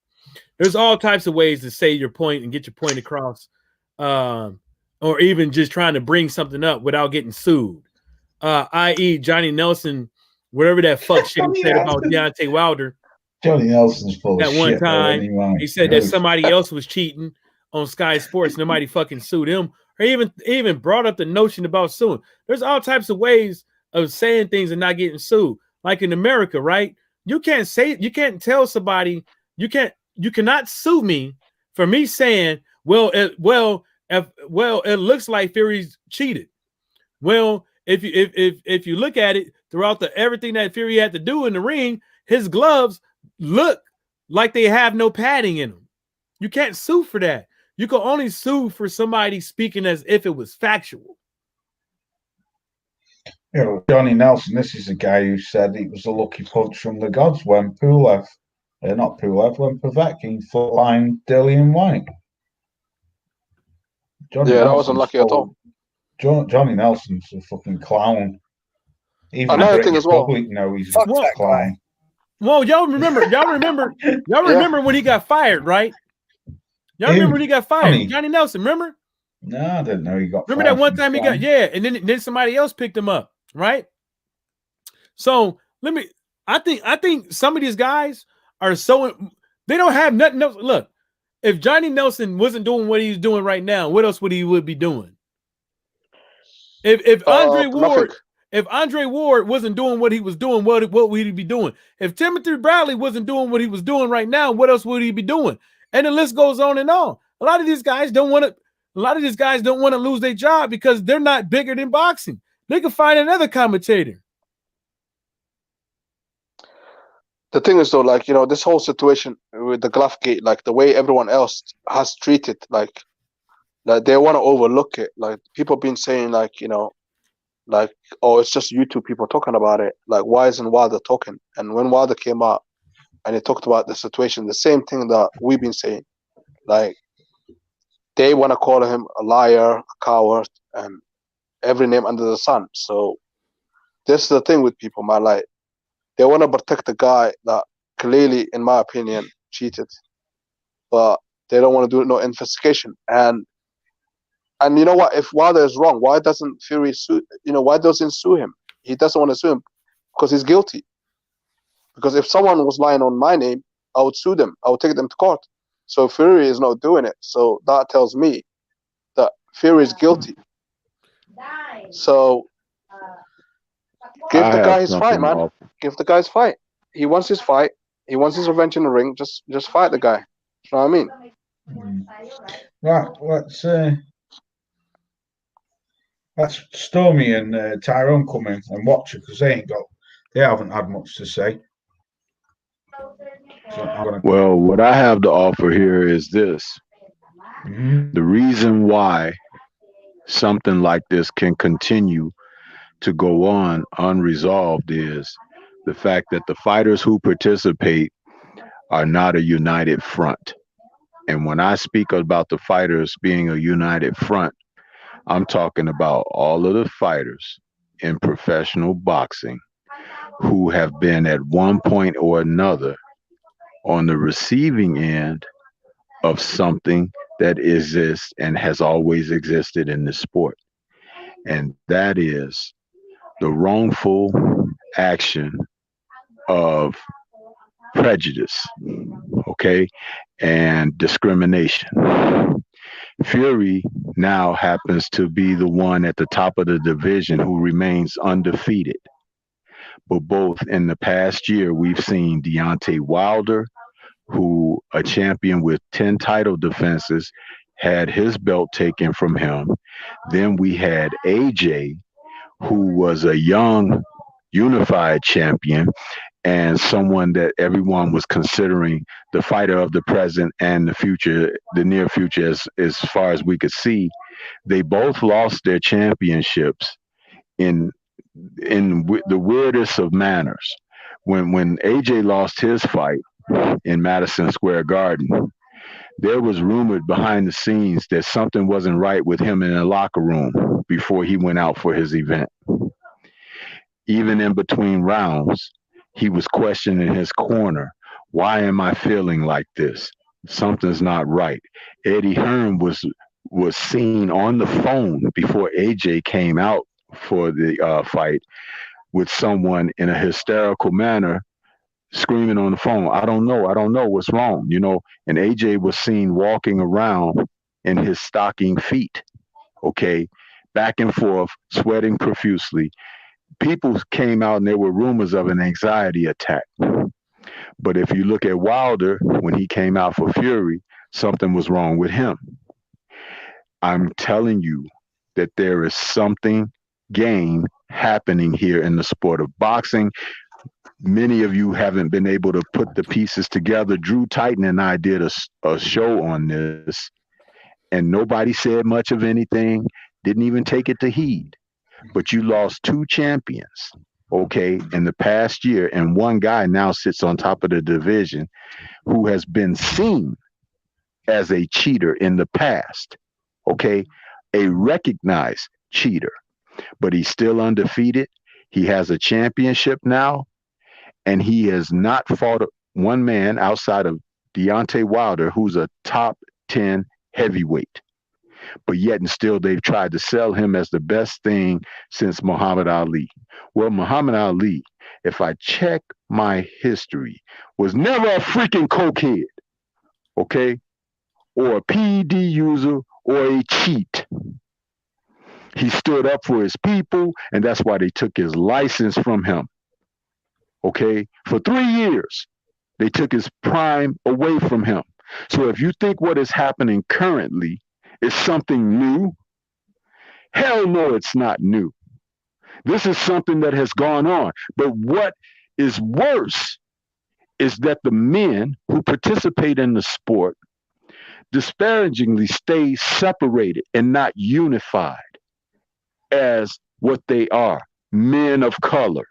There's all types of ways to say your point and get your point across, or even just trying to bring something up without getting sued. I.e., Johnny Nelson, whatever that fuck shit he said about Deontay Wilder. Johnny Nelson's full of shit. That one time, anyway. He said that somebody else was cheating on Sky Sports. Nobody fucking sued him, or even brought up the notion about suing. There's all types of ways of saying things and not getting sued. like in America, right? You can't tell somebody, you cannot sue me for me saying, it looks like Fury's cheated. Well, if you look at it throughout everything that Fury had to do in the ring, his gloves look like they have no padding in them. You can't sue for that. You can only sue for somebody speaking as if it was factual. You know, Johnny Nelson, this is the guy who said it was a lucky punch from the gods when when Povetkin flatlined Dillian White. That wasn't lucky at all. Johnny Nelson's a fucking clown. Even another the thing as well. Public know he's a clown. Well, y'all remember when he got fired, right? Y'all remember when he got fired? Johnny Nelson, remember? No, I didn't know he got fired. Remember that one time he got, and then somebody else picked him up, right? So I think some of these guys are they don't have nothing else. Look, if Johnny Nelson wasn't doing what he's doing right now, what else would he be doing? If Andre Ward wasn't doing what he was doing, what would he be doing? If Timothy Bradley wasn't doing what he was doing right now, what else would he be doing? And the list goes on and on. A lot of these guys don't want to lose their job because they're not bigger than boxing. They can find another commentator. The thing is, though, like, this whole situation with the glove gate, like the way everyone else has treated, like they want to overlook it. Like people been saying, like, like, oh, it's just YouTube people talking about it. Like, why isn't Wilder talking? And when Wilder came out and he talked about the situation, the same thing that we've been saying, like, they want to call him a liar, a coward, and every name under the sun. So this is the thing with people, man. Like, they want to protect the guy that clearly, in my opinion, cheated, but they don't want to do no investigation. And you know what? If Wilder is wrong, why doesn't Fury sue? Why doesn't sue him? He doesn't want to sue him because he's guilty. Because if someone was lying on my name, I would sue them. I would take them to court. So Fury is not doing it. So that tells me that Fury is guilty. So give the guy his fight, man. Give the guy his fight. He wants his fight. He wants his revenge in the ring. Just fight the guy. You know what I mean? Right. Let's Stormy and Tyrone come in and watch it because they haven't had much to say. Well, what I have to offer here is this. Mm-hmm. The reason why something like this can continue to go on unresolved is the fact that the fighters who participate are not a united front. And when I speak about the fighters being a united front, I'm talking about all of the fighters in professional boxing who have been at one point or another on the receiving end of something that exists and has always existed in the sport. And that is the wrongful action of prejudice, okay, and discrimination. Fury now happens to be the one at the top of the division who remains undefeated. But both in the past year, we've seen Deontay Wilder, who a champion with 10 title defenses, had his belt taken from him. Then we had AJ, who was a young unified champion and someone that everyone was considering the fighter of the present and the future, the near future, as far as we could see. They both lost their championships in the weirdest of manners. When AJ lost his fight in Madison Square Garden, there was rumored behind the scenes that something wasn't right with him in the locker room before he went out for his event. Even in between rounds, he was questioning his corner. Why am I feeling like this? Something's not right. Eddie Hearn was seen on the phone before AJ came out for the fight with someone in a hysterical manner screaming on the phone, I don't know what's wrong, and AJ was seen walking around in his stocking feet, okay, back and forth, sweating profusely. people came out and there were rumors of an anxiety attack. But if you look at Wilder, when he came out for Fury, something was wrong with him. I'm telling you that there is something game happening here in the sport of boxing. Many of you haven't been able to put the pieces together. Drew Titan and I did a show on this, and nobody said much of anything, didn't even take it to heed. But you lost 2 champions, okay, in the past year, and one guy now sits on top of the division who has been seen as a cheater in the past, okay, a recognized cheater, but he's still undefeated. He has a championship now, and he has not fought one man outside of Deontay Wilder, who's a top 10 heavyweight. But yet and still they've tried to sell him as the best thing since Muhammad Ali. Well, Muhammad Ali, if I check my history, was never a freaking cokehead, okay? Or a PED user or a cheat. He stood up for his people, and that's why they took his license from him, okay? For 3 years, they took his prime away from him. So if you think what is happening currently is something new, hell no, it's not new. This is something that has gone on. But what is worse is that the men who participate in the sport disparagingly stay separated and not unified as what they are, men of color.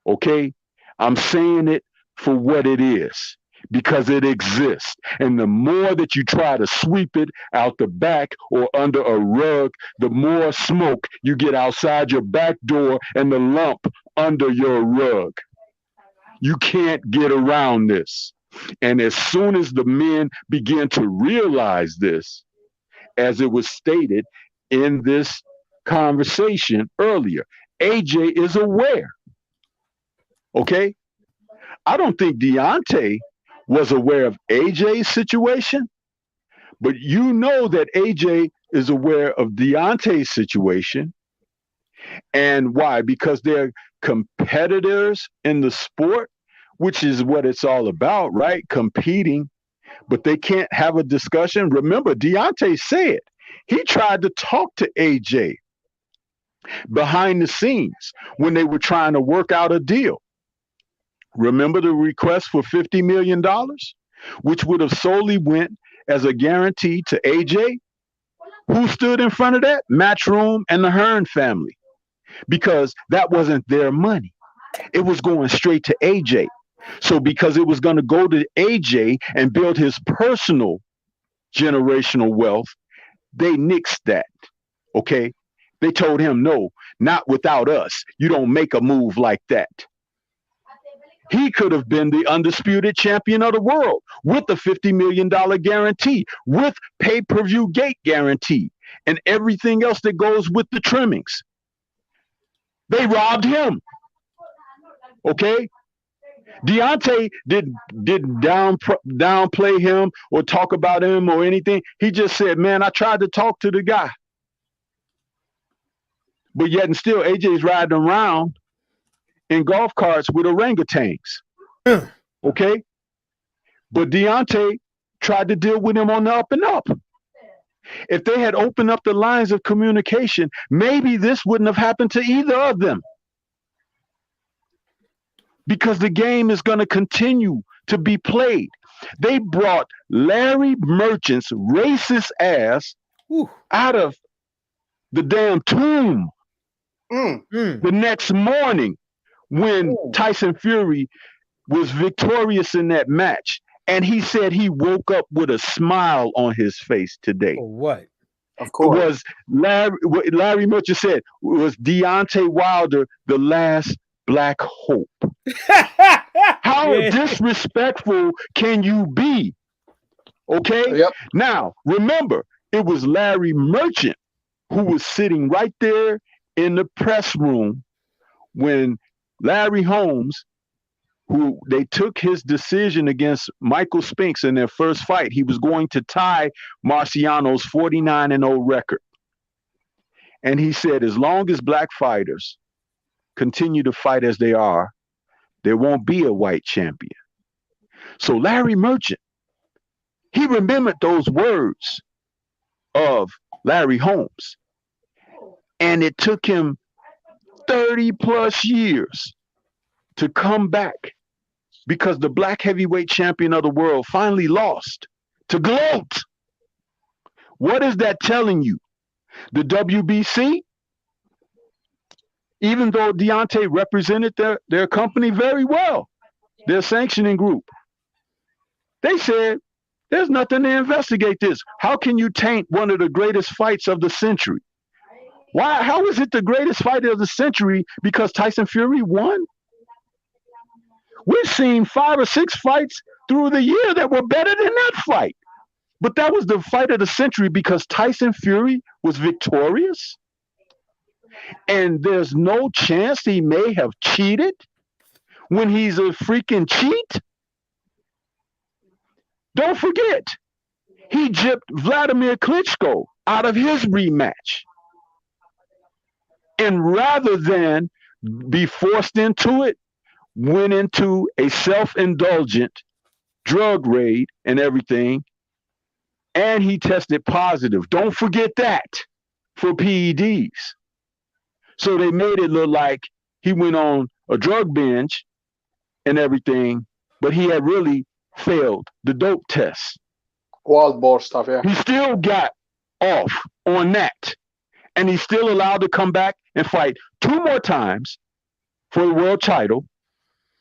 Okay? I'm saying it for what it is, because it exists. And the more that you try to sweep it out the back or under a rug, the more smoke you get outside your back door and the lump under your rug. You can't get around this. And as soon as the men begin to realize this, as it was stated in this conversation earlier, AJ is aware. Okay? I don't think Deontay was aware of AJ's situation, but you know that AJ is aware of Deontay's situation. And why? Because they're competitors in the sport, which is what it's all about, right? Competing, but they can't have a discussion. Remember, Deontay said he tried to talk to AJ behind the scenes when they were trying to work out a deal. Remember the request for $50 million, which would have solely went as a guarantee to AJ? Who stood in front of that? Matchroom and the Hearn family, because that wasn't their money. It was going straight to AJ. So because it was going to go to AJ and build his personal generational wealth, they nixed that, okay? They told him, no, not without us. You don't make a move like that. He could have been the undisputed champion of the world with the $50 million guarantee, with pay-per-view gate guarantee, and everything else that goes with the trimmings. They robbed him. Okay? Deontay didn't downplay him or talk about him or anything. He just said, man, I tried to talk to the guy. But yet and still, AJ's riding around in golf carts with orangutans. Okay? But Deontay tried to deal with him on the up and up. If they had opened up the lines of communication, maybe this wouldn't have happened to either of them. Because the game is going to continue to be played. They brought Larry Merchant's racist ass out of the damn tomb the next morning when Tyson Fury was victorious in that match. And he said he woke up with a smile on his face today. For what? Of course. It was Larry Merchant said, was Deontay Wilder the last black hope? How disrespectful can you be? Okay? Yep. Now, remember, it was Larry Merchant who was sitting right there in the press room when Larry Holmes, who they took his decision against Michael Spinks in their first fight, he was going to tie Marciano's 49-0 record. And he said, as long as black fighters continue to fight as they are, there won't be a white champion. So Larry Merchant, he remembered those words of Larry Holmes. And it took him 30 plus years to come back because the black heavyweight champion of the world finally lost to gloat. What is that telling you? The WBC, even though Deontay represented their company very well, their sanctioning group, they said, there's nothing to investigate this. How can you taint one of the greatest fights of the century? Why? How is it the greatest fight of the century? Because Tyson Fury won? We've seen 5 or 6 fights through the year that were better than that fight. But that was the fight of the century because Tyson Fury was victorious? And there's no chance he may have cheated when he's a freaking cheat? Don't forget, he gypped Vladimir Klitschko out of his rematch. And rather than be forced into it, went into a self-indulgent drug raid and everything, and he tested positive. Don't forget that for PEDs. So they made it look like he went on a drug binge and everything, but he had really failed the dope test. Wild boar stuff, yeah. He still got off on that. And he's still allowed to come back and fight 2 more times for the world title,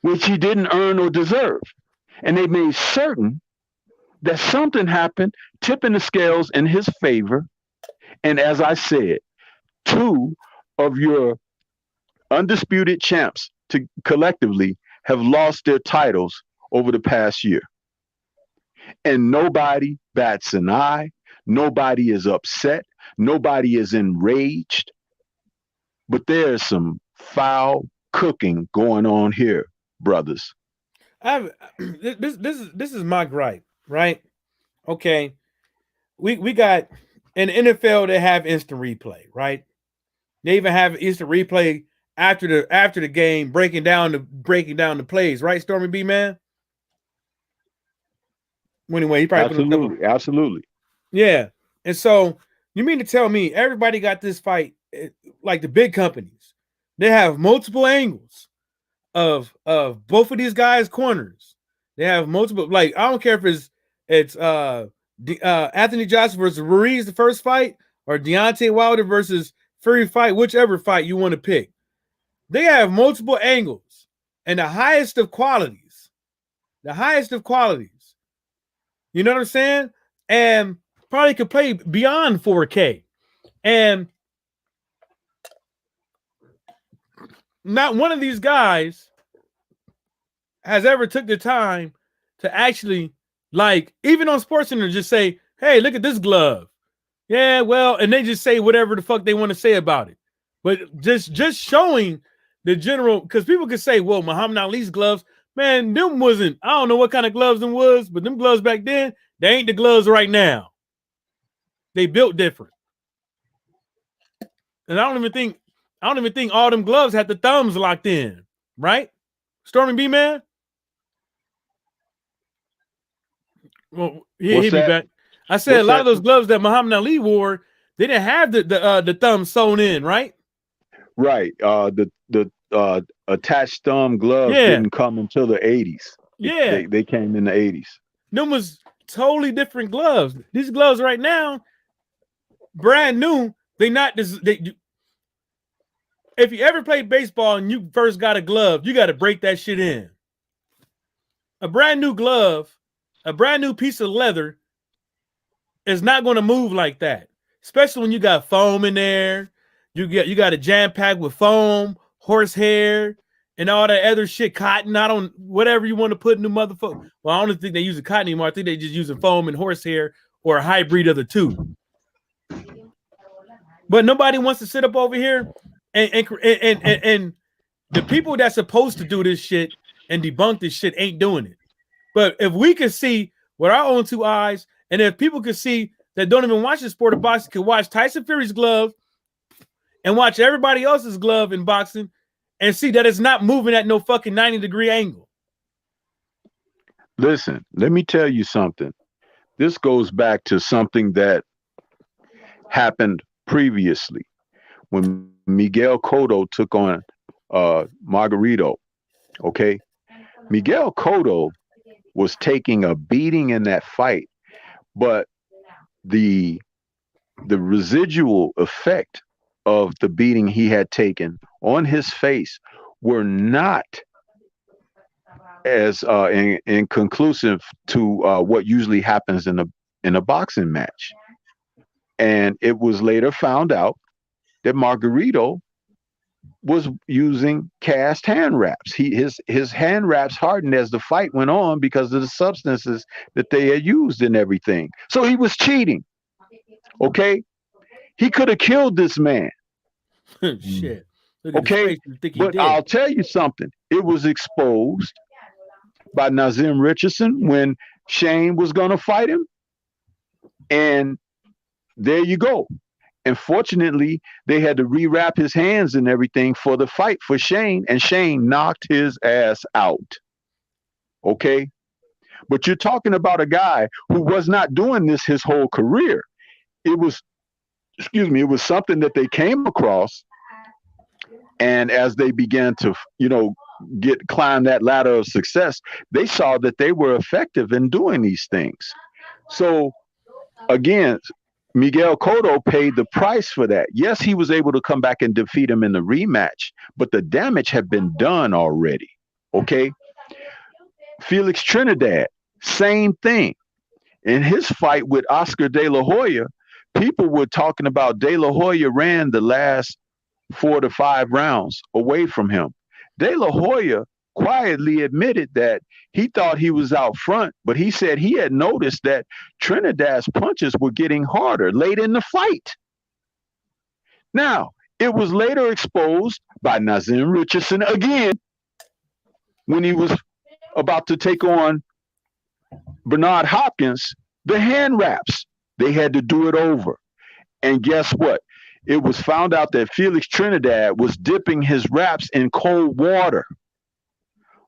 which he didn't earn or deserve. And they made certain that something happened, tipping the scales in his favor. And as I said, 2 of your undisputed champs collectively have lost their titles over the past year. And nobody bats an eye. Nobody is upset. Nobody is enraged. But there's some foul cooking going on here, brothers. This is my gripe, right? Okay. We got in the NFL, they have instant replay, right? They even have instant replay after the game, breaking down the plays, right, Stormy B, man? Anyway, he probably absolutely. Yeah. And so you mean to tell me everybody got this fight, like the big companies, they have multiple angles of both of these guys' corners. They have multiple, like, I don't care if it's Anthony Joshua versus Ruiz, the first fight, or Deontay Wilder versus Fury fight, whichever fight you want to pick. They have multiple angles and the highest of qualities. The highest of qualities. You know what I'm saying? And probably could play beyond 4K. And not one of these guys has ever took the time to actually, like, even on SportsCenter, just say, hey, look at this glove. Yeah, well, and they just say whatever the fuck they want to say about it. But just showing the general, because people could say, well, Muhammad Ali's gloves, man, them wasn't, I don't know what kind of gloves them was, but them gloves back then, they ain't the gloves right now. They built different. And I don't even think all them gloves had the thumbs locked in, right? Stormy B, man? Well, he'll be back. I said a lot of those gloves that Muhammad Ali wore, they didn't have the thumb sewn in, right? Right. The attached thumb gloves didn't come until the 80s. Yeah. They came in the 80s. Them was totally different gloves. These gloves right now, brand new, if you ever played baseball and you first got a glove, you got to break that shit in. A brand new glove, a brand new piece of leather is not going to move like that, especially when you got foam in there. You got a jam pack with foam, horsehair, and all that other shit, cotton. Whatever you want to put in the motherfucker. Well, I don't think they use cotton anymore. I think they just using foam and horsehair or a hybrid of the two. But nobody wants to sit up over here and the people that's supposed to do this shit and debunk this shit ain't doing it. But if we could see with our own 2 eyes, and if people could see that don't even watch the sport of boxing, could watch Tyson Fury's glove and watch everybody else's glove in boxing and see that it's not moving at no fucking 90-degree angle. Listen, let me tell you something. This goes back to something that happened previously when Miguel Cotto took on Margarito. Okay, Miguel Cotto was taking a beating in that fight, but the residual effect of the beating he had taken on his face were not as inconclusive to what usually happens in a boxing match. And it was later found out that Margarito was using cast hand wraps. His hand wraps hardened as the fight went on because of the substances that they had used and everything. So he was cheating. Okay, he could have killed this man. Shit. Look at Okay, his face, you think he but did. I'll tell you something. It was exposed by Nazim Richardson when Shane was going to fight him, and there you go. Unfortunately, they had to rewrap his hands and everything for the fight for Shane, and Shane knocked his ass out. Okay? But you're talking about a guy who was not doing this his whole career. It was something that they came across, and as they began to, climb that ladder of success, they saw that they were effective in doing these things. So again, Miguel Cotto paid the price for that. Yes, he was able to come back and defeat him in the rematch, but the damage had been done already. Okay. Felix Trinidad, same thing. In his fight with Oscar De La Hoya, people were talking about De La Hoya ran the last 4 to 5 rounds away from him. De La Hoya quietly admitted that he thought he was out front, but he said he had noticed that Trinidad's punches were getting harder late in the fight. Now, it was later exposed by Nazim Richardson again when he was about to take on Bernard Hopkins, the hand wraps. They had to do it over. And guess what? It was found out that Felix Trinidad was dipping his wraps in cold water,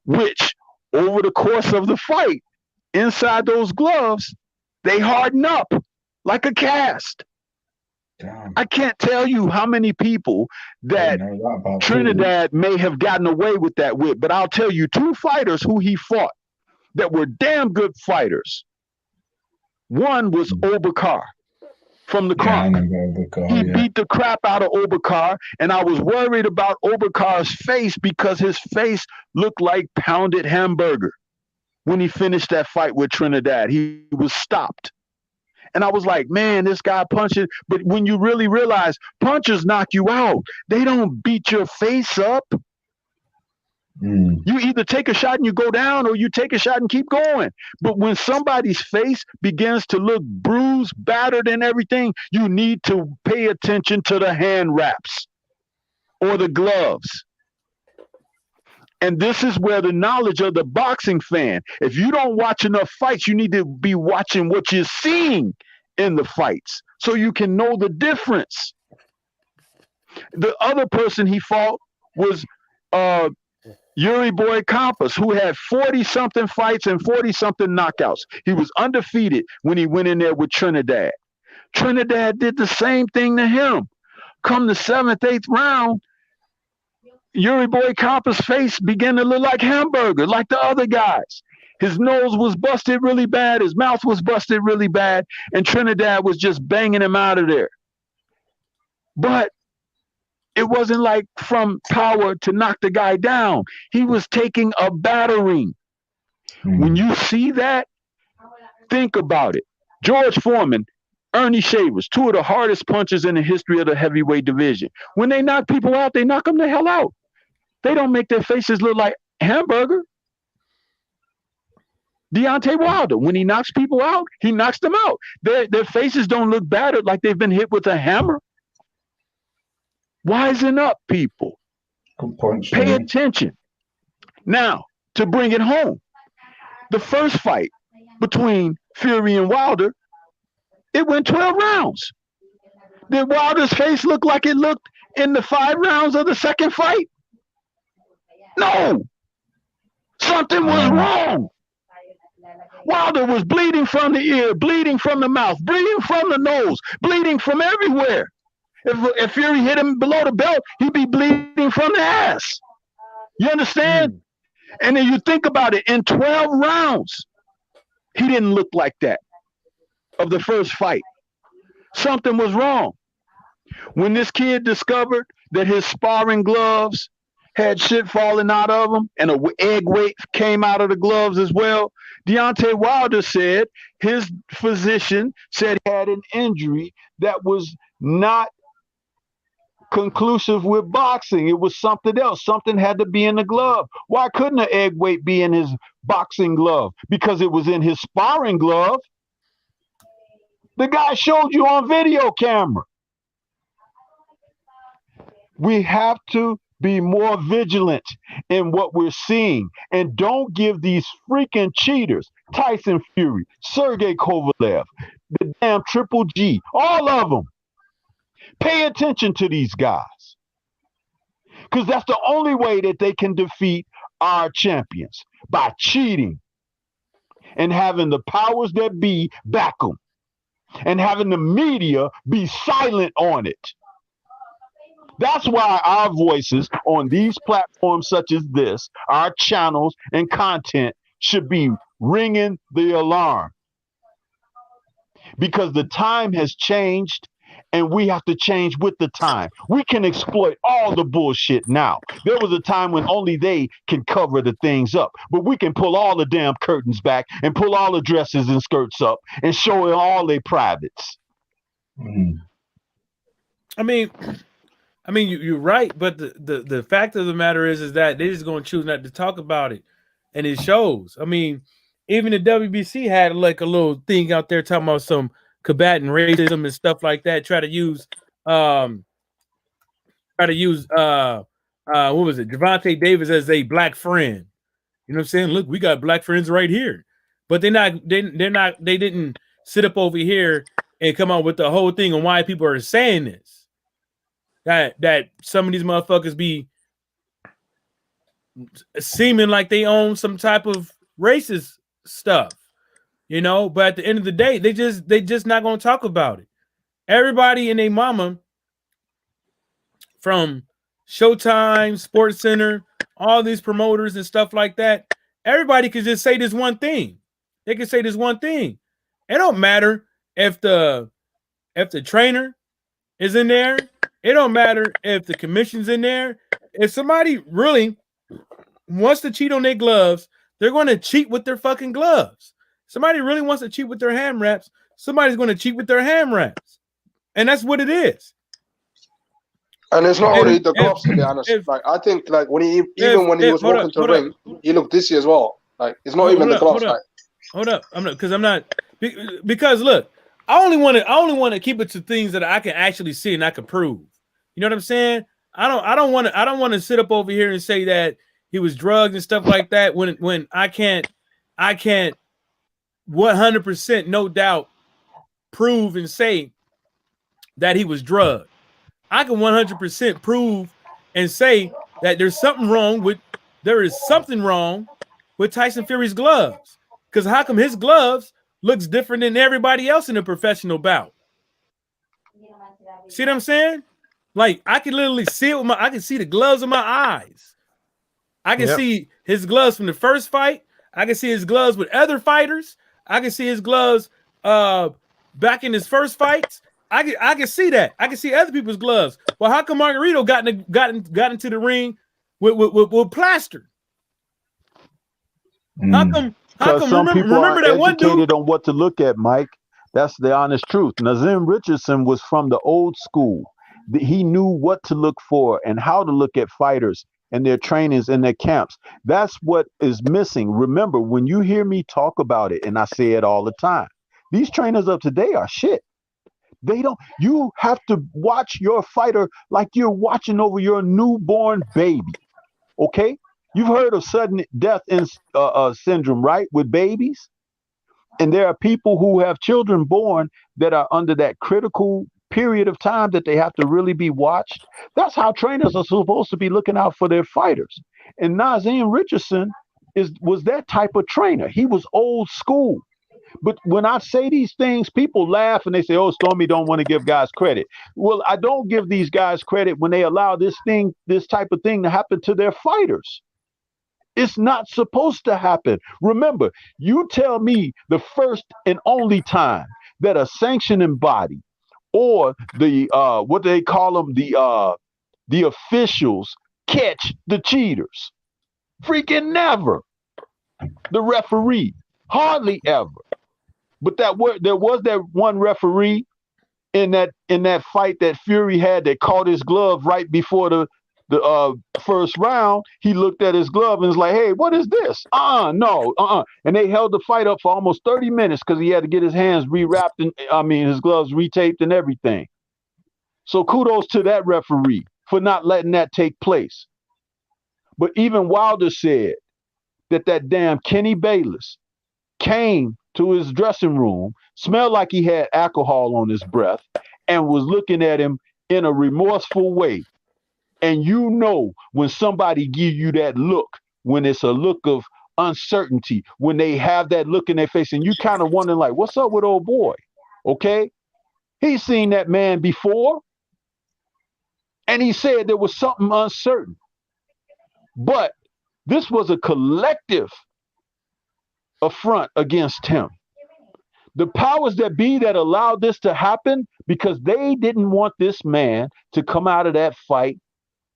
which over the course of the fight, inside those gloves, they harden up like a cast. Damn. I can't tell you how many people that Trinidad may have gotten away with that with, but I'll tell you 2 fighters who he fought that were damn good fighters. One was Obakar from the Kronk. He beat the crap out of Obakar, and I was worried about Obakar's face because his face looked like pounded hamburger. When he finished that fight with Trinidad, he was stopped. And I was like, man, this guy punching. But when you really realize punches knock you out, they don't beat your face up. You either take a shot and you go down, or you take a shot and keep going. But when somebody's face begins to look bruised, battered, and everything, you need to pay attention to the hand wraps or the gloves. And this is where the knowledge of the boxing fan, if you don't watch enough fights, you need to be watching what you're seeing in the fights so you can know the difference. The other person he fought was Yuri Boy Compass, who had 40-something fights and 40-something knockouts. He was undefeated when he went in there with Trinidad. Trinidad did the same thing to him. Come the 7th, 8th round, Yuri Boy Compass' face began to look like hamburger, like the other guys. His nose was busted really bad. His mouth was busted really bad. And Trinidad was just banging him out of there. But it wasn't like from power to knock the guy down. He was taking a battering. When you see that, think about it. George Foreman, Ernie Shavers, 2 of the hardest punchers in the history of the heavyweight division. When they knock people out, they knock them the hell out. They don't make their faces look like hamburger. Deontay Wilder, when he knocks people out, he knocks them out. Their faces don't look battered like they've been hit with a hammer. Wisen up, people. Good point, Pay attention. Now, to bring it home, the first fight between Fury and Wilder, it went 12 rounds. Did Wilder's face look like it looked in the 5 rounds of the second fight? No, something was wrong. Wilder was bleeding from the ear, bleeding from the mouth, bleeding from the nose, bleeding from everywhere. If Fury hit him below the belt, he'd be bleeding from the ass. You understand? And then you think about it, in 12 rounds, he didn't look like that of the first fight. Something was wrong. When this kid discovered that his sparring gloves had shit falling out of them and an egg weight came out of the gloves as well, Deontay Wilder said his physician said he had an injury that was not conclusive with boxing. It was something else. Something had to be in the glove. Why couldn't an egg weight be in his boxing glove? Because it was in his sparring glove. The guy showed you on video camera. We have to be more vigilant in what we're seeing, and don't give these freaking cheaters, Tyson Fury, Sergey Kovalev, the damn Triple G, all of them. Pay attention to these guys, because that's the only way that they can defeat our champions, by cheating and having the powers that be back them and having the media be silent on it. That's why our voices on these platforms such as this, our channels and content, should be ringing the alarm. Because the time has changed and we have to change with the time. We can exploit all the bullshit now. There was a time when only they can cover the things up. But we can pull all the damn curtains back and pull all the dresses and skirts up and show all their privates. I mean, you're right, but the fact of the matter is that they're just going to choose not to talk about it, and it shows. I mean, even the WBC had like a little thing out there talking about some combating racism and stuff like that. Try to use what was it, Gervonta Davis as a black friend. You know what I'm saying? Look, we got black friends right here, but they didn't sit up over here and come out with the whole thing on why people are saying this. That some of these motherfuckers be seeming like they own some type of racist stuff, you know. But at the end of the day, they just not gonna talk about it. Everybody and their mama, from Showtime, Sports Center, all these promoters and stuff like that, everybody could just say this one thing. They can say this one thing. It don't matter if the trainer is in there. It don't matter if the commission's in there. If somebody really wants to cheat on their gloves, they're going to cheat with their fucking gloves. Somebody really wants to cheat with their hand wraps, somebody's going to cheat with their hand wraps. And that's what it is. And it's not only the gloves, to be honest. Like, I think, like, when he was walking to the ring, he looked dizzy as well. Like, it's not even the gloves. Hold up. Because look, I only want to keep it to things that I can actually see and I can prove. You know what I'm saying? I don't want to sit up over here and say that he was drugged and stuff like that when I can't 100% no doubt prove and say that he was drugged. I can 100% prove and say that there is something wrong with Tyson Fury's gloves. Because how come his gloves looks different than everybody else in a professional bout? See what I'm saying? Like, I can literally see it I can see the gloves in my eyes. I can see his gloves from the first fight. I can see his gloves with other fighters. I can see his gloves back in his first fights. I can see that. I can see other people's gloves. Well, how come Margarito got into the ring with plaster? How come some people remember are that one educated dude on what to look at, Mike? That's the honest truth. Nazim Richardson was from the old school. He knew what to look for and how to look at fighters and their trainings and their camps. That's what is missing. Remember, when you hear me talk about it, and I say it all the time, these trainers of today are shit. You have to watch your fighter like you're watching over your newborn baby. Okay? You've heard of sudden death syndrome, right? With babies. And there are people who have children born that are under that critical period of time that they have to really be watched. That's how trainers are supposed to be looking out for their fighters. And Nazim Richardson was that type of trainer. He was old school. But when I say these things, people laugh and they say, "Oh, Stormy don't want to give guys credit." Well, I don't give these guys credit when they allow this type of thing to happen to their fighters. It's not supposed to happen. Remember, you tell me the first and only time that a sanctioning body or the what do they call them, the officials catch the cheaters. Freaking never. The referee, hardly ever. But there was that one referee in that fight that Fury had that caught his glove right before the first round. He looked at his glove and was like, "Hey, what is this? No. And they held the fight up for almost 30 minutes because he had to get his hands rewrapped and his gloves retaped and everything. So kudos to that referee for not letting that take place. But even Wilder said that damn Kenny Bayless came to his dressing room, smelled like he had alcohol on his breath, and was looking at him in a remorseful way. And you know when somebody give you that look, when it's a look of uncertainty, when they have that look in their face, and you kind of wondering like, what's up with old boy? Okay? He's seen that man before, and he said there was something uncertain. But this was a collective affront against him. The powers that be that allowed this to happen because they didn't want this man to come out of that fight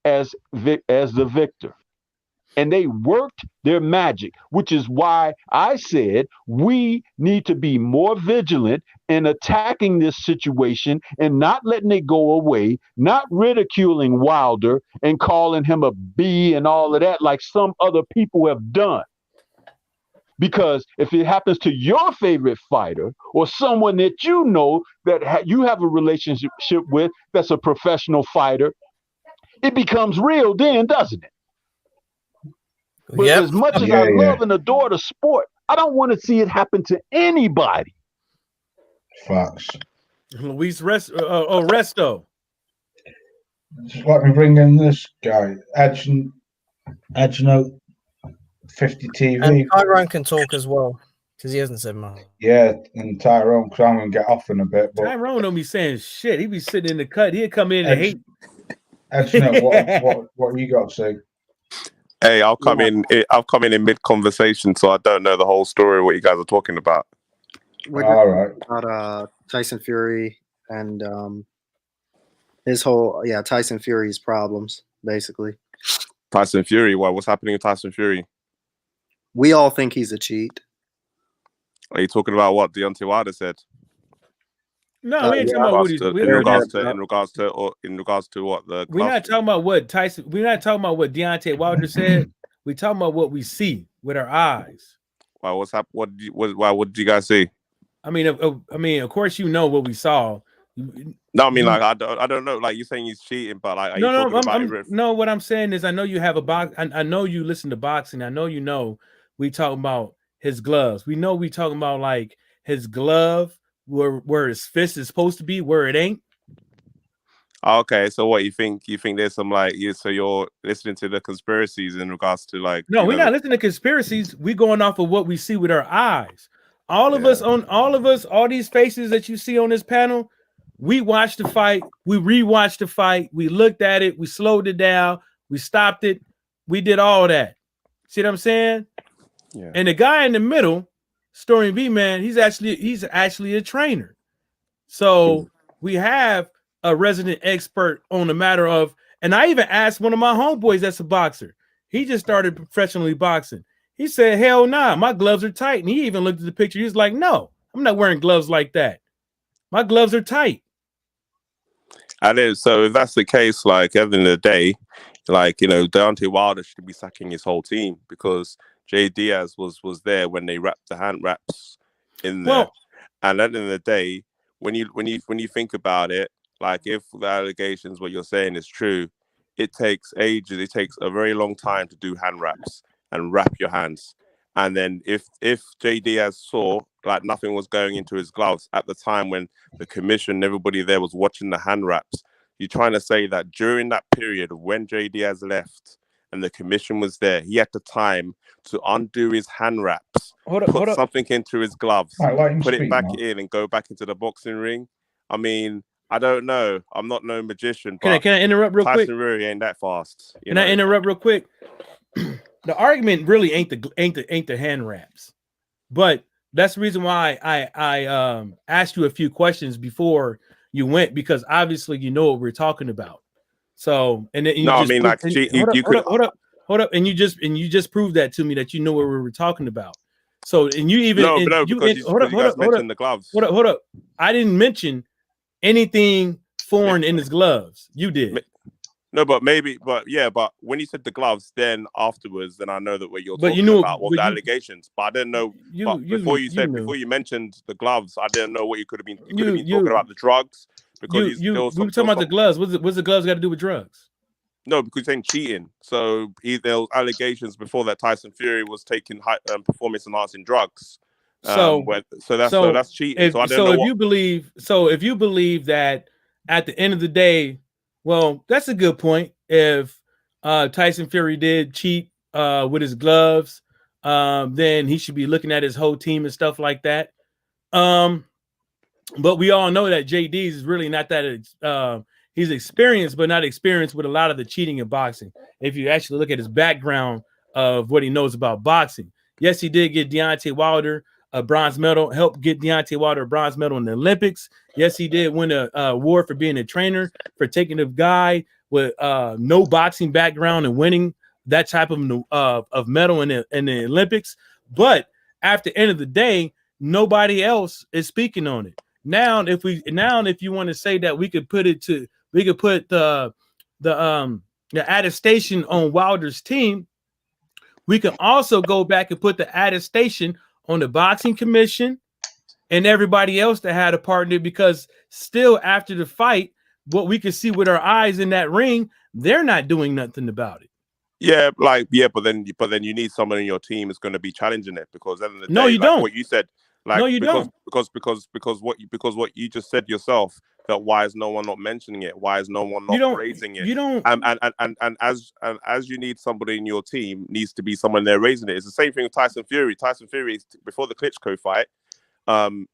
as the victor. And they worked their magic, which is why I said we need to be more vigilant in attacking this situation and not letting it go away, not ridiculing Wilder and calling him a B and all of that like some other people have done. Because if it happens to your favorite fighter or someone that you know that you have a relationship with that's a professional fighter, it becomes real then, doesn't it? But as much as I love and adore the sport, I don't want to see it happen to anybody. Facts. Luis Resto. Just let me bring in this guy, Edge Note 50 TV. And Tyrone can talk as well because he hasn't said much. Yeah, and Tyrone, because I'm going to get off in a bit. But Tyrone don't be saying shit. He be sitting in the cut. He'd come in and hate. Edge Note, what you got to say? Hey, I'll come in mid conversation, so I don't know the whole story of what you guys are talking about. We're all right. About Tyson Fury and his whole Tyson Fury's problems, basically. Tyson Fury, what's happening with Tyson Fury? We all think he's a cheat. Are you talking about what Deontay Wilder said? No, we ain't talking about what he's in regards to what the. We're not talking about what Tyson. We're not talking about what Deontay Wilder said. We're talking about what we see with our eyes. Wow, what's happened? What did you guys see? I mean, of course, you know what we saw. No, I mean, like I don't know. Like you're saying he's cheating, but like, no. What I'm saying is, I know you have a box. I know you listen to boxing. I know you know we talking about his gloves. We know we talking about like his glove where his fist is supposed to be, where it ain't. Okay, so what you think? You think there's some so you're listening to the conspiracies in regards to like? No, we're not listening to conspiracies. We're going off of what we see with our eyes. All these faces that you see on this panel, we watched the fight, we rewatched the fight, we looked at it, we slowed it down, we stopped it, we did all that. See what I'm saying? Yeah. And the guy in the middle, Story B Man, he's actually a trainer. So we have a resident expert on the matter of, and I even asked one of my homeboys that's a boxer. He just started professionally boxing. He said, hell nah, my gloves are tight. And he even looked at the picture. He was like, no, I'm not wearing gloves like that. My gloves are tight. So if that's the case, like at the end of the day, like, Deontay Wilder should be sacking his whole team because Jay Diaz was there when they wrapped the hand wraps in there. Well, and at the end of the day, when you think about it, like if the allegations, what you're saying is true, it takes ages. It takes a very long time to do hand wraps and wrap your hands. And then if Jay Diaz saw like nothing was going into his gloves at the time when the commission, everybody there was watching the hand wraps, you're trying to say that during that period of when Jay Diaz left and the commission was there, he had the time to undo his hand wraps, put something into his gloves, put it back in, and go back into the boxing ring. I mean, I don't know. I'm not no magician. But can I interrupt real quick? Tyson Fury ain't that fast. Can I interrupt real quick? The argument really ain't the hand wraps, but that's the reason why I asked you a few questions before you went, because obviously you know what we're talking about. So and then you no, just I mean like hold up, and you just proved that to me that you know what we were talking about. So and you even because you guys mentioned the gloves. Hold up. I didn't mention anything foreign in his gloves. You did. No, but when you said the gloves, then afterwards, then I know that what you're talking about was the allegations. But I didn't know. Before you mentioned the gloves, I didn't know what you could have been. You could have been talking about the drugs, because we were talking about the gloves. What's the gloves got to do with drugs? No, because you're saying cheating. So there was allegations before that Tyson Fury was taking performance enhancing drugs. So that's cheating. If you believe that at the end of the day, well, that's a good point. If Tyson Fury did cheat with his gloves, then he should be looking at his whole team and stuff like that. But we all know that JD is really not that. He's experienced, but not experienced with a lot of the cheating in boxing. If you actually look at his background of what he knows about boxing, yes, he did get Deontay Wilder a bronze medal, helped get Deontay Wilder a bronze medal in the Olympics. Yes, he did win an award for being a trainer, for taking a guy with no boxing background and winning that type of medal in the Olympics. But at the end of the day, nobody else is speaking on it. Now, if you want to say that we could put the attestation on Wilder's team, we can also go back and put the attestation on the boxing commission and everybody else that had a part in it, because still after the fight, what we can see with our eyes in that ring, they're not doing nothing about it. But then you need someone in your team is going to be challenging it, because at the end of the day, you don't. What you said, don't. Because what you just said yourself, that why is no one not mentioning it? Why is no one not raising it? You don't. And as you need somebody in your team, needs to be someone there raising it. It's the same thing with Tyson Fury. Tyson Fury, before the Klitschko fight,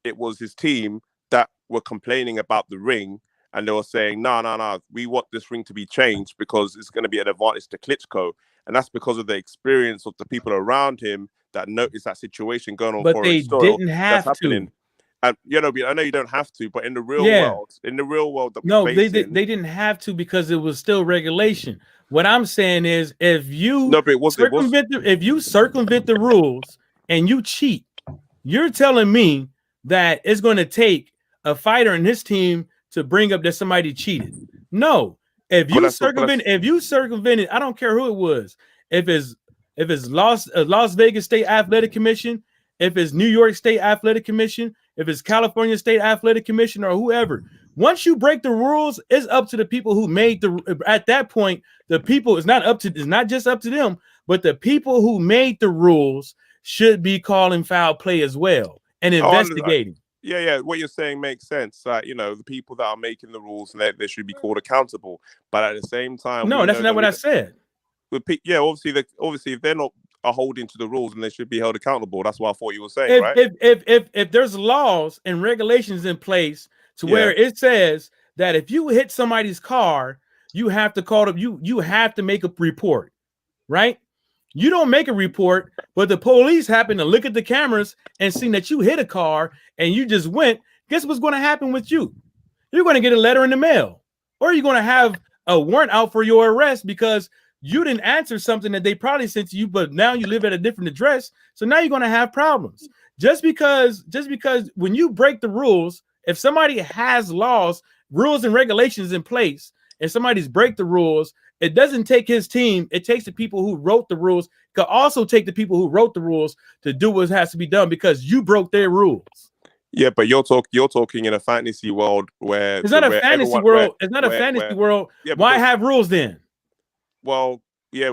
it was his team that were complaining about the ring, and they were saying, no, we want this ring to be changed because it's going to be an advantage to Klitschko, and that's because of the experience of the people around him that noticed that situation going on. But they didn't have to. And I know you don't have to, but in the real world, they didn't have to, because it was still regulation. What I'm saying is, if you circumvent the rules and you cheat, you're telling me that it's going to take a fighter in his team to bring up that somebody cheated. No, if you circumvented, I don't care who it was. If it's Las Vegas State Athletic Commission, if it's New York State Athletic Commission, if it's California State Athletic Commission, or whoever, once you break the rules, it's up to the people who made at that point, the people, it's not just up to them, but the people who made the rules should be calling foul play as well and investigating. Yeah. What you're saying makes sense. The people that are making the rules, they should be called accountable. But at the same time, no, that's not what I said. Obviously, if they're not holding to the rules, and they should be held accountable. That's what I thought you were saying, right? If there's laws and regulations in place to where it says that if you hit somebody's car, you have to call them. You have to make a report, right? You don't make a report, but the police happen to look at the cameras and see that you hit a car and you just went. Guess what's going to happen with you? You're going to get a letter in the mail, or you're going to have a warrant out for your arrest because you didn't answer something that they probably sent to you, but now you live at a different address. So now you're going to have problems. Just because when you break the rules, if somebody has rules and regulations in place, and somebody's break the rules, it doesn't take his team. It takes the people who wrote the rules. It could also take the people who wrote the rules to do what has to be done because you broke their rules. Yeah, but you're talking in a fantasy world where it's not a fantasy world. It's not a fantasy world. Why have rules then? Well, yeah,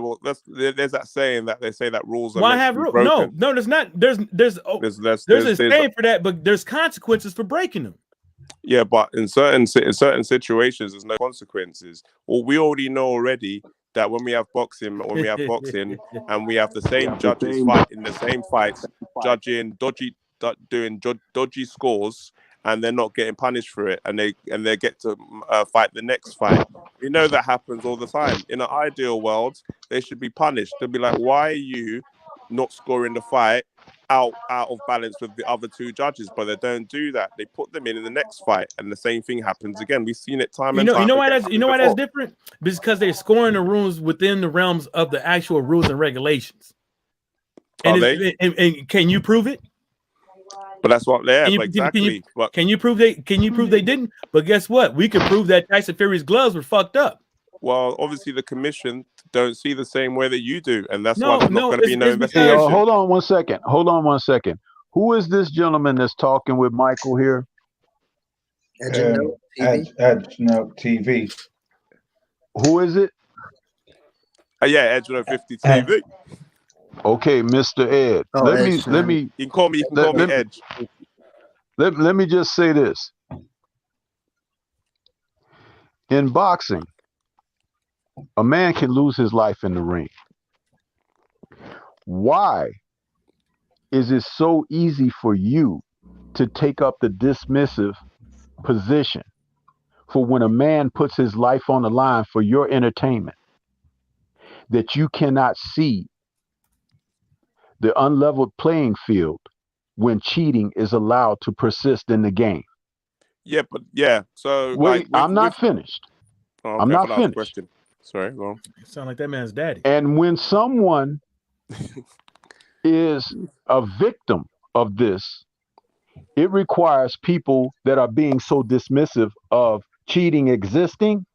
there's that saying that they say that rules are why have rules? No, there's not. There's a saying for that, but there's consequences for breaking them. Yeah, but in certain situations, there's no consequences. Well, we already know already that when we have boxing, and we have the same judges fight in the same fights, judging doing dodgy scores, and they're not getting punished for it, and they get to fight the next fight. We know that happens all the time. In an ideal world, they should be punished. They'll be like, why are you not scoring the fight out of balance with the other two judges? But they don't do that. They put them in the next fight, and the same thing happens again. We've seen it time and time. You know why that's different? Because they're scoring the rules within the realms of the actual rules and regulations. And, and can you prove it? But that's what they're exactly. Can you prove they didn't? But guess what? We could prove that Tyson Fury's gloves were fucked up. Well, obviously the commission don't see the same way that you do, and that's why there's not going to be no investigation. Hey, hold on one second. Who is this gentleman that's talking with Michael here? Edge Note TV. Who is it? Yeah, Edge Note 50 TV. Okay, Mr. Ed. Let me. You can call me Edge. Let me just say this. In boxing, a man can lose his life in the ring. Why is it so easy for you to take up the dismissive position for when a man puts his life on the line for your entertainment, that you cannot see the unleveled playing field when cheating is allowed to persist in the game? Yeah, so wait, I'm not finished. Oh, okay, I'm not finished. Question. Sorry, go on. You sound like that man's daddy. And when someone is a victim of this, it requires people that are being so dismissive of cheating existing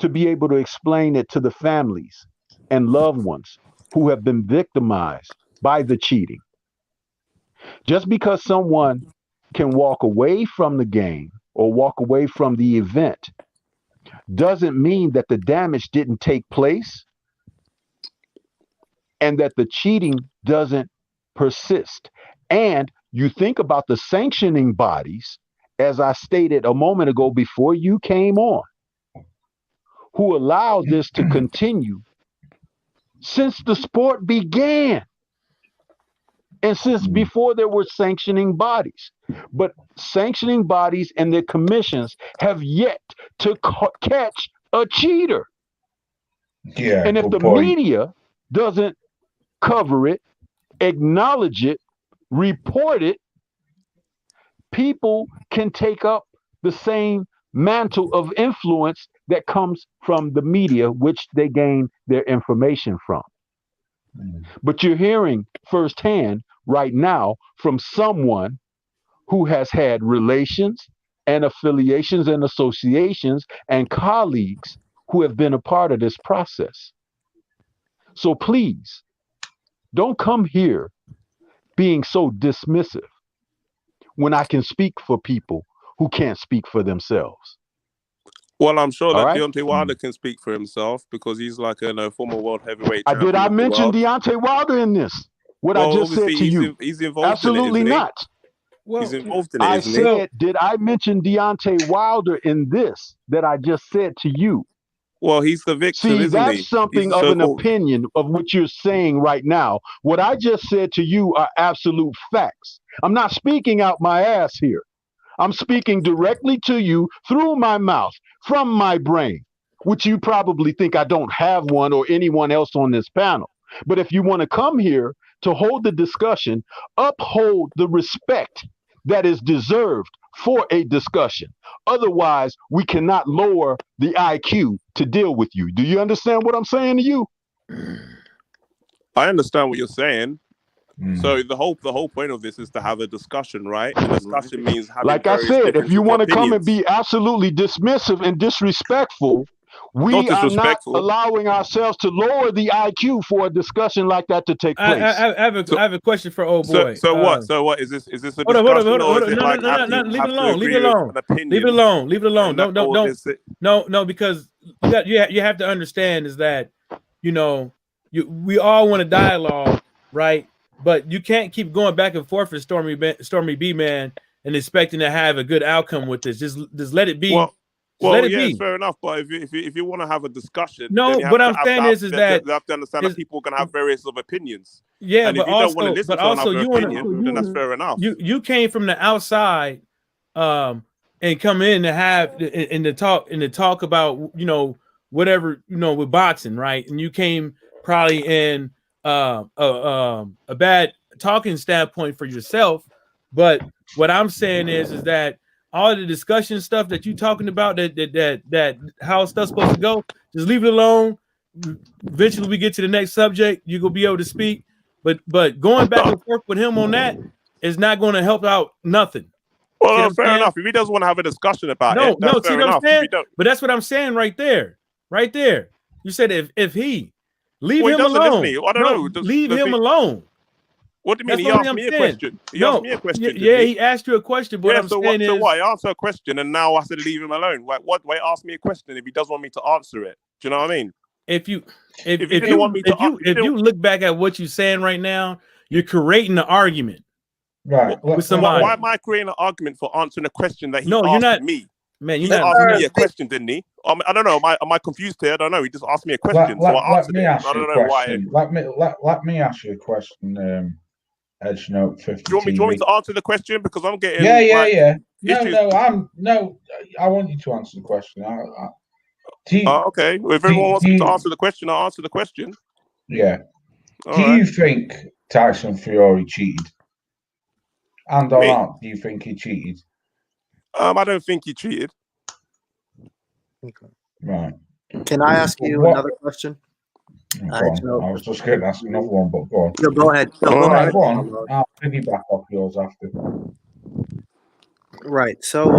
to be able to explain it to the families and loved ones who have been victimized by the cheating. Just because someone can walk away from the game or walk away from the event doesn't mean that the damage didn't take place and that the cheating doesn't persist. And you think about the sanctioning bodies, as I stated a moment ago before you came on, who allowed this to continue since the sport began and since before there were sanctioning bodies. But sanctioning bodies and their commissions have yet to catch a cheater. Yeah, and if the media doesn't cover it, acknowledge it, report it, people can take up the same mantle of influence that comes from the media, which they gain their information from. But you're hearing firsthand right now from someone who has had relations and affiliations and associations and colleagues who have been a part of this process. So please, don't come here being so dismissive when I can speak for people who can't speak for themselves. Well, I'm sure that Deontay Wilder can speak for himself because he's like a former world heavyweight champion. Did I mention Deontay Wilder in this? What I just said to you? He's involved Absolutely in it, not. Well, he's involved in it, I said, did I mention Deontay Wilder in this that I just said to you? Well, he's the victim, See, isn't that's he? something of an opinion of what you're saying right now. What I just said to you are absolute facts. I'm not speaking out my ass here. I'm speaking directly to you through my mouth, from my brain, which you probably think I don't have one or anyone else on this panel. But if you want to come here to hold the discussion, uphold the respect that is deserved for a discussion. Otherwise, we cannot lower the IQ to deal with you. Do you understand what I'm saying to you? I understand what you're saying. So the whole point of this is to have a discussion, right? And discussion means having, like I said, if you want to come and be absolutely dismissive and disrespectful, we are not allowing ourselves to lower the IQ for a discussion like that to take place. I have a question for old boy. So what is this? Is this a discussion? Hold on. No, leave it alone. Don't, because you have to understand is that, we all want a dialogue, right? But you can't keep going back and forth with Stormy B, man, and expecting to have a good outcome with this. Just let it be. let it yeah, be. it's fair enough. But if you want to have a discussion, No, then you have what to I'm saying is that they have to understand that people are going to have various of opinions. yeah, And but if you don't want to also, listen but to also another you want opinion, then that's fair enough. You came from the outside, and come in to have in the talk about whatever with boxing, right? And you came probably in a bad talking standpoint for yourself, but what I'm saying is that all the discussion stuff that you talking about that how stuff's supposed to go, just leave it alone. Eventually we get to the next subject, you're gonna be able to speak, but going back and forth with him on that is not going to help out nothing. Well, no, fair enough. If he doesn't want to have a discussion about it, that's fair enough. If you don't, but that's what I'm saying right there. You said if he leave him doesn't, alone, isn't he? I don't know. Leave him alone. What do you mean? He asked me a question. He asked me a question. He asked you a question. But I'm saying so what? I answered a question, and now I said leave him alone. Like, what? Wait, ask me a question if he doesn't want me to answer it. Do you know what I mean? If you look back at what you're saying right now, you're creating an argument. Right. With somebody. Why am I creating an argument for answering a question that he asked you're not, me? Man, he asked me a question, didn't he? I don't know. Am I confused here? I don't know. He just asked me a question, so I answered it. I don't know why. Let me ask you a question. Edge Note 50. Do you want me to answer the question because I'm getting yeah. No. I want you to answer the question. Okay. Well, if everyone wants me to answer the question, I'll answer the question. Yeah. You think Tyson Fury cheated? And or not, do you think he cheated? I don't think he cheated. Okay. Right. Can I ask you another question? I was just going to ask another one, but go on. No, go ahead. Go on. I'll piggyback off yours after. Right. So,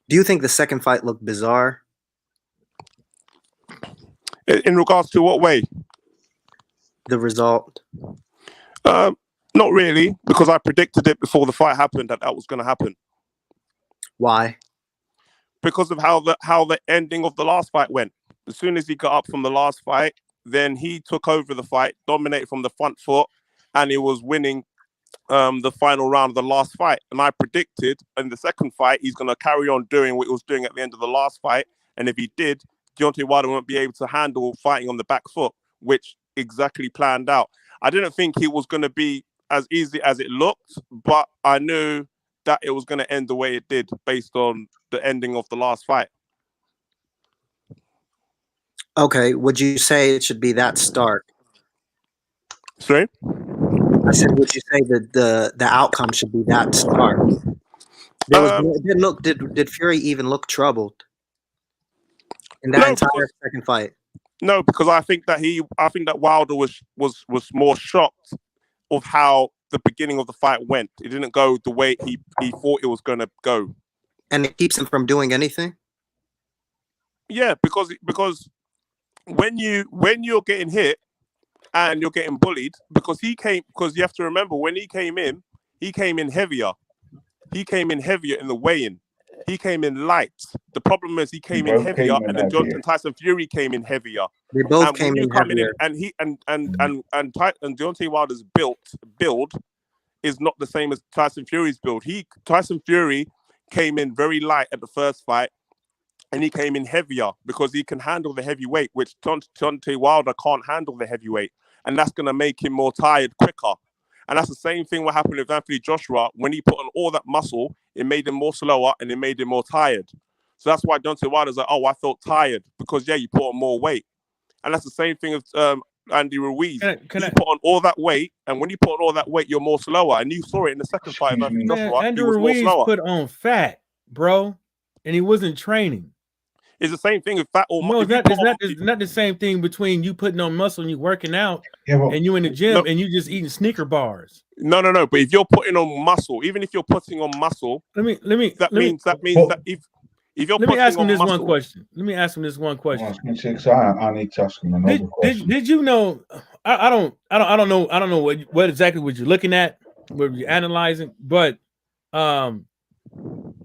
do you think the second fight looked bizarre? In regards to what way? The result. Not really, because I predicted it before the fight happened that was going to happen. Why? Because of how the ending of the last fight went. As soon as he got up from the last fight, then he took over the fight, dominated from the front foot, and he was winning the final round of the last fight. And I predicted in the second fight, he's going to carry on doing what he was doing at the end of the last fight. And if he did, Deontay Wilder won't be able to handle fighting on the back foot, which exactly planned out. I didn't think he was going to be as easy as it looked, but I knew that it was going to end the way it did based on the ending of the last fight. Okay, would you say it should be that stark? Sorry? I said, would you say that the outcome should be that stark? Did Fury even look troubled in that entire second fight? No, because I think that Wilder was more shocked of how the beginning of the fight went. It didn't go the way he thought it was going to go. And it keeps him from doing anything? Yeah, because when you're getting hit and you're getting bullied, because you have to remember when he came in heavier. He came in heavier in the weigh-in. He came in light. The problem is he came in heavier, and then Tyson Fury came in heavier. They both came in heavier. And Deontay Wilder's build is not the same as Tyson Fury's build. Tyson Fury came in very light at the first fight, and he came in heavier because he can handle the heavyweight, which Deontay Wilder can't handle the heavyweight, and that's going to make him more tired quicker. And that's the same thing what happened with Anthony Joshua. When he put on all that muscle, it made him more slower and it made him more tired. So that's why Deontay Wilder's like, oh, I felt tired because, you put on more weight. And that's the same thing with Andy Ruiz. He put on all that weight, and when you put on all that weight, you're more slower. And you saw it in the second fight of Anthony Joshua. Andy he was Ruiz more slower. put on fat, bro, and he wasn't training. It's the same thing with fat or no. It's not the same thing between you putting on muscle and you working out, and you in the gym and you just eating Snicker bars. No. But if you're putting on muscle, even if you're putting on muscle, let me means that if you're let me ask him this muscle, one question. Let me ask him this one question. I need to ask him another question. Did you know? I don't know what exactly what you're looking at, what you're analyzing, but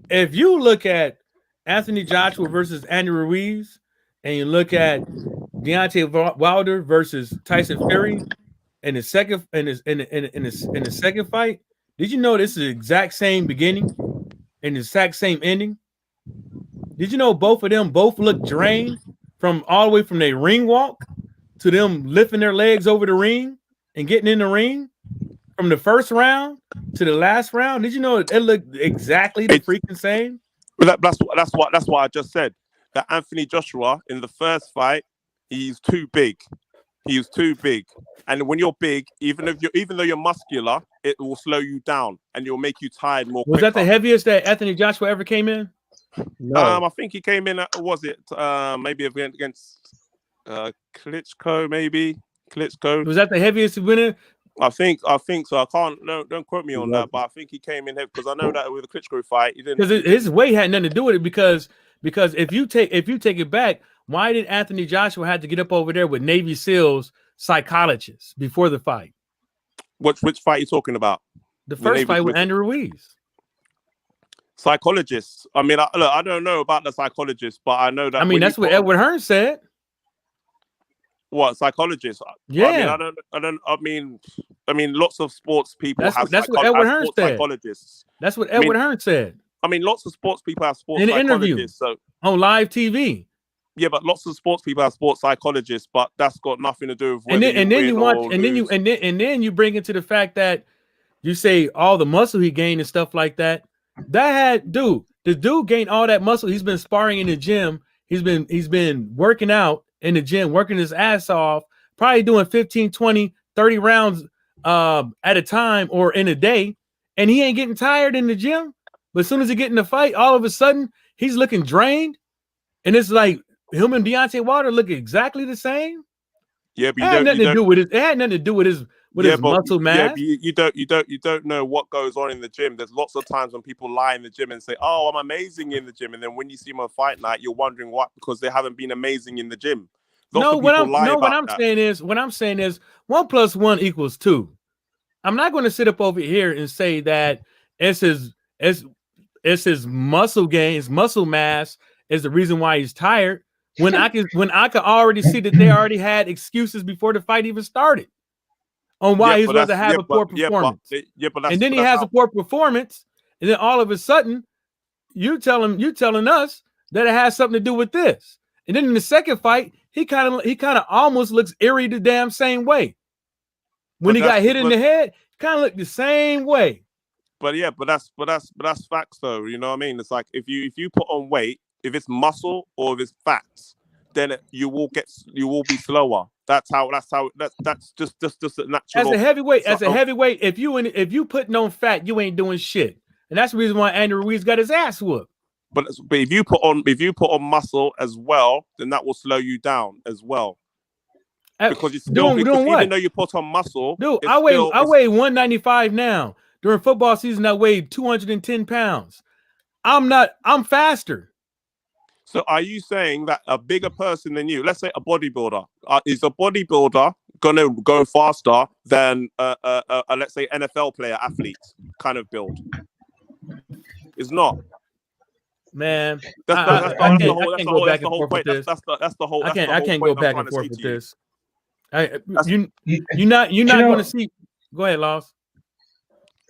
if you look at Anthony Joshua versus Andy Ruiz, and you look at Deontay Wilder versus Tyson Fury in the second fight, did you know this is the exact same beginning and the exact same ending? Did you know both of them both look drained from all the way from their ring walk to them lifting their legs over the ring and getting in the ring from the first round to the last round? Did you know it looked exactly the freaking same? That's what I just said. That Anthony Joshua in the first fight, he's too big. He was too big. And when you're big, even though you're muscular, it will slow you down and it'll make you tired more quicker. Was that the heaviest that Anthony Joshua ever came in? No. I think he came in at, was it maybe against Klitschko, maybe? Klitschko. Was that the heaviest winner? I think so. I can't, don't quote me on that, but I think he came in heavy because I know that with the Klitschko fight, he didn't. Because his weight had nothing to do with it. Because if you take it back, why did Anthony Joshua have to get up over there with Navy SEALs psychologists before the fight? Which fight are you talking about? The first fight with Andrew Ruiz. Psychologists. I mean, I don't know about the psychologists, but I know that. I mean, that's what Edward Hearn said. What, psychologists? Yeah. I mean, lots of sports people That's have what Edward Hearn said. Psychologists. That's what Edward Hearn said. I mean, lots of sports people have sports in an psychologists. Interview So on live TV. Yeah, but lots of sports people have sports psychologists, but that's got nothing to do with And then you bring into the fact that you say all the muscle he gained and stuff like that. The dude gained all that muscle. He's been sparring in the gym. He's been working out in the gym, working his ass off, probably doing 15, 20, 30 rounds at a time or in a day. And he ain't getting tired in the gym. But as soon as he get in the fight, all of a sudden he's looking drained. And it's like him and Deontay Wilder look exactly the same. Yeah, but it had nothing to do with his muscle mass. Yeah, but you don't know what goes on in the gym. There's lots of times when people lie in the gym and say, "Oh, I'm amazing in the gym," and then when you see them on fight night, you're wondering what, because they haven't been amazing in the gym. What I'm saying is 1 + 1 = 2. I'm not going to sit up over here and say that it's his muscle gain, his muscle mass is the reason why he's tired. When I can already see that they already had excuses before the fight even started on why he's going to have a poor performance. And then he has a poor performance, and then all of a sudden, you telling us that it has something to do with this. And then in the second fight, he kind of almost looks eerie the damn same way. When he got hit in the head, kind of looked the same way. But that's facts though. You know what I mean? It's like if you put on weight, if it's muscle or if it's fats, then you will be slower. That's just a natural. As a heavyweight, if you putting on fat, you ain't doing shit. And that's the reason why Andrew Ruiz got his ass whooped. But if you put on muscle as well, then that will slow you down as well. Because it's still even though you put on muscle, dude, I weigh 195 now. During football season, I weighed 210 pounds. I'm faster. So are you saying that a bigger person than you, let's say a bodybuilder, is a bodybuilder gonna go faster than let's say NFL player athlete kind of build? It's not. Man, that's the whole point. I can't go back and forth with this. You're not going to see. Go ahead, Loss.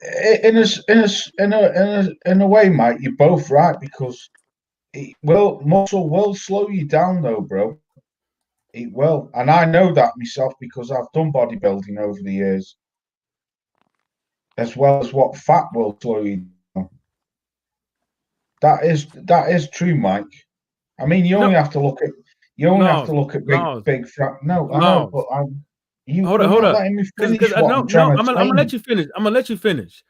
In a way, Mike, you're both right, because muscle will slow you down, though, bro. It will, and I know that myself because I've done bodybuilding over the years, as well as what fat will slow you down. That is true, Mike. I mean, you only have to look at big fat. No, I know, but hold up. I'm gonna let you finish.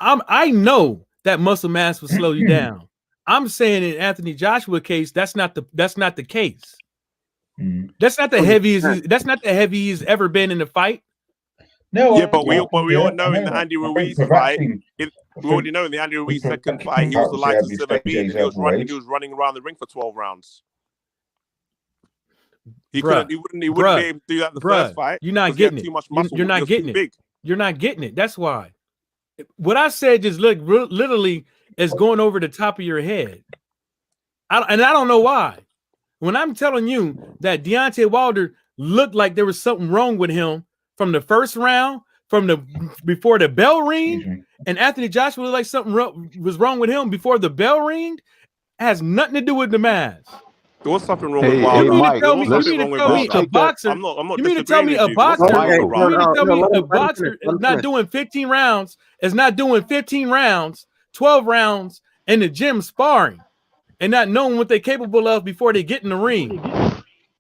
I know that muscle mass will slow you down. I'm saying in Anthony Joshua case, that's not the case. That's not the heaviest. That's not the heavy he's ever been in a fight. No, yeah, but we all know in the Andy Ruiz fight. We already know in the Andy Ruiz second fight, he was the lightest ever beaten. He was running around the ring for 12 rounds. He wouldn't be able to do that in the first fight. You're not getting it. Too much muscle. You're not getting it. You're not getting it. That's why. What I said just literally is going over the top of your head. I don't know why. When I'm telling you that Deontay Wilder looked like there was something wrong with him from the first round, before the bell ringed, and Anthony Joshua looked like something was wrong with him before the bell ringed, has nothing to do with the mask. There was something wrong Hey, with Wilder. hey, Mike, There was let's- something wrong with tell me Wilder. a boxer? I'm not You mean to tell me a disagreeing with you. There was boxer? something wrong with You mean to Wilder. tell me let a him boxer finish, let is him not finish. doing 15 rounds, is not doing 15 rounds, 12 rounds in the gym sparring, and not knowing what they're capable of before they get in the ring?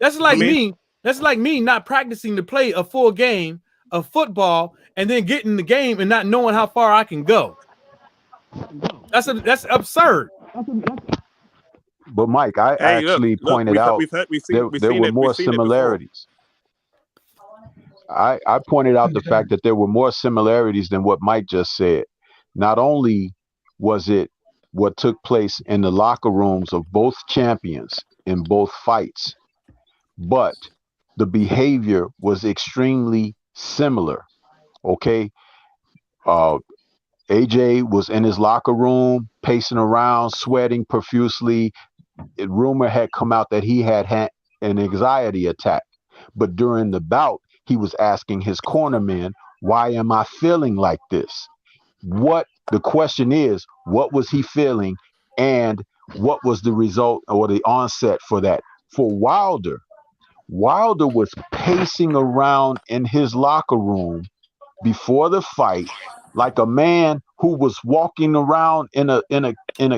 That's like me. That's like me not practicing to play a full game of football and then getting in the game and not knowing how far I can go. That's absurd. But Mike, I Hey, actually pointed out there were more similarities. I pointed out the fact that there were more similarities than what Mike just said. Not only was it what took place in the locker rooms of both champions in both fights, but the behavior was extremely similar. Okay. AJ was in his locker room, pacing around, sweating profusely. Rumor had come out that he had an anxiety attack. But during the bout, he was asking his cornerman, why am I feeling like this? The question is, what was he feeling and what was the result or the onset for that? For Wilder was pacing around in his locker room before the fight like a man who was walking around in a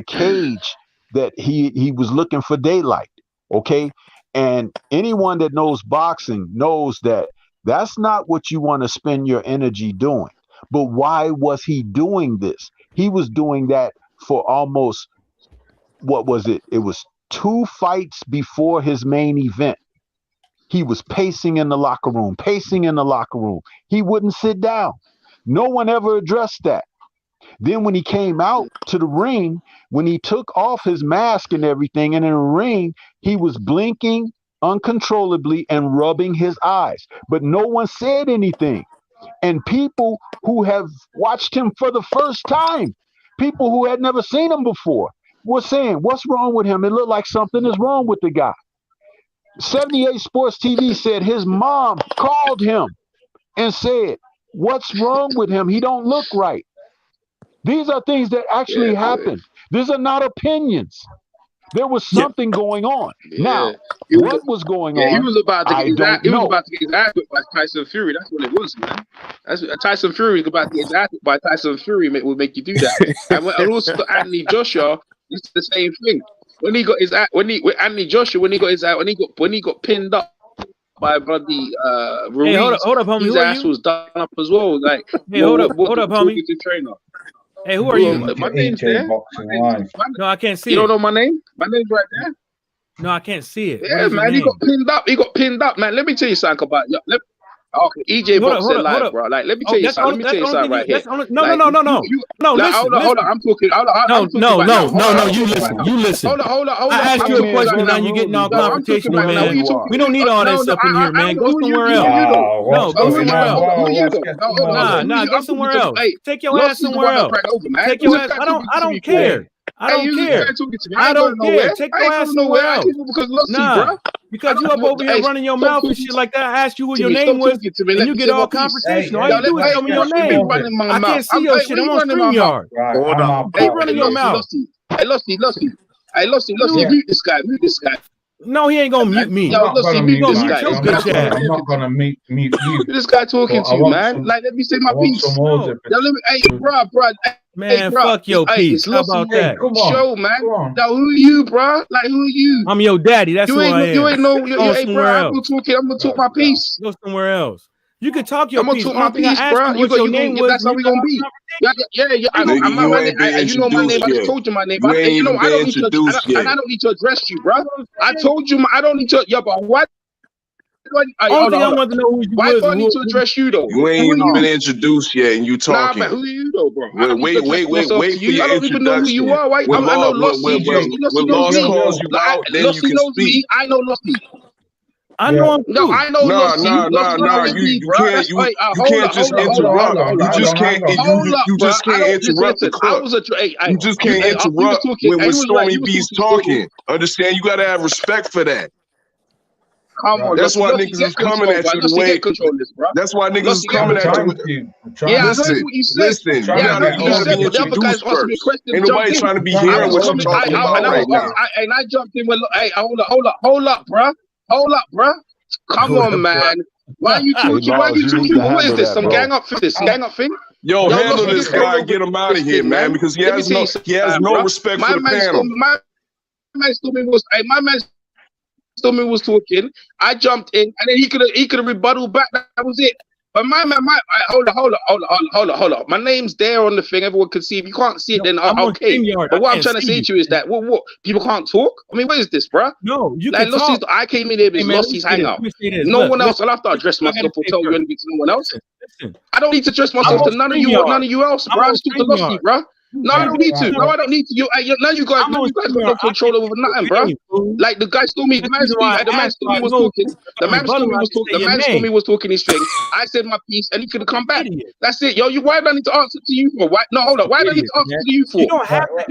cage that he was looking for daylight. Okay. And anyone that knows boxing knows that that's not what you want to spend your energy doing. But why was he doing this? He was doing that for almost, what was it? It was 2 fights before his main event. He was pacing in the locker room. He wouldn't sit down. No one ever addressed that. Then when he came out to the ring, when he took off his mask and everything, and in the ring, he was blinking uncontrollably and rubbing his eyes. But no one said anything. And people who have watched him for the first time, people who had never seen him before, were saying, what's wrong with him? It looked like something is wrong with the guy. 78 Sports TV said his mom called him and said, what's wrong with him? He don't look right. These are things that actually happened. These are not opinions. There was something going on. Now, what was going on? He was about to get I don't know. He was about to get his ass whipped by Tyson Fury. That's what it was, man. That's Tyson Fury was about to get his ass whipped by Tyson Fury. Would make you do that. And also Anthony Joshua, it's the same thing. When he got his with Anthony Joshua, when he got pinned up by bloody Ruiz, hold up, homie. His ass was done up as well. Like, hey, hold up, homie. Trainer. Hey, who are you? My name's there. No, I can't see it. You don't know my name? My name's right there. No, I can't see it. Yeah, man, he got pinned up. He got pinned up, man. Let me tell you something about EJ Boxing Live, bro. Like, let me tell you something. Right here. No. Hold on. I'm talking. No. You listen. Hold on. I asked you a question. Now you're getting all confrontational, man. We don't need all that stuff in here, man. Go somewhere else. No, go somewhere else. Nah, go somewhere else. Take your ass somewhere else. Take your ass. I don't care. I don't care. Take your ass somewhere else. Nah. Because you up over here running your mouth and shit like that. I asked you what your name was, and you get all confrontational. All you do is tell me your name. I can't see your shit. I'm on StreamYard. Keep running your mouth. Hey, Lusty, mute this guy. No, he ain't gonna mute me. He gonna mute your bitch ass. I'm not gonna mute you. This guy talking to you, man. Like, let me say my piece. Hey, bro. Man, fuck your piece. How about that? Show, man. Now, who are you, bro? Like, who are you? I'm your daddy. That's who I am. You ain't no. Hey, bro. I'm gonna talk my piece. Go somewhere else. You can talk your piece. I'm gonna talk my piece, bro. What your name was? That's how we gonna be. Yeah. You know my name. I just told you my name. I don't need to address you, bro. I told you. I don't need to. Yeah, but what? Only thing I want to know who you Why do I need to address you though? You ain't even been introduced yet, and you talking. Nah, man, who are you though, bro? Wait for your introduction. I don't even know who you are. Why? I know Lossie. When Loss calls you out, then you can speak. I know Lossie. I know him too. No, I know Lossie. No. You can't just interrupt. You just can't. You just can't interrupt the clip. You just can't interrupt when Stormy B's talking. Understand? You gotta have respect for that. Come on, that's why niggas is coming at you the way. That's why niggas is coming at you. Listen, you gotta be introduced first. Ain't nobody trying to be hearing what you talking about right now. And I jumped in with, hey, hold up, bruh. Come on, man. Why are you talking? Why are you talking? What is this? Some gang up thing? Yo, handle this guy and get him out of here, man, because he has no respect for the panel. My man Stormy was talking. I jumped in, and then he could have rebutted back. That was it. But hold up. My name's there on the thing. Everyone can see. If you can't see it, then okay. But what I'm trying to say to you is that what people can't talk. I mean, what is this, bro? No, you can talk. I came in there because Lossie's hangout. No one else. I'll have to address myself or tell you anything to no one else. I don't need to address myself to none of you else, bro. I just talk to Lossie, bro. No, I don't need to. No, I don't need to. Now you guys got no control over nothing, bro. Like the guy told me, the man told me was talking. The man told me was talking his thing. I said my piece, and he could have come back. That's it, yo. Why do I need to answer to you for? Why? No, hold up. Why do I need to answer to you for? You don't have to.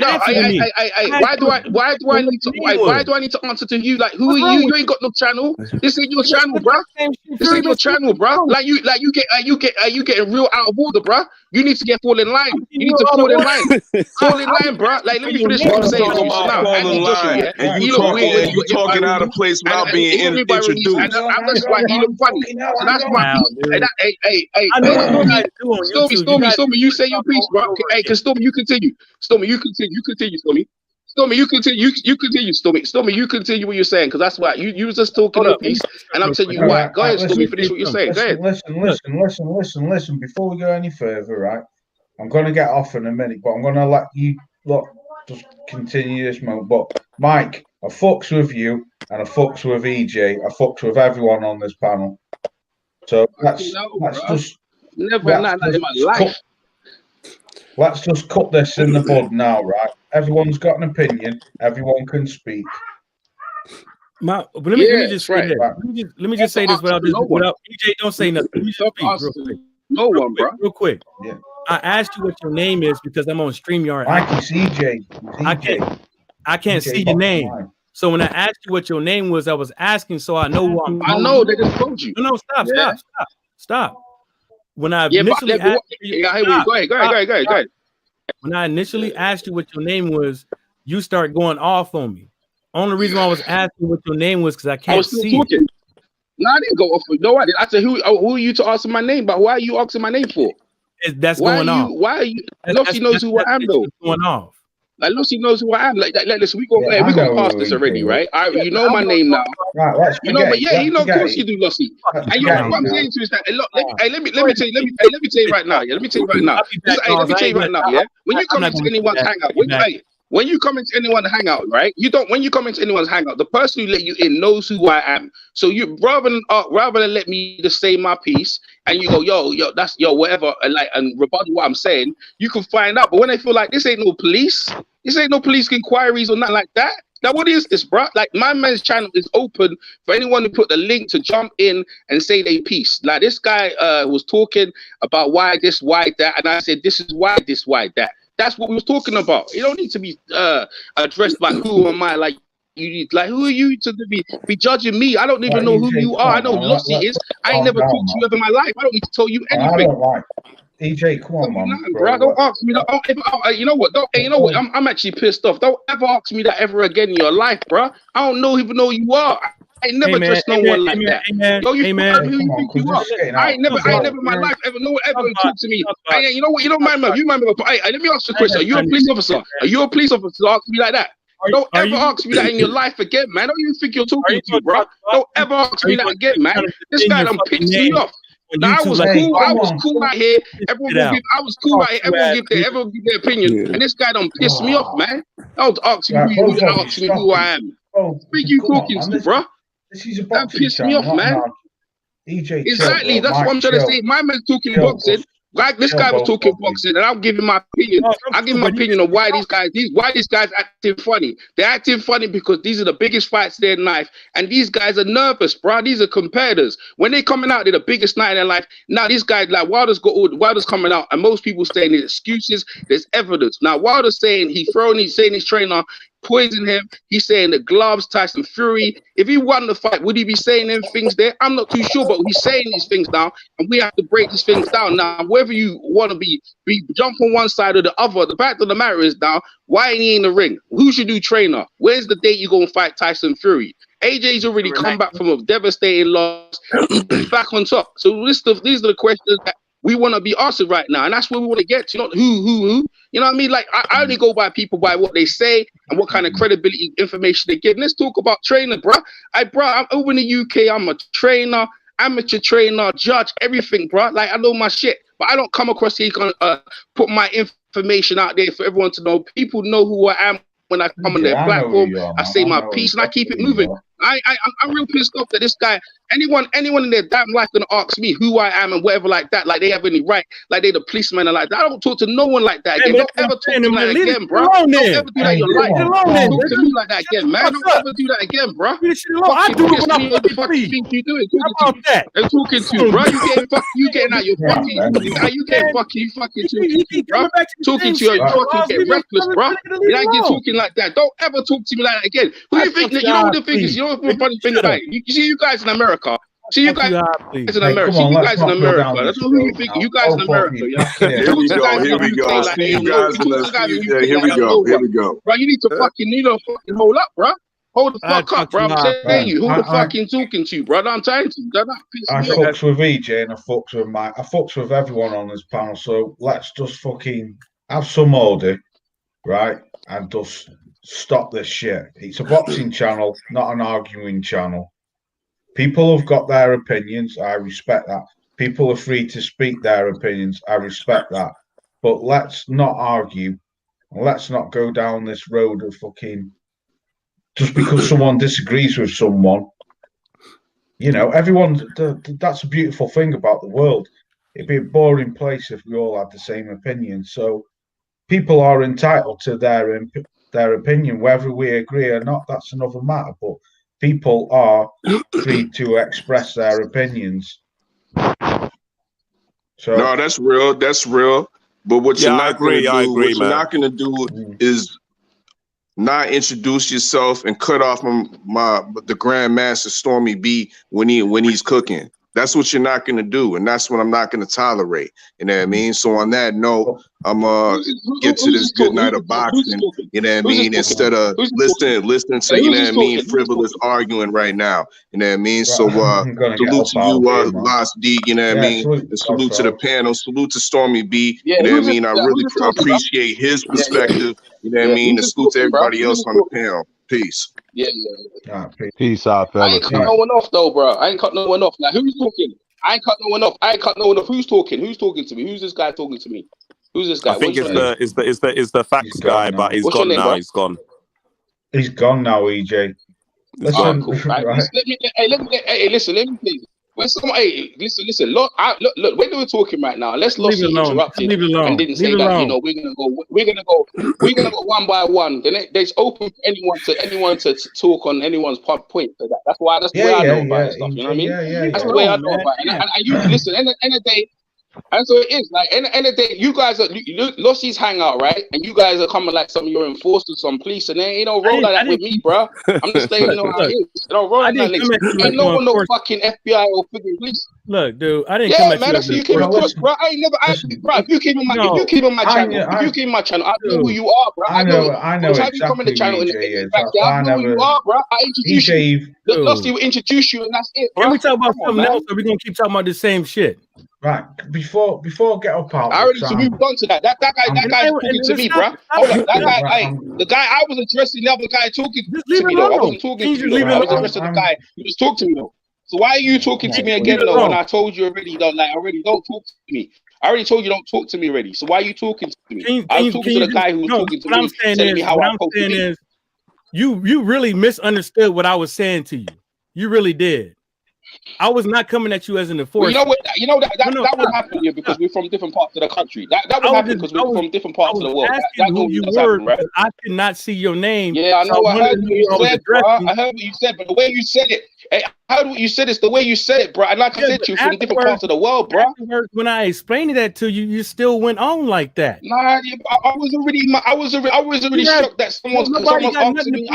Why do I need to answer to you? Like, who are you? You ain't got no channel. This ain't your channel, bro. This ain't your channel, bro. Like you getting real out of order, bro. You need to fall in line. You need to fall in line. Fall in line, bro. Like, let me finish what I'm saying. And you talking out of place without being introduced. And that's why he look funny. So that's my piece. Stormy, you say your piece, bro. Hey, can Stormy, you continue. Stormy, you continue, Stormy. Stormy, you continue, Stormy, you continue what you're saying, because that's why you was just talking your piece, and I'm telling you why. Go ahead, Stormy, finish what you're saying. Go ahead. Listen. Before we go any further, right? I'm going to get off in a minute, but I'm going to let you just continue this moment. But Mike, I fucks with you, and I fucks with EJ. I fucks with everyone on this panel. So let's just cut this in the bud now, right? Everyone's got an opinion. Everyone can speak. Let me just say this without EJ. Don't say nothing. Let me just speak real quick. No one, bro. Real quick. Yeah. I asked you what your name is because I'm on StreamYard. Mikey's EJ. I can't see your name. So when I asked you what your name was, I was asking so I know who I'm calling. I know they just told you. No, stop. When I initially asked you, go ahead. When I initially asked you what your name was, you start going off on me. Only reason why I was asking what your name was because I can't see it. No, I didn't go off. No, I didn't. I said, who are you to ask my name? But why are you asking my name for? That's going off. Why are you? Lucy knows who I am, though. Going off. Like Lucy knows who I am. Like listen, we go past this already, right? You know my name now. Right, you know, but yeah, of course you do, Lucy. And you know what I'm saying to you is that look, let me tell you right now. Yeah, let me tell you right now. Yeah, when you come into anyone's hangout, when you come into anyone's hangout, right? When you come into anyone's hangout, the person who let you in knows who I am. So you rather than let me just say my piece and you go, yo, that's whatever, and rebuttal what I'm saying, you can find out. But when they feel like this ain't no police inquiries or nothing like that. Now what is this, bro? Like my man's channel is open for anyone to put the link to jump in and say their piece. Like this guy was talking about why this, why that, and I said this is why this, why that. That's what we was talking about. You don't need to be addressed by who am I, like you need, like who are you to be judging me? I don't even know who you are. I know who Lucy is. I ain't never talked to you ever in my life. I don't need to tell you anything. EJ, come on, man. Bro, don't ask me that. You know what? I'm actually pissed off. Don't ever ask me that ever again in your life, bro. I don't even know who you are. I ain't never dressed no one like that. Yo, you who you think you are. I ain't never in my life ever talk to me. You know what? You don't mind me. Hey, let me ask you a question. Are you a police officer? Are you a police officer? Ask me like that. Don't ever ask me that in your life again, man. Don't even think you're talking to, bro. Don't ever ask me that again, man. This guy done pissed me off. I was cool. I was cool out here. Everyone give their opinion, and this guy done pissed me off, man. Don't ask me who I am. Speak you talking to, bro. That pissed me off, man. EJ, exactly. That's what I'm trying to say. My man's talking boxing. Like this guy was talking boxing, and I'm giving my opinion. I'm giving my opinion on why these guys acting funny. They're acting funny because these are the biggest fights of their life, and these guys are nervous, bro. These are competitors. When they coming out, they're the biggest night in their life. Now these guys, like Wilder's coming out, and most people saying there's excuses, there's evidence. Now Wilder's saying saying his trainer poison him. He's saying the gloves, Tyson Fury. If he won the fight, would he be saying them things there? I'm not too sure, but he's saying these things now, and we have to break these things down. Now, whether you want to be jump on one side or the other, the fact of the matter is now, why ain't he in the ring? Who should do trainer? Where's the date you go and fight Tyson Fury? AJ's already come back from a devastating loss. He's back on top. So these are the questions that we want to be answered right now, and that's where we want to get to. Not who. You know what I mean? Like I only go by people by what they say and what kind of credibility information they give. Let's talk about trainer, bro. I'm over in the UK. I'm a trainer, amateur trainer, judge, everything, bro. Like I know my shit, but I don't come across here gonna put my information out there for everyone to know. People know who I am. When I come on their platform, I say my piece and I keep it moving. I'm real pissed off that this guy, anyone in their damn life gonna ask me who I am and whatever like that, like they have any right, like they the policeman and like that. I don't talk to no one like that again. Don't ever talk to me like that again, bro. Don't ever do that in your life. Don't talk to me like that again, man. Don't ever do that again, bro. I do it when I'm what the fuck you think you doing? I'm talking to you, bro. You getting out your fucking, are you getting fucking talking to you, bro? Talking to you, you fucking get reckless, bro. You ain't get talking like that. Don't ever talk to me like that again. Who you think that you know what the thing is? You know what the funny thing about it? You see you guys in America. See you guys in America. See you guys in America. That's what you think. You guys in America. Here we go. Here we go. Here we go. Bro, you need to fucking hold up, bro. Hold the fuck up, bro. I'm saying you. Who the fucking talking to, brother? I'm telling you. I fucks with EJ and I fucks with Mike. I fucks with everyone on this panel. So let's just fucking have some order, right? And just stop this shit. It's a boxing channel, not an arguing channel. People have got their opinions. I respect that. People are free to speak their opinions. I respect that. But let's not argue. Let's not go down this road of fucking just because someone disagrees with someone. You know, everyone, that's a beautiful thing about the world. It'd be a boring place if we all had the same opinion. So people are entitled to their opinion, whether we agree or not. That's another matter. But people are free to express their opinions. So no, that's real. That's real. But what you're not going to do is not introduce yourself and cut off the Grandmaster Stormy B when he's cooking. That's what you're not going to do, and that's what I'm not going to tolerate. You know what I mean? So on that note, I'm get to this good night of boxing. You know what I mean? Instead of listening to you know what I mean, frivolous arguing right now. You know what I mean? So salute to you, Lost D. You know what I mean? And salute to the panel. Salute to Stormy B. You know what I mean? I really appreciate his perspective. You know what I mean? And salute to everybody else on the panel. Peace. Peace out, fellas. I ain't cut no one off though, bro. I ain't cut no one off. Like who's talking? I ain't cut no one off. Who's talking? Who's talking to me? Who's this guy talking to me? Who's this guy? I think it's the facts guy, but he's gone now. He's gone. He's gone now, EJ. Listen, cool. Right. Listen, let me please. Listen. Look. When we're talking right now, let's not interrupted and didn't say that. You know, we're gonna go one by one. Then it's open for anyone to talk on anyone's point. So that's why I know about it stuff. You know what I mean? That's the way I know about it. And you listen. End of the day. And so it is like end of the day, you guys are Lossie's hangout, right? And you guys are coming like some of your enforcers, some police, and they ain't no roll like that with me, bro. I'm just saying, you know how it is. They don't roll like that. Ain't no one no fucking FBI or fucking police. Look, dude, I didn't come at man, that's you came across, bro. I ain't never, bro. If you came on my channel, I know who you are, bro. I know exactly you come in the channel I know who you are, bro. I introduce you. Lossie will introduce you, and that's it. Can we talk about something else, or we gonna keep talking about the same shit? Right, before get up out. I already moved on to that. That guy talking to me, bro. Hold on, the guy I was addressing the other guy talking to me though. I wasn't talking to you. I was addressing the guy who was talking to me though. So why are you talking to me again though? When I told you already, don't talk to me. I already told you don't talk to me already. So why are you talking to me? I was talking to the guy who was talking to me, telling me how I'm supposed to be. You really misunderstood what I was saying to you. You really did. I was not coming at you as an enforcer. Well, that would happen here because we're from different parts of the country. That would happen because we're from different parts of the world. That's who you were. Right? I could not see your name. Yeah, I know. I heard what you said, bro. I heard what you said, but the way you said it, heard what you said. It's the way you said it, bro. And like I said to you, from different parts of the world, bro. When I explained that to you, you still went on like that. Nah, I was already shocked that someone's asking me.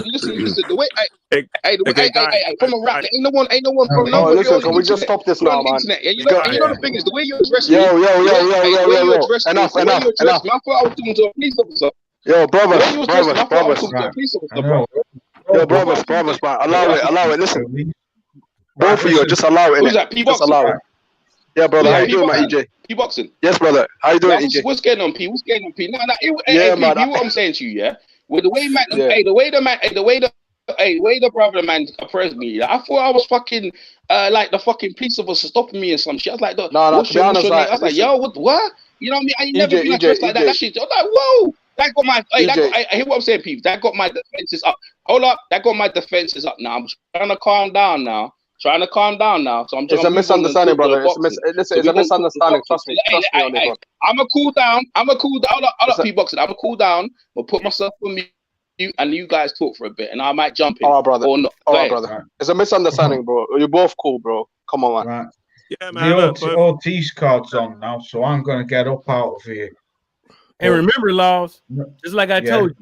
Listen. The way from a rap, ain't no one from nobody. Listen, can we just stop this now, man? You know the thing is the way you address me. Yo. Enough. I thought I was talking to a police officer. Yo, brothers. Yo, brothers, man. Allow it. Listen, both of you, just allow it. Who's that? Just allow it. Yeah, brother. How you doing, man, EJ? P-boxing. Yes, brother. How you doing, EJ? What's going on, P? No, man. What I'm saying to you, yeah. With the way man, the way the brother man approached me, I thought I was fucking like the fucking police officer stopping me and some shit. I was like, to be honest, I was like, yo, what? You know what I mean? I ain't never been addressed like that. That shit. I was like, whoa. That got my. I hear what I'm saying, Pete. That got my defenses up. Hold up. That got my defenses up now. I'm trying to calm down now. So I'm just. It's a misunderstanding, brother. It's a misunderstanding. Trust me on it, bro. I'm a cool down. Hold up, P-boxing. I'm a cool down. I'll put myself on mute, and you guys talk for a bit, and I might jump in. All right, brother. Or not. All right, brother. It's a misunderstanding, bro. You're both cool, bro. Come on, man. Right. Yeah, man. The Ortiz card's on now, so I'm going to get up out of here. And remember, Laws, just like I told you,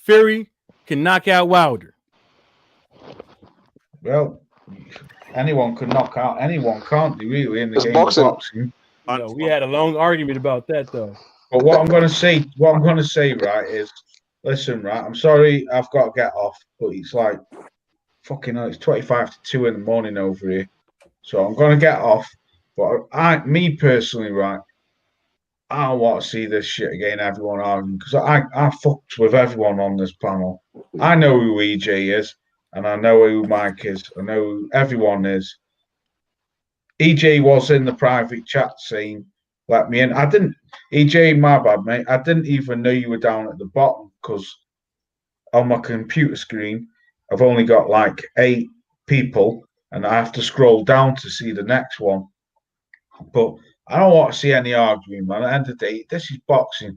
Fury can knock out Wilder. Well, anyone can knock out anyone, can't they, really, in the game of boxing? We had a long argument about that, though. But what I'm going to say, right, is, listen, right, I'm sorry I've got to get off, but it's like, fucking hell, it's 25 to 2 in the morning over here. So I'm going to get off. But me personally, right, I don't want to see this shit again, everyone arguing, because I fucked with everyone on this panel. I know who EJ is, and I know who Mike is. I know who everyone is. EJ was in the private chat saying, let me in. EJ, my bad, mate. I didn't even know you were down at the bottom, because on my computer screen, I've only got like 8 people, and I have to scroll down to see the next one. But I don't want to see any arguing, man. At the end of the day, this is boxing.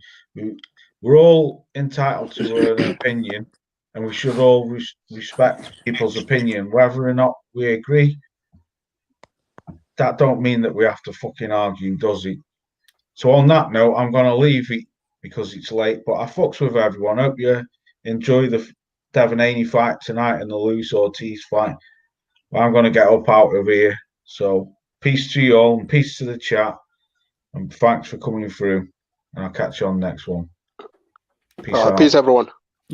We're all entitled to an opinion, and we should all respect people's opinion, whether or not we agree. That don't mean that we have to fucking argue, does it? So on that note, I'm going to leave it because it's late, but I fucks with everyone. Hope you enjoy the Devin Haney fight tonight and the Luis Ortiz fight. But I'm going to get up out of here. So peace to you all and peace to the chat. And thanks for coming through. And I'll catch you on the next one. Peace out. Peace, everyone.